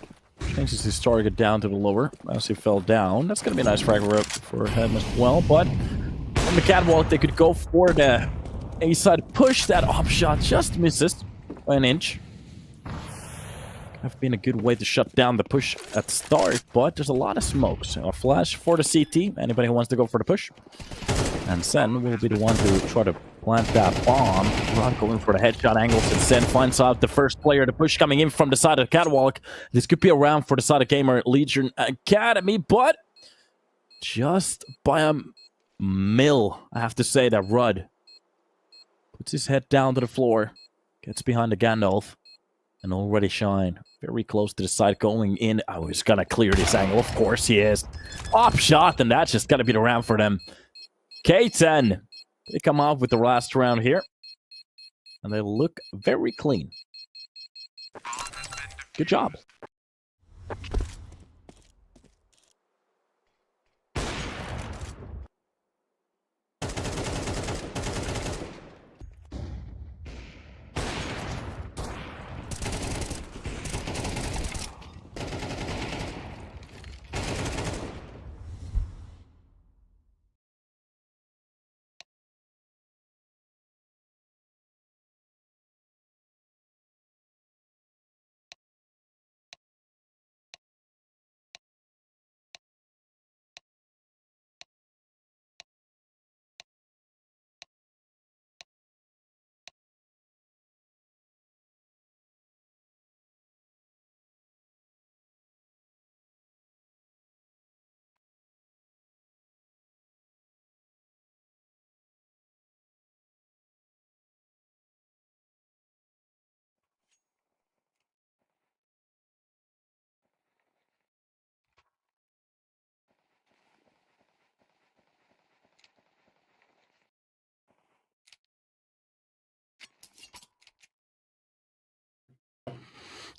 changes his target down to the lower as he fell down. That's going to be a nice frag for him as well. But on the catwalk, they could go for the A-side push. That off shot just misses by an inch. Have been a good way to shut down the push at the start, but there's a lot of smokes. A flash for the CT. Anybody who wants to go for the push. And Sen will be the one to try to plant that bomb. Rod going for the headshot angles, and Sen finds out the first player to push coming in from the side of the catwalk. This could be a round for the side of Gamer Legion Academy, but just by a mill, I have to say that Rudd puts his head down to the floor, gets behind the Gandalf, and already Shine very close to the side going in. Oh, he's gonna clear this angle. Of course he is. Off shot, and that's just gonna be the round for them. K10. They come off with the last round here. And they look very clean. Bomb has been Good job.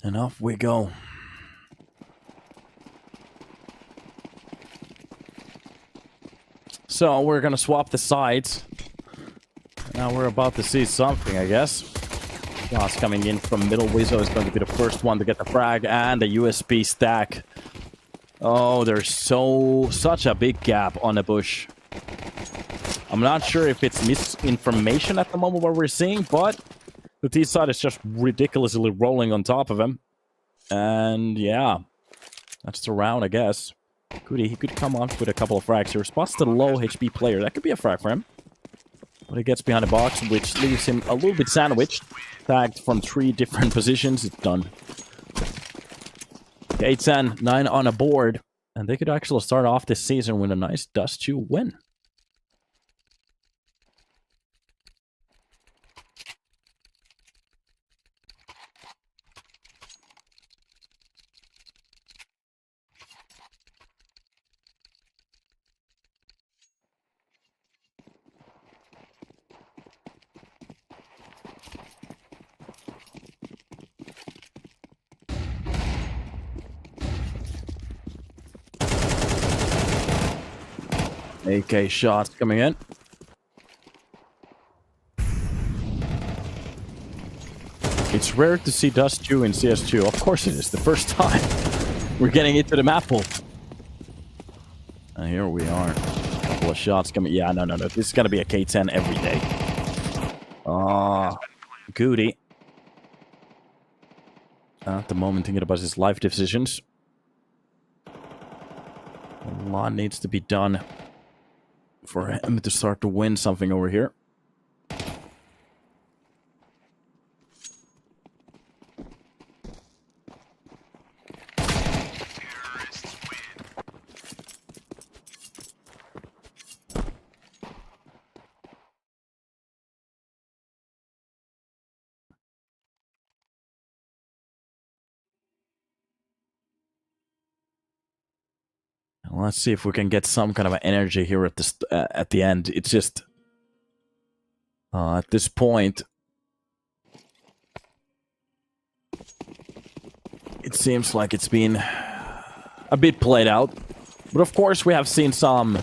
And off we go. So we're gonna swap the sides. Now we're about to see something, I guess. Shots coming in from middle. Wizzo is going to be the first one to get the frag and the USB stack. Oh, there's such a big gap on the bush. I'm not sure if it's misinformation at the moment what we're seeing, but the T side is just ridiculously rolling on top of him. And yeah, that's the round, I guess. He could come off with a couple of frags here. Spots the low HP player. That could be a frag for him. But he gets behind the box, which leaves him a little bit sandwiched. Tagged from 3 different positions. It's done. K10, 9 on a board. And they could actually start off this season with a nice Dust 2 win. AK shots coming in. It's rare to see Dust 2 in CS2. Of course it is. The first time we're getting into the map pool. And here we are. A couple of shots coming. Yeah, no. This is going to be a K10 every day. Goody. At the moment, thinking about his life decisions. A lot needs to be done for him to start to win something over here. Let's see if we can get some kind of energy here at the end. It's just at this point, it seems like it's been a bit played out. But of course, we have seen some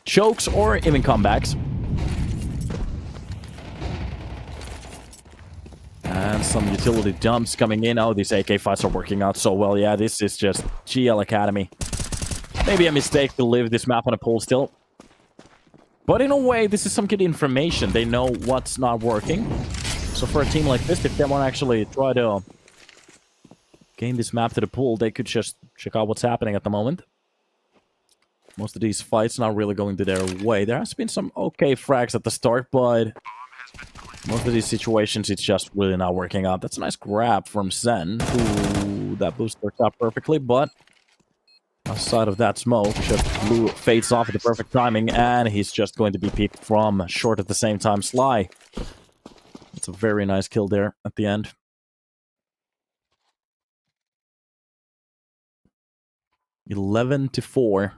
chokes or even comebacks. And some utility dumps coming in. Oh, these AK fights are working out so well. Yeah, this is just GL Academy. Maybe a mistake to leave this map on a pool still. But in a way, this is some good information. They know what's not working. So for a team like this, if they want to actually try to gain this map to the pool, they could just check out what's happening at the moment. Most of these fights not really going to their way. There has been some okay frags at the start, but most of these situations, it's just really not working out. That's a nice grab from Zen, who that boost worked out perfectly, but outside of that smoke, just blue fades off at the perfect timing, and he's just going to be peeked from short at the same time. Sly. It's a very nice kill there at the end. (11-4).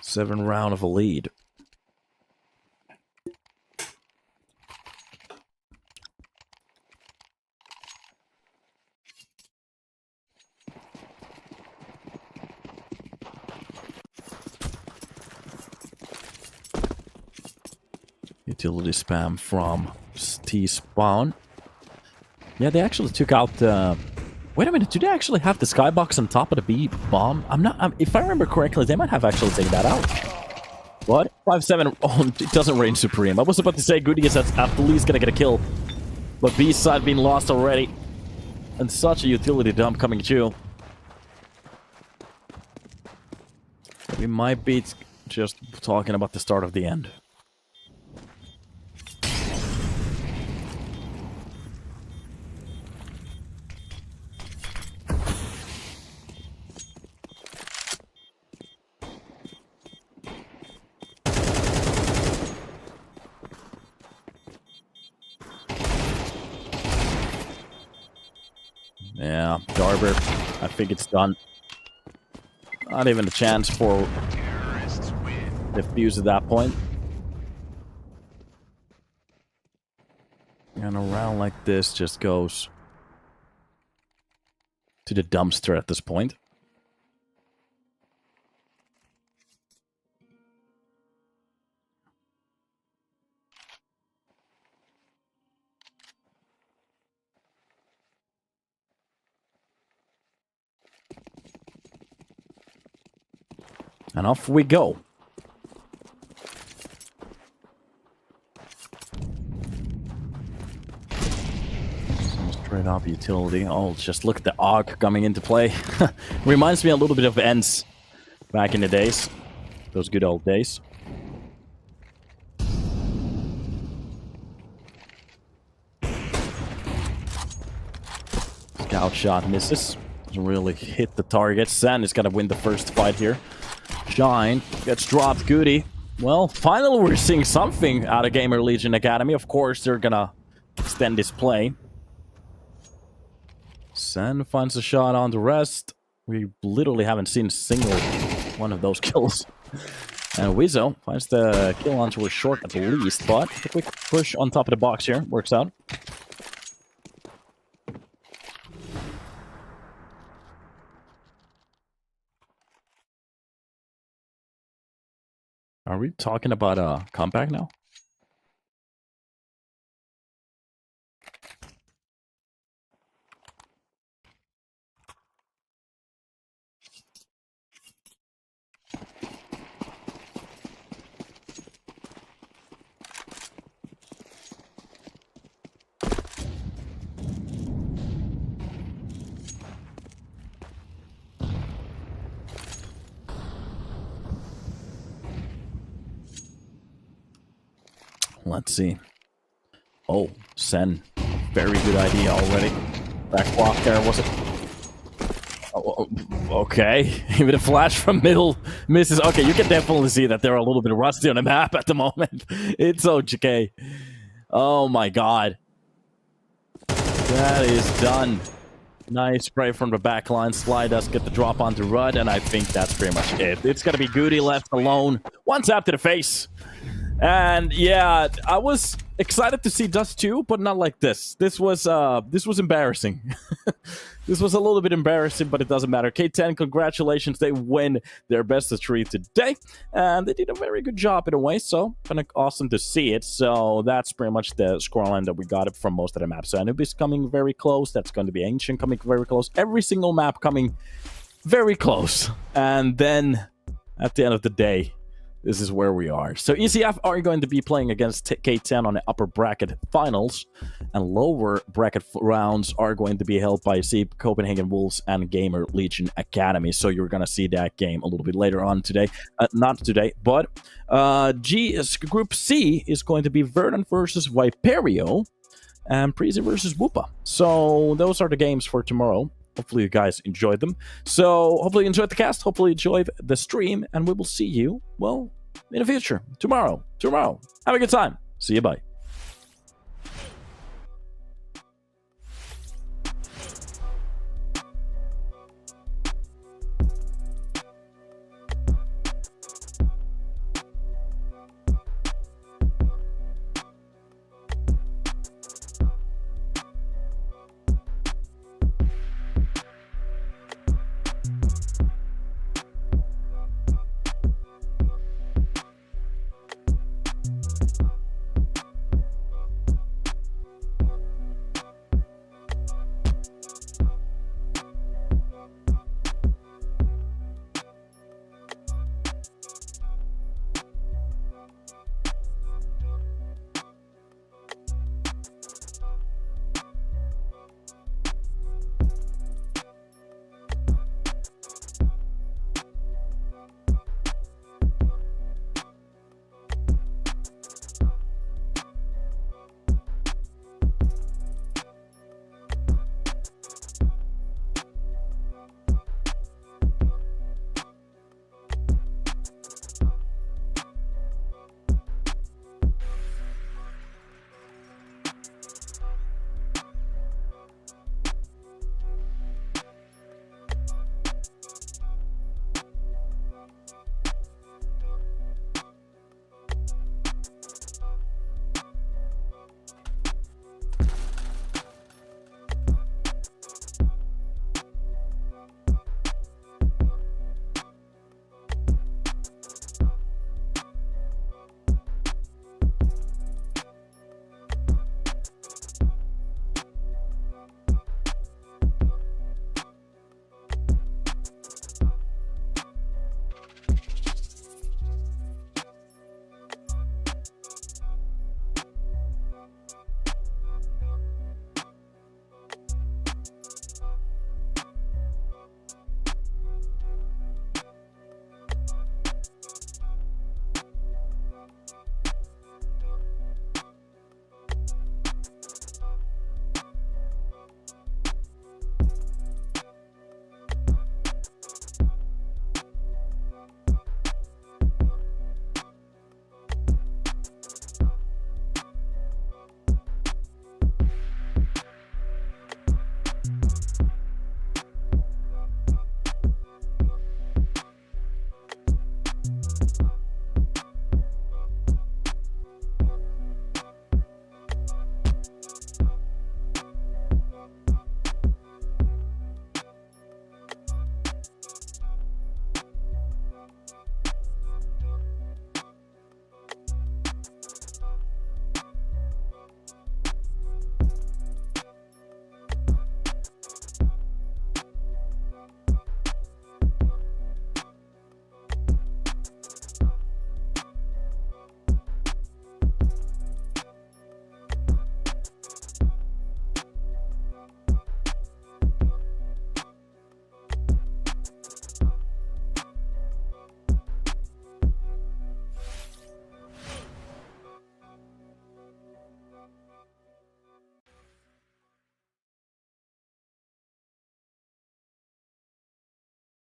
7 round of a lead. utility spam from T-Spawn. Yeah, they actually took out... wait a minute, do they actually have the skybox on top of the B bomb? If I remember correctly, they might have actually taken that out. What? 5-7. Oh, it doesn't reign supreme. I was about to say Goody is at least gonna get a kill. But B side being lost already. And such a utility dump coming too. We might be just talking about the start of the end. Yeah, Darber, I think it's done. Not even a chance for defuse at that point. And a round like this just goes to the dumpster at this point. And off we go. Straight up utility. Oh, just look at the AUG coming into play. Reminds me a little bit of ENS back in the days. Those good old days. Scout shot misses. Doesn't really hit the target. Sen is gonna win the first fight here. Shine gets dropped. Goody. Well, finally we're seeing something out of Gamer Legion Academy. Of course, they're gonna extend this play. Sen finds a shot on the rest. We literally haven't seen a single one of those kills. And Wizzo finds the kill onto a short at least, but a quick push on top of the box here works out. Are we talking about a comeback now? Let's see. Oh, Sen. Very good idea already. Back block there, was it? Oh, okay. Even a flash from middle misses. Okay, you can definitely see that they're a little bit rusty on the map at the moment. It's okay. Oh my god. That is done. Nice spray from the back line. Sly does get the drop onto Rudd, and I think that's pretty much it. It's gonna be Goody left alone. One tap to the face. And yeah, I was excited to see Dust 2, but not like this. This was embarrassing. This was a little bit embarrassing, but it doesn't matter. K10, congratulations. They win their best of 3 today. And they did a very good job in a way, so kind of awesome to see it. So that's pretty much the scoreline that we got from most of the maps. So Anubis coming very close. That's going to be Ancient coming very close. Every single map coming very close. And then at the end of the day, this is where we are. So ECF are going to be playing against K10 on the upper bracket finals, and lower bracket rounds are going to be held by Copenhagen Wolves and Gamer Legion Academy. So you're going to see that game a little bit later on today. Not today, but Group C is going to be Verdant versus Viperio and Prezi versus Whoopa. So those are the games for tomorrow. Hopefully you guys enjoyed them. So hopefully you enjoyed the cast. Hopefully you enjoyed the stream. And we will see you, well, in the future. Tomorrow. Have a good time. See you. Bye.